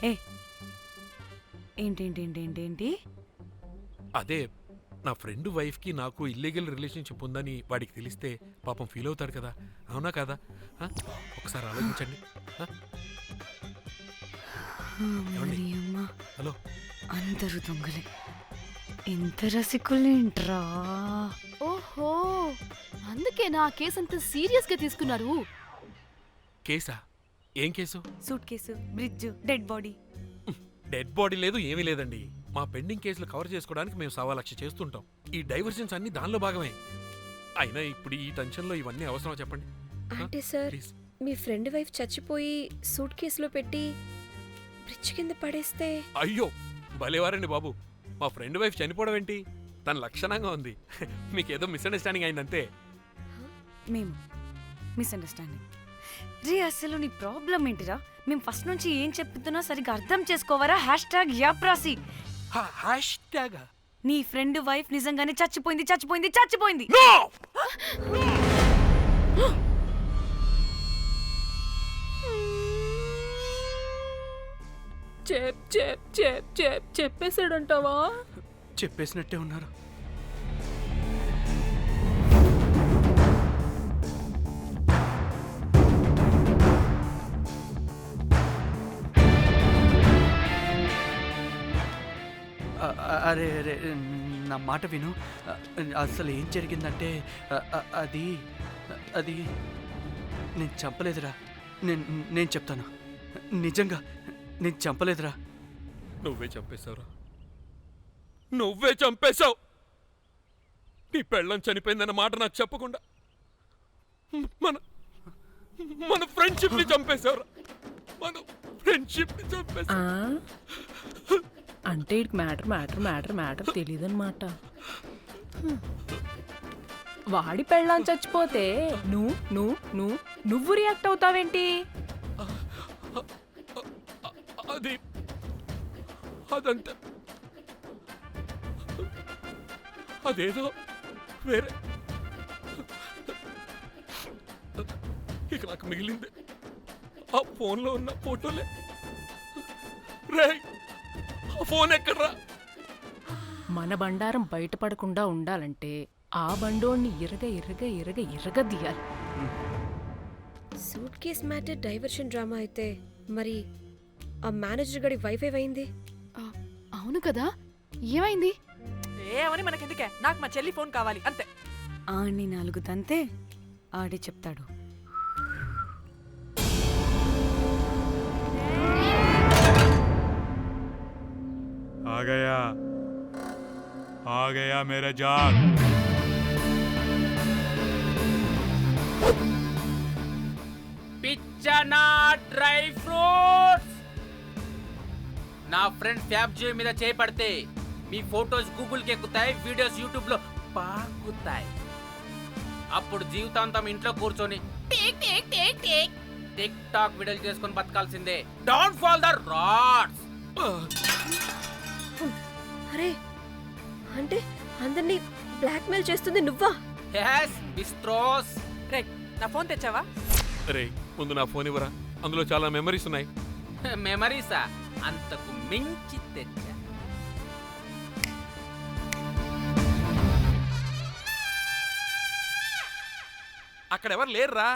ఏంటి అదే నా ఫ్రెండ్ వైఫ్కి నాకు ఇల్లీగల్ రిలేషన్షిప్ ఉందని వాడికి తెలిస్తే పాపం ఫీల్ అవుతాడు కదా, అవునా కదా? ఒకసారి ఆలోచించండి. హలో, అందరూ దొంగలే, ఇంత రసికులేంట్రా? ఓహో, అందుకే నా కేసు అంత సీరియస్ గా తీసుకున్నారు. కేసా? ఏం case? Suit case, bridge, dead body. Dead body లేదు, ఏమీ లేదండి. మా పెండింగ్ కేసులు కవర్ చేసుకోవడానికి మేము 1,00,000 చేస్తుంటాం. ఈ డైవర్షన్స్ అన్ని దానిలో భాగమే. అయినా ఇప్పుడు ఈ టెన్షన్లో ఇవన్నీ అవసరం చెప్పండి. అంటే సార్, మీ ఫ్రెండ్ వైఫ్ చచ్చిపోయి సూట్ కేసులో పెట్టి బ్రిడ్జ్ కింద పడేస్తే? అయ్యో భలేవారండి బాబు, మా ఫ్రెండ్ వైఫ్ చనిపోవడం ఏంటి, తన లక్షణంగా ఉంది. మీకేదో మిస్అండర్స్టాండింగ్ అయిందంతే. మేము మిస్అండర్స్టాండింగ్ రే, అసలు నీ ప్రాబ్లం ఏంటిరా? మేము ఫస్ట్ నుంచి ఏం చెప్తున్నా సరిగ్గా అర్థం చేసుకోవరా? #యాప్రాసి. నీ ఫ్రెండ్ వైఫ్ నిజంగానే చచ్చిపోయింది. చెప్పేసాడంటావా? చెప్పేసినట్టే ఉన్నారు. అరే అరే, నా మాట విను. అసలు ఏం జరిగిందంటే అది అది నేను చంపలేదురా. నేను చెప్తాను, నిజంగా నేను చంపలేదురా. నువ్వే చంపేశావురా, నువ్వే చంపేశావు. నీ పెళ్ళం చనిపోయిందన్న మాట నాకు చెప్పకుండా మన ఫ్రెండ్షిప్ ని చంపేశావురా. మన ఫ్రెండ్షిప్ ని చంపేశావు. అంటే మ్యాటర్ తెలియదన్నమాట. వాడి పెళ్ళాం చచ్చిపోతే నువ్వు రియాక్ట్ అవుతావేంటి? అదంతా అదేదో వేరే. ఇక నాకు మిగిలింది ఆ ఫోన్లో ఉన్న ఫోటోలే. రే, ఆ ఫోన్ ఎక్కడ్రా? మన బండారం బయటపడకుండా ఉండాలంటే ఆ బండోడిని ఇరగదీయాలి. Suitcase matter diversion drama అయితే మరి ఆ మేనేజర్ గడి వైఫ్ ఏమైంది? అవును కదా, ఏమైంది? ఏమని మనకెందుకే, నాకు మా చెల్లి ఫోన్ కావాలి అంతే. ఆడిని 4 తంతే ఆడే చెప్తాడు. आ गया मेरा जान. పిచ్చనా డ్రై ఫ్రూట్స్. నా ఫ్రెండ్ ఫ్యాబ్ జియో మీద చేపడితే మీ ఫోటోస్ గూగుల్కి ఎక్కుతాయి, వీడియోస్ యూట్యూబ్లో పాకుతాయి. అప్పుడు జీవితాంతం ఇంట్లో కూర్చొని టిక్ టాక్ వీడియోలు చేసుకొని బతకాల్సిందే. Don't fall the rods. అరే, అంటే అందరినీ బ్లాక్మెయిల్ చేస్తుంది నువ్వా? yes బిస్ట్రోస్. రే, నా ఫోన్ తెచ్చావా? రే, ముందు నా ఫోన్ ఇవ్వరా, అందులో చాలా మెమరీస్ ఉన్నాయి. మెమరీసా? అంతకు మించి తెచ్చా. అక్కడ ఎవరు లేరురా.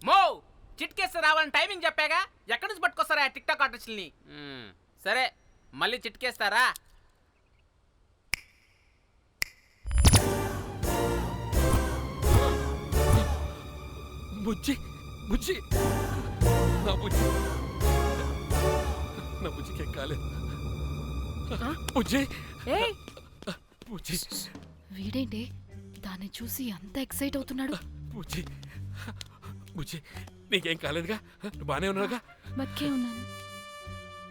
మో చిట్కేస్తే రావాలని టైమింగ్ చెప్పాగా, ఎక్కడి నుంచి పట్టుకొస్తారా టిక్ టాక్ ఆర్టిస్టుల్ని? సరే మళ్ళీ చిట్కేస్తారా? బుజ్జి బుజ్జి నా బుజ్జి నా బుజ్జికి ఏం కాలేదు. బుజ్జి బుజ్జి వీడేంటి దాన్ని చూసి అంత ఎక్సైట్ అవుతున్నాడు? బుజ్జి బుజ్జి నీకేం కాలేదుగా? నువ్వు బానే ఉన్నావుగా? బతికే ఉన్నాను.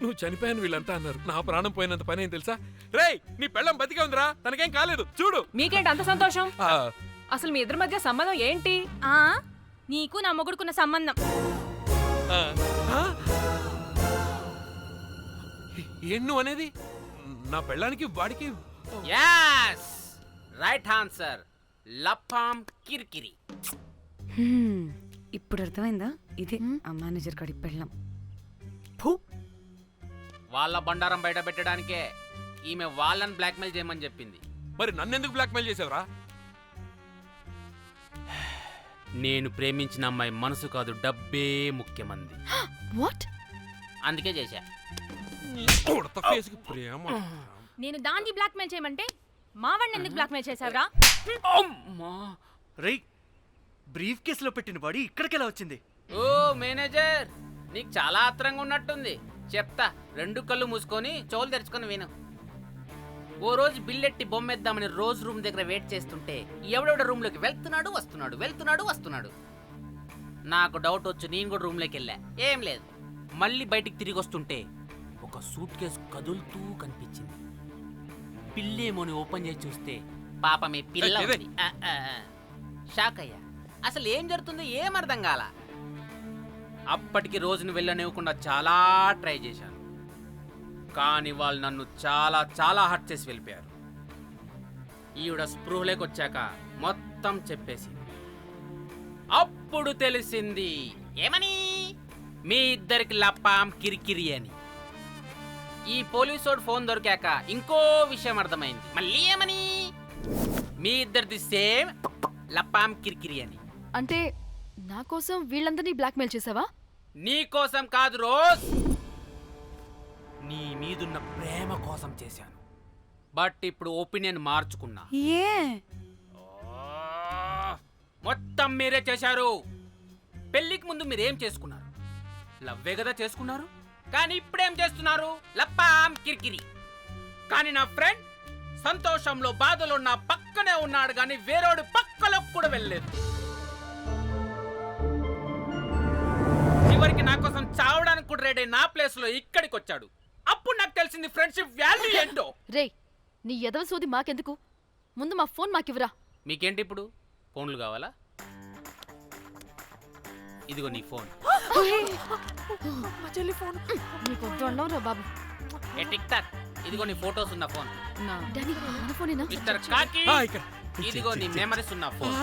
నువ్వు చనిపోయాను వీళ్ళంతా అన్నారు. నా ప్రాణం పోయినంత పని ఏం తెలుసా? రేయ్ నీ పెళ్ళం బతికే ఉందిరా, తనకేం కాలేదు చూడు. మీకేంటి అంత సంతోషం? అసలు మీ ఇద్దరి మధ్య సంబంధం ఏంటి? నీకు నా మొగుడుకున్న సంబంధం. ఏం నువ్వు అనేది? నా పెళ్ళానికి వాడికి యాస్ రైట్ ఆన్సర్. లపాం కిరికిరి. ఇప్పుడు అర్థమైందా? ఇదే ఆ మేనేజర్ గడి పెళ్ళం. వాళ్ళ బండారం బయట పెట్టడానికే ఈమె వాళ్ళని బ్లాక్మెయిల్ చేయమని చెప్పింది. మరి నన్నెందుకు బ్లాక్మెయిల్ చేసావురా? నేను ప్రేమించిన అమ్మాయి మనసు కాదు డబ్బే ముఖ్యమంది. వాట్? అందుకే చేశా. నేను దాన్ని బ్లాక్మెయిల్ చేయమంటే మావాడిని ఎందుకు బ్లాక్మెయిల్ చేశావురా? రేయ్ బ్రీఫ్ కేసులో పెట్టిన బాడీ ఇక్కడికెలా వచ్చింది? ఓ మేనేజర్, నీకు చాలా ఆత్రంగా ఉన్నట్టుంది. చెప్తా, రెండు కళ్ళు మూసుకొని చెవులు తెరుచుకొని విను. ఓ రోజు బిల్లెట్టి బొమ్మేద్దామని రోజు రూమ్ దగ్గర వెయిట్ చేస్తుంటే ఎవడెవడ రూమ్లోకి వెళ్తున్నాడు వస్తున్నాడు. నాకు డౌట్ వచ్చి నేను కూడా రూమ్లోకి వెళ్ళా. ఏం లేదు. మళ్ళీ బయటికి తిరిగి వస్తుంటే ఒక సూట్ కేసు కదులుతూ కనిపించింది. పిల్లేమోని ఓపెన్ చేసి చూస్తే పాపమే పిల్ల ఉంది. షాక్ అయ్యా. అసలు ఏం జరుగుతుందో ఏం అర్థం కాల. అప్పటికి రోజును వెళ్ళనివ్వకుండా చాలా ట్రై చేశాను, కానీ వాళ్ళు నన్ను చాలా చాలా హర్ట్ చేసి వెళ్ళిపోయారు. ఈవిడ స్పృహలోకి వచ్చాక మొత్తం చెప్పేసింది. అప్పుడు తెలిసింది ఏమని, మీ ఇద్దరికి లపాం కిరికిరి అని. ఈ పోలీసోడు ఫోన్ దొరికాక ఇంకో విషయం అర్థమైంది. మళ్ళీ ఏమని, మీ ఇద్దరిది సేమ్ లపాం కిరికిరి అని. అంటే నా కోసం వీళ్ళందరినీ బ్లాక్మెయిల్ చేసావా? నీ కోసం కాదు రోజ్, నీ మీదున్న ప్రేమ కోసం చేశాను. బట్ ఇప్పుడు ఒపీనియన్ మార్చుకున్నా. మొత్తం మీరే చేశారు. పెళ్లికి ముందు మీరేం చేసుకున్నారు? లవ్వే కదా చేసుకున్నారు. కానీ ఇప్పుడేం చేస్తున్నారు? లప్పాం కిరికిరి. కానీ నా ఫ్రెండ్ సంతోషంలో బాధలో నా పక్కనే ఉన్నాడు, కానీ వేరేవాడు పక్కలోకి కూడా వెళ్ళలేదు. చివరికి నా కోసం చావడానికి కూడా రెడీ నా ప్లేస్ లో ఇక్కడికి వచ్చాడు. అప్పుడు నాకు తెలిసింది ఫ్రెండ్షిప్ వాల్యూ ఏంటో. రే నీ ఎదవ సోది మాకెందుకు? ముందు మా ఫోన్ మాకివ్వరా. మీకేంటి ఇప్పుడు ఫోన్లు కావాలా? ఇదిగో నీ ఫోన్. నీకు వద్దు బాబు. ఏ టిక్ టాక్, ఇదిగో నీ ఫోటోస్ ఉన్న ఫోన్. మిస్టర్ కాకి, ఇదిగో నీ మెమరీస్ ఉన్న ఫోన్.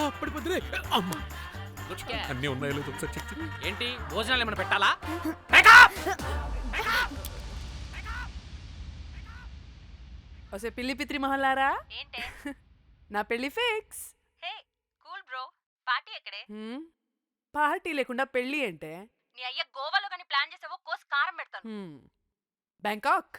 అన్నీ ఉన్నాయో లేదో ఒకసారి చెక్ చెయ్యి. ఏంటి భోజనాలు ఏమైనా పెట్టాలా? ఒసే పిల్లి పిత్రి మహల్లారా, ఏంటే నా పెళ్లి ఫిక్స్. హే కూల్ బ్రో, పార్టీ ఎక్కడే? పార్టీ లేకుండా పెళ్లి అంటే నీ అయ్య గోవాలో కానీ ప్లాన్ చేసావో కోసి కారం పెడతాను. బ్యాంకాక్.